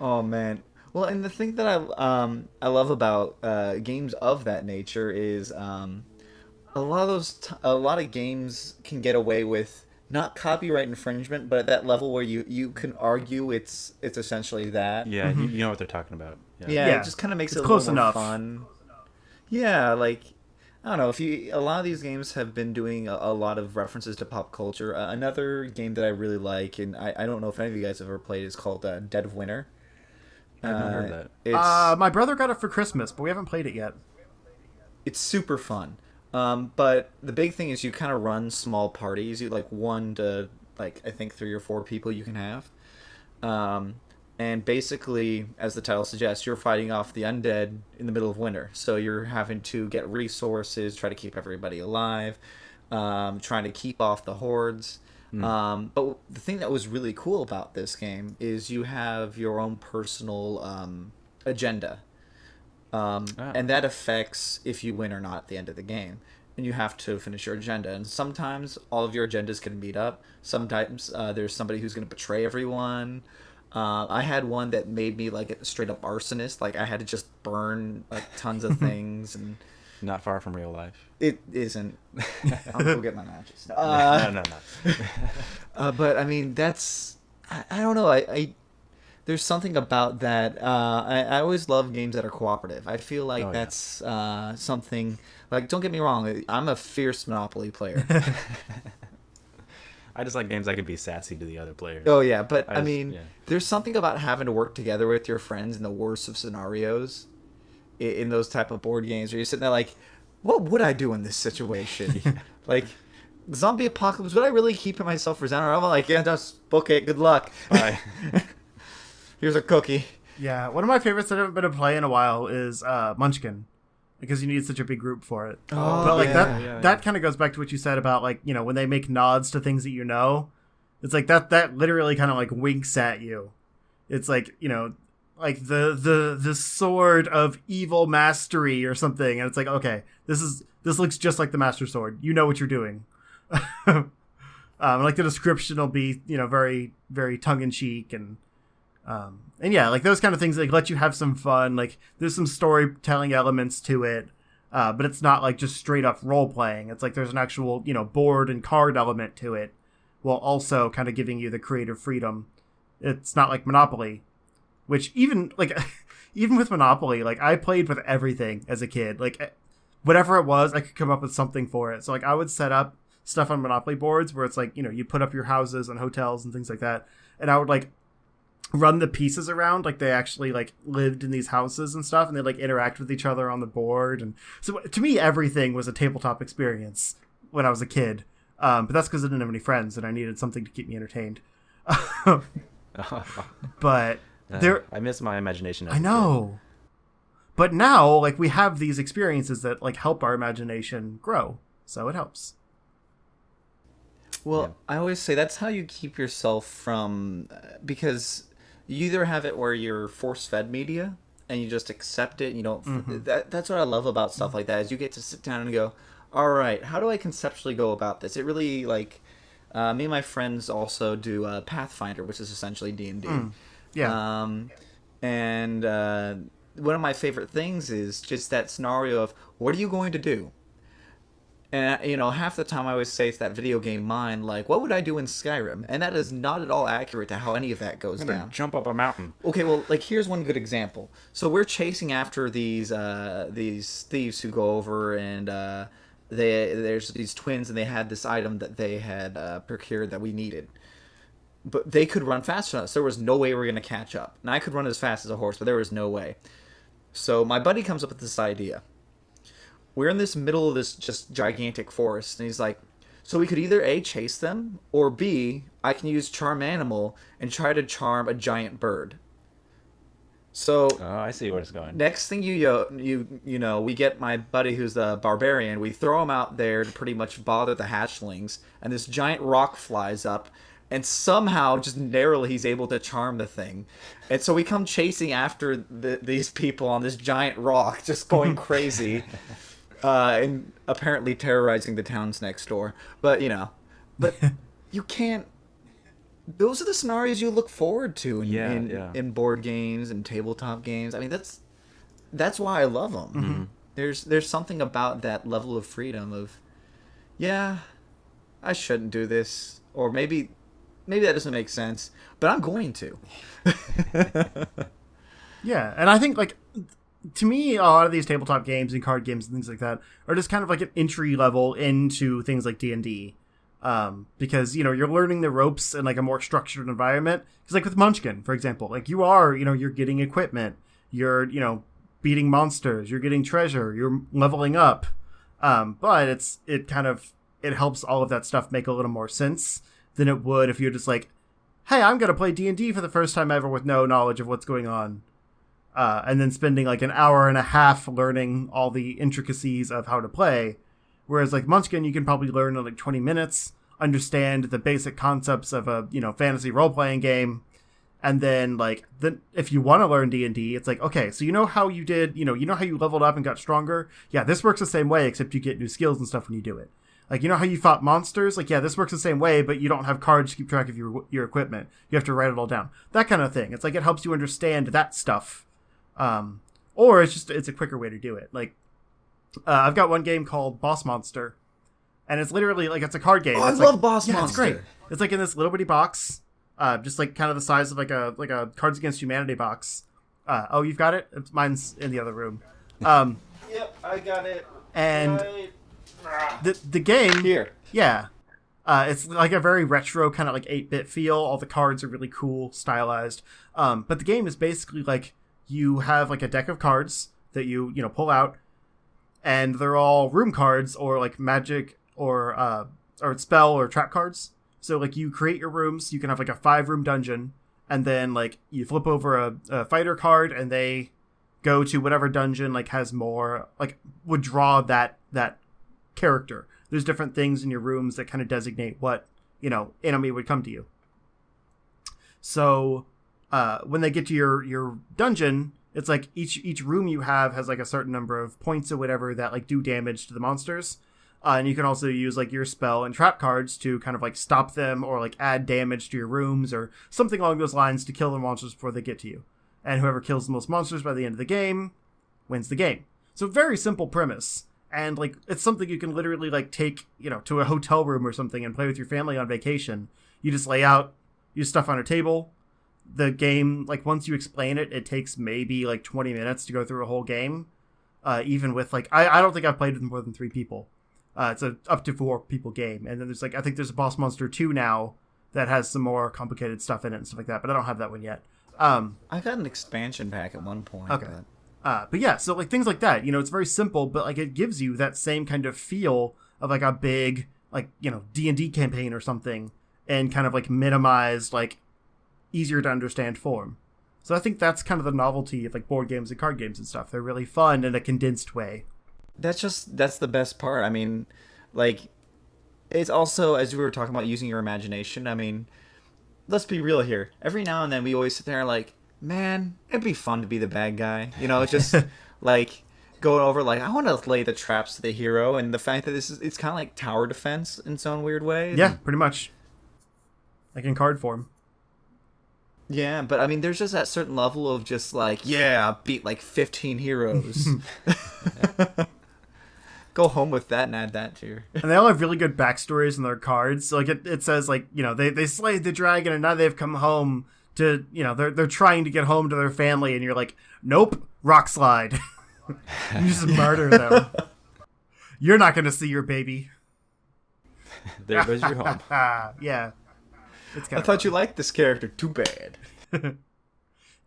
Oh man. Well, and the thing that I love about games of that nature is a lot of games can get away with not copyright infringement, but at that level where you can argue it's essentially that. Yeah, you know what they're talking about. Yeah, it just kind of makes it a close little more enough. fun. Yeah, like I don't know, a lot of these games have been doing a lot of references to pop culture. Another game that I really like, and I don't know if any of you guys have ever played, is called Dead of Winter. I haven't heard that. It's My brother got it for Christmas, but we haven't played it yet. it's super fun. But the big thing is you kind of run small parties. You like 1 to like I think 3 or 4 people you can have. And basically, as the title suggests, you're fighting off the undead in the middle of winter. So you're having to get resources, try to keep everybody alive, trying to keep off the hordes. But the thing that was really cool about this game is you have your own personal agenda. And that affects if you win or not at the end of the game. And you have to finish your agenda. And sometimes all of your agendas can meet up. Sometimes there's somebody who's going to betray everyone. I had one that made me like a straight up arsonist. Like I had to just burn like tons of things, and Not far from real life. it isn't. I'll go get my matches. No. But I mean, that's I don't know. I there's something about that. I always love games that are cooperative. I feel like that's something. Like, don't get me wrong. I'm a fierce Monopoly player. I just like games that can be sassy to the other players. Oh yeah, but I just- mean, yeah. there's something about having to work together with your friends in the worst of scenarios, in those type of board games where you're sitting there like, what would I do in this situation? Like, zombie apocalypse, would I really keep myself for Xenon? I'm like, yeah, just book it. Good luck. Bye. Here's a cookie. Yeah, one of my favorites that I haven't been to play in a while is Munchkin, because you need such a big group for it. Oh, But like yeah, that kind of goes back to what you said about like, you know, when they make nods to things that you know, it's like that literally kind of like winks at you. It's like, you know, like the sword of evil mastery or something, and it's like, okay, this looks just like the Master Sword. You know what you're doing. Like the description will be, you know, very very tongue in cheek and yeah, like those kind of things like let you have some fun. Like there's some storytelling elements to it, but it's not like just straight up role playing. It's like there's an actual, you know, board and card element to it, while also kind of giving you the creative freedom. It's not like Monopoly, which even like even with Monopoly, like I played with everything as a kid. Like whatever it was, I could come up with something for it. So like I would set up stuff on Monopoly boards where it's like, you know, you put up your houses and hotels and things like that, and I would like run the pieces around like they actually like lived in these houses and stuff, and they like interact with each other on the board. And so to me everything was a tabletop experience when I was a kid, but that's because I didn't have any friends and I needed something to keep me entertained. But there I miss my imagination. As I a know, but now like we have these experiences that like help our imagination grow, so it helps. Well, I always say that's how you keep yourself from because you either have it where you're force-fed media and you just accept it and you don't that's what I love about stuff like that is you get to sit down and go, all right, how do I conceptually go about this? It really like me and my friends also do Pathfinder, which is essentially D&D. Yeah. And one of my favorite things is just that scenario of what are you going to do? And, you know, half the time I always say it's that video game mind, like, what would I do in Skyrim? And that is not at all accurate to how any of that goes I'm gonna down. jump up a mountain. Okay, well, like, here's one good example. So we're chasing after these thieves who go over and there's these twins and they had this item that they had procured that we needed. But they could run faster than us. There was no way we were going to catch up. And I could run as fast as a horse, but there was no way. So my buddy comes up with this idea. We're in this middle of this just gigantic forest, and he's like, so we could either A, chase them, or B, I can use Charm Animal and try to charm a giant bird. So Oh, I see where it's going. next thing you know, we get my buddy who's the barbarian, we throw him out there to pretty much bother the hatchlings, and this giant rock flies up, and somehow, just narrowly, he's able to charm the thing. And so we come chasing after these people on this giant rock, just going crazy. And apparently terrorizing the towns next door. But, you know, you can't... Those are the scenarios you look forward to in board games and tabletop games. I mean, that's why I love them. Mm-hmm. There's something about that level of freedom of, yeah, I shouldn't do this. Or maybe that doesn't make sense, but I'm going to. Yeah, and I think like to me, a lot of these tabletop games and card games and things like that are just kind of like an entry level into things like D&D, because you know you're learning the ropes in like a more structured environment. Because like with Munchkin, for example, like you're getting equipment, you're beating monsters, you're getting treasure, you're leveling up, but it helps all of that stuff make a little more sense than it would if you're just like, hey, I'm gonna play D&D for the first time ever with no knowledge of what's going on. And then spending like an hour and a half learning all the intricacies of how to play. Whereas like Munchkin, you can probably learn in like 20 minutes, understand the basic concepts of a, fantasy role-playing game. And then if you want to learn D&D, it's like, okay, so you know how you did, you know how you leveled up and got stronger? Yeah, this works the same way, except you get new skills and stuff when you do it. Like, you know how you fought monsters? Like, yeah, this works the same way, but you don't have cards to keep track of your equipment. You have to write it all down. That kind of thing. It's like it helps you understand that stuff. Or it's a quicker way to do it. Like, I've got one game called Boss Monster, and it's literally like it's a card game. Oh, I love Boss Monster. It's great. It's like in this little bitty box, just like kind of the size of like a Cards Against Humanity box. Oh, you've got it? Mine's in the other room. Yep, I got it. And the game Here. Yeah. It's like a very retro kind of like 8-bit feel. All the cards are really cool, stylized. But the game is basically like you have like a deck of cards that you pull out, and they're all room cards or like magic or spell or trap cards. So like you create your rooms. You can have like a 5-room dungeon, and then like you flip over a fighter card, and they go to whatever dungeon like has more like would draw that character. There's different things in your rooms that kind of designate what enemy would come to you. So when they get to your dungeon, it's like each room you have has like a certain number of points or whatever that like do damage to the monsters. And you can also use like your spell and trap cards to kind of like stop them or like add damage to your rooms or something along those lines to kill the monsters before they get to you. And whoever kills the most monsters by the end of the game wins the game. So very simple premise. And like it's something you can literally like take, to a hotel room or something and play with your family on vacation. You just lay out your stuff on a table. The game, like once you explain it, it takes maybe like 20 minutes to go through a whole game. Even with like I don't think I've played with more than 3 people. It's a up to 4 people game. And then there's like I think there's a Boss Monster 2 now that has some more complicated stuff in it and stuff like that, but I don't have that one yet. I got an expansion pack at one point. Okay. But yeah, so like things like that, it's very simple, but like it gives you that same kind of feel of like a big like D&D campaign or something, and kind of like minimized, like easier to understand form. So I think that's kind of the novelty of like board games and card games and stuff. They're really fun in a condensed way. That's the best part. I mean, like it's also, as we were talking about using your imagination. I mean, let's be real here. Every now and then we always sit there like, man, it'd be fun to be the bad guy. Just like going over like, I want to lay the traps to the hero, and the fact that it's kind of like tower defense in its own weird way. Yeah, pretty much. Like in card form. Yeah, but I mean, there's just that certain level of just like, yeah, beat like 15 heroes. Go home with that and add that to your... And they all have really good backstories in their cards. So like it says like, they slayed the dragon and now they've come home to, they're trying to get home to their family, and you're like, nope, rock slide. You just murder them. You're not going to see your baby. There goes your home. Yeah. I thought you liked this character. Too bad.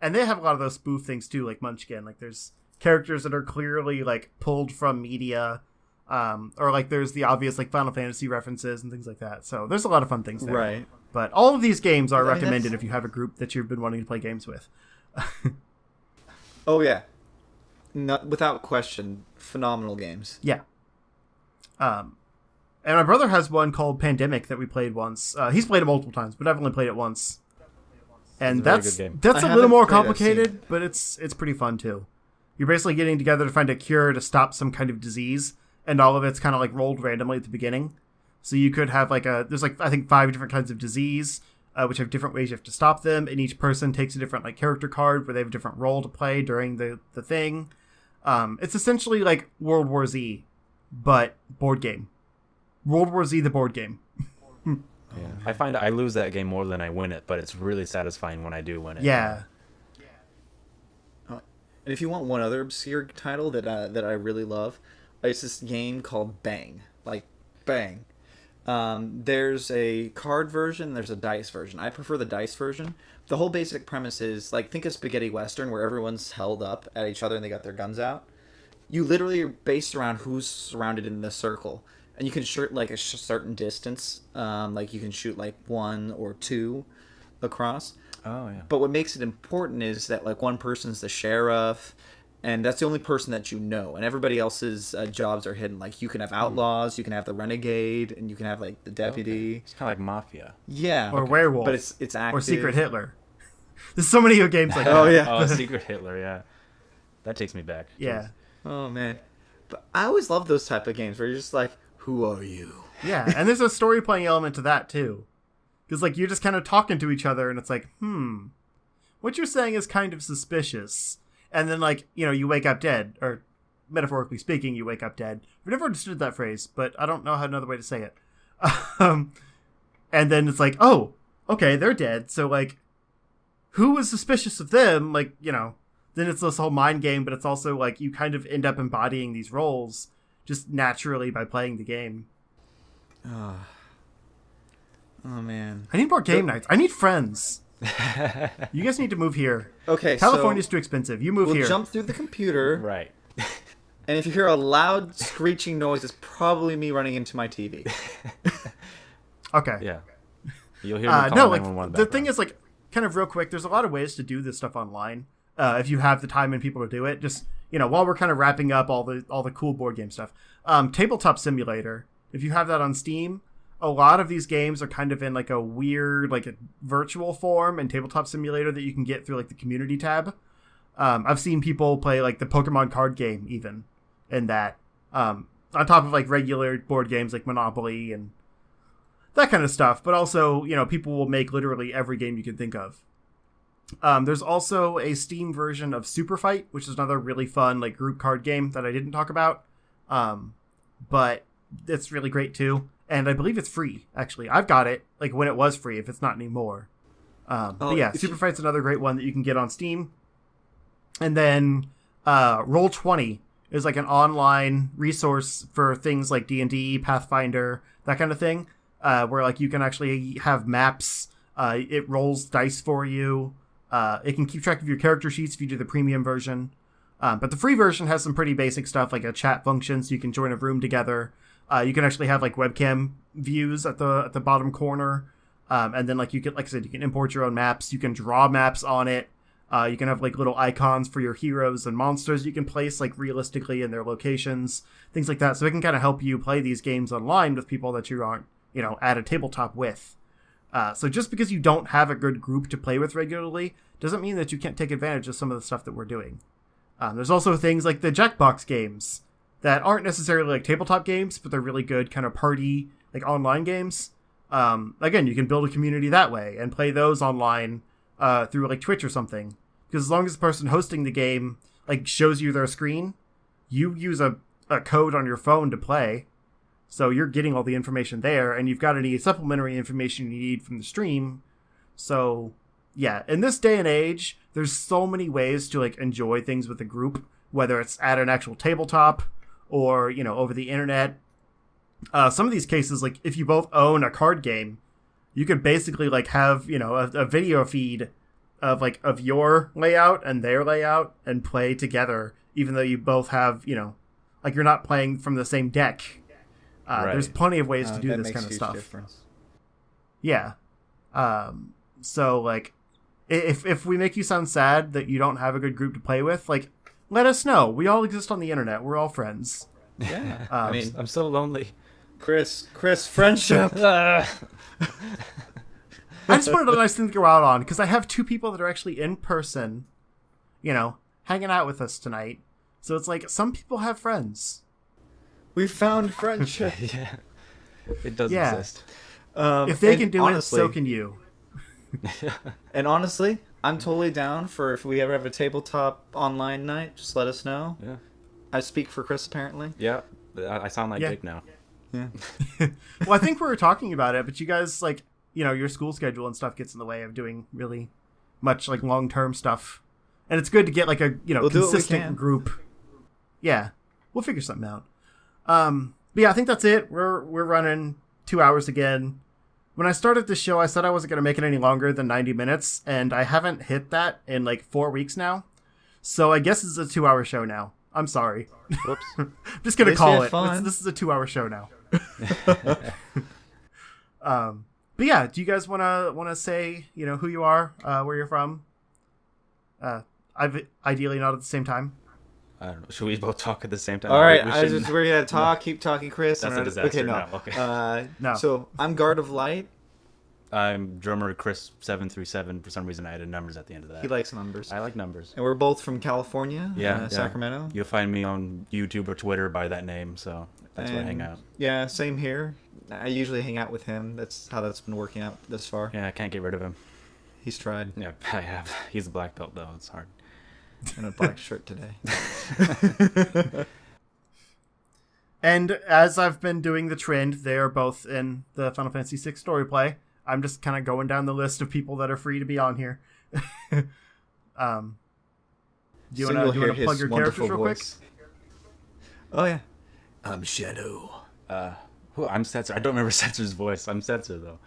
And they have a lot of those spoof things too, like Munchkin. Like there's characters that are clearly like pulled from media, or like there's the obvious like Final Fantasy references and things like that. So there's a lot of fun things there. Right. But all of these games are recommended if you have a group that you've been wanting to play games with. Oh yeah, not without question, phenomenal games. Yeah. And my brother has one called Pandemic that we played once. He's played it multiple times, but I've only played it once. And that's a little more complicated, but it's pretty fun too. You're basically getting together to find a cure to stop some kind of disease, and all of it's kind of like rolled randomly at the beginning. So you could have there's like I think 5 different kinds of disease, which have different ways you have to stop them, and each person takes a different like character card where they have a different role to play during the thing. It's essentially like World War Z, but board game. World War Z, the board game. Yeah. I find I lose that game more than I win it, but it's really satisfying when I do win it. Yeah. And if you want one other obscure title that I really love, it's this game called Bang. Like Bang. There's a card version, there's a dice version. I prefer the dice version. The whole basic premise is like, think of spaghetti western where everyone's held up at each other and they got their guns out. You literally are based around who's surrounded in the circle. And you can shoot like a certain distance. Like you can shoot like 1 or 2 across. Oh, yeah. But what makes it important is that like one person's the sheriff, and that's the only person that you know, and everybody else's jobs are hidden. Like you can have outlaws, you can have the renegade, and you can have like the deputy. Okay. It's kind of like Mafia. Yeah. Or Werewolf. But it's active. Or Secret Hitler. There's so many games like that. Oh, yeah. Oh, Secret Hitler, yeah. That takes me back. Yeah. Oh, man. But I always love those type of games where you're just like, who are you? Yeah, and there's a story playing element to that too. Because like you're just kind of talking to each other and it's like, what you're saying is kind of suspicious. And then like, you wake up dead, or metaphorically speaking, you wake up dead. I've never understood that phrase, but I don't know how another way to say it. And then it's like, oh, okay, they're dead. So like, who was suspicious of them? Like, then it's this whole mind game, but it's also like you kind of end up embodying these roles just naturally by playing the game. Oh man. I need more game nights. I need friends. You guys need to move here. Okay, California's so too expensive. You move we'll here. jump through the computer, Right. and if you hear a loud screeching noise, it's probably me running into my TV. Okay. Yeah. You'll hear me call No, like 911 the thing is, like, kind of real quick. There's a lot of ways to do this stuff online. If you have the time and people to do it, just while we're kind of wrapping up all the cool board game stuff. Tabletop Simulator. If you have that on Steam, a lot of these games are kind of in like a weird, like a virtual form in Tabletop Simulator that you can get through like the community tab. I've seen people play like the Pokemon card game even in that. On top of like regular board games like Monopoly and that kind of stuff. But also, people will make literally every game you can think of. There's also a Steam version of Super Fight, which is another really fun like group card game that I didn't talk about. But it's really great too. And I believe it's free, actually. I've got it, like, when it was free, if it's not anymore. But yeah, Super Fight's another great one that you can get on Steam. And then Roll20 is, like, an online resource for things like D&D, Pathfinder, that kind of thing, where, like, you can actually have maps. It rolls dice for you. It can keep track of your character sheets if you do the premium version. But the free version has some pretty basic stuff, like a chat function, so you can join a room together. You can actually have like webcam views at the bottom corner, and then like you can, like I said, you can import your own maps. You can draw maps on it. You can have like little icons for your heroes and monsters you can place like realistically in their locations, things like that. So it can kind of help you play these games online with people that you aren't at a tabletop with. So just because you don't have a good group to play with regularly doesn't mean that you can't take advantage of some of the stuff that we're doing. There's also things like the Jackbox games that aren't necessarily like tabletop games, but they're really good kind of party, like online games. Again, you can build a community that way and play those online through like Twitch or something. Because as long as the person hosting the game like shows you their screen, you use a code on your phone to play. So you're getting all the information there, and you've got any supplementary information you need from the stream. So yeah, in this day and age, there's so many ways to like enjoy things with a group, whether it's at an actual tabletop or, over the internet. Some of these cases, like if you both own a card game, you could basically like have, a video feed of your layout and their layout and play together, even though you both have, like you're not playing from the same deck. Right. There's plenty of ways to do this kind of stuff. Difference. Yeah. So like if we make you sound sad that you don't have a good group to play with, like, let us know. We all exist on the internet. We're all friends. Yeah. I mean, I'm so lonely. Chris, friendship. I just wanted a nice thing to go out on because I have two people that are actually in person, hanging out with us tonight. So it's like some people have friends. We found friendship. Yeah. It does exist. If they can do it, so can you. And honestly, I'm totally down for if we ever have a tabletop online night, just let us know. Yeah. I speak for Chris, apparently. Yeah. I sound like Jake now. Yeah. Well, I think we were talking about it, but you guys, like, your school schedule and stuff gets in the way of doing really much, like, long-term stuff. And it's good to get, like, a, we'll consistent group. Yeah. We'll figure something out. But yeah, I think that's it. We're running 2 hours again. When I started this show, I said I wasn't going to make it any longer than 90 minutes, and I haven't hit that in like 4 weeks now. So I guess it's a 2-hour show now. I'm sorry. Whoops. I'm just going to call it. Fun. This is a 2-hour show now. But yeah, do you guys want to say, who you are, where you're from? Ideally not at the same time. I don't know. Should we both talk at the same time? All right, we're gonna talk. Keep talking, Chris. That's a disaster. Okay, no. No, okay. No. So I'm Guard of Light. I'm drummer Chris 737. For some reason, I added numbers at the end of that. He likes numbers. I like numbers. And we're both from California. Yeah, Sacramento. You'll find me on YouTube or Twitter by that name, so that's where I hang out. Yeah, same here. I usually hang out with him. That's how that's been working out thus far. Yeah, I can't get rid of him. He's tried. Yeah, I have. He's a black belt though. It's hard. And a black shirt today. And as I've been doing the trend, they are both in the Final Fantasy VI story play. I'm just kind of going down the list of people that are free to be on here. Do you want to plug your characters real quick? Oh yeah. I'm Shadow. I'm Setzer. I don't remember Setzer's voice. I'm Setzer though.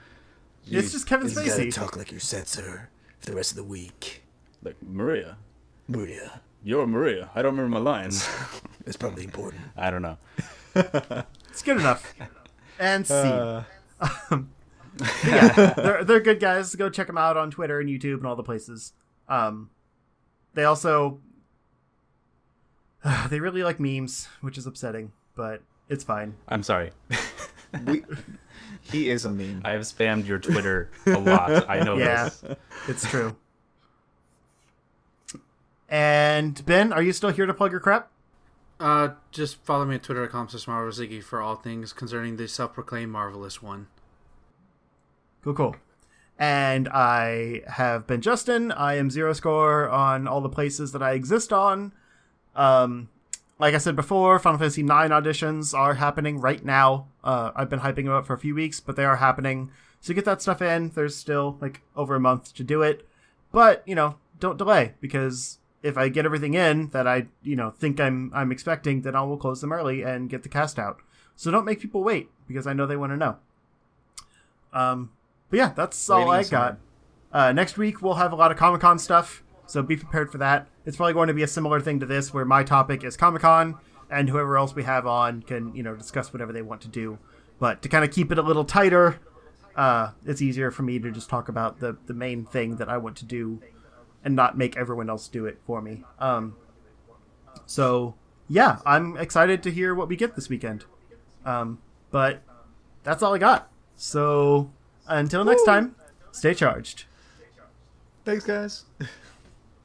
It's just Kevin Spacey. talk like your censor for the rest of the week. Like Maria. Maria, You're Maria. I don't remember my lines. it's probably important. I don't know. It's good enough. And scene. Yeah, they're good guys. Go check them out on Twitter and YouTube and all the places. They also they really like memes, which is upsetting, but it's fine. I'm sorry. He is a meme. I have spammed your Twitter a lot. I know Yeah, this. it's true. And Ben, are you still here to plug your crap? Just follow me on Twitter at @MarvelZiggy for all things concerning the self-proclaimed Marvelous One. Cool. And I have been Justin. I am Zero Score on all the places that I exist on. Like I said before, Final Fantasy IX auditions are happening right now. I've been hyping them up for a few weeks, but they are happening. So get that stuff in. There's still like over a month to do it. But, don't delay, because if I get everything in that I, think I'm expecting, then I will close them early and get the cast out. So don't make people wait, because I know they want to know. But yeah, that's all I got. Next week we'll have a lot of Comic-Con stuff, so be prepared for that. It's probably going to be a similar thing to this, where my topic is Comic-Con, and whoever else we have on can, discuss whatever they want to do. But to kind of keep it a little tighter, it's easier for me to just talk about the main thing that I want to do and not make everyone else do it for me. So yeah, I'm excited to hear what we get this weekend. But that's all I got. So until next time, stay charged. Thanks, guys.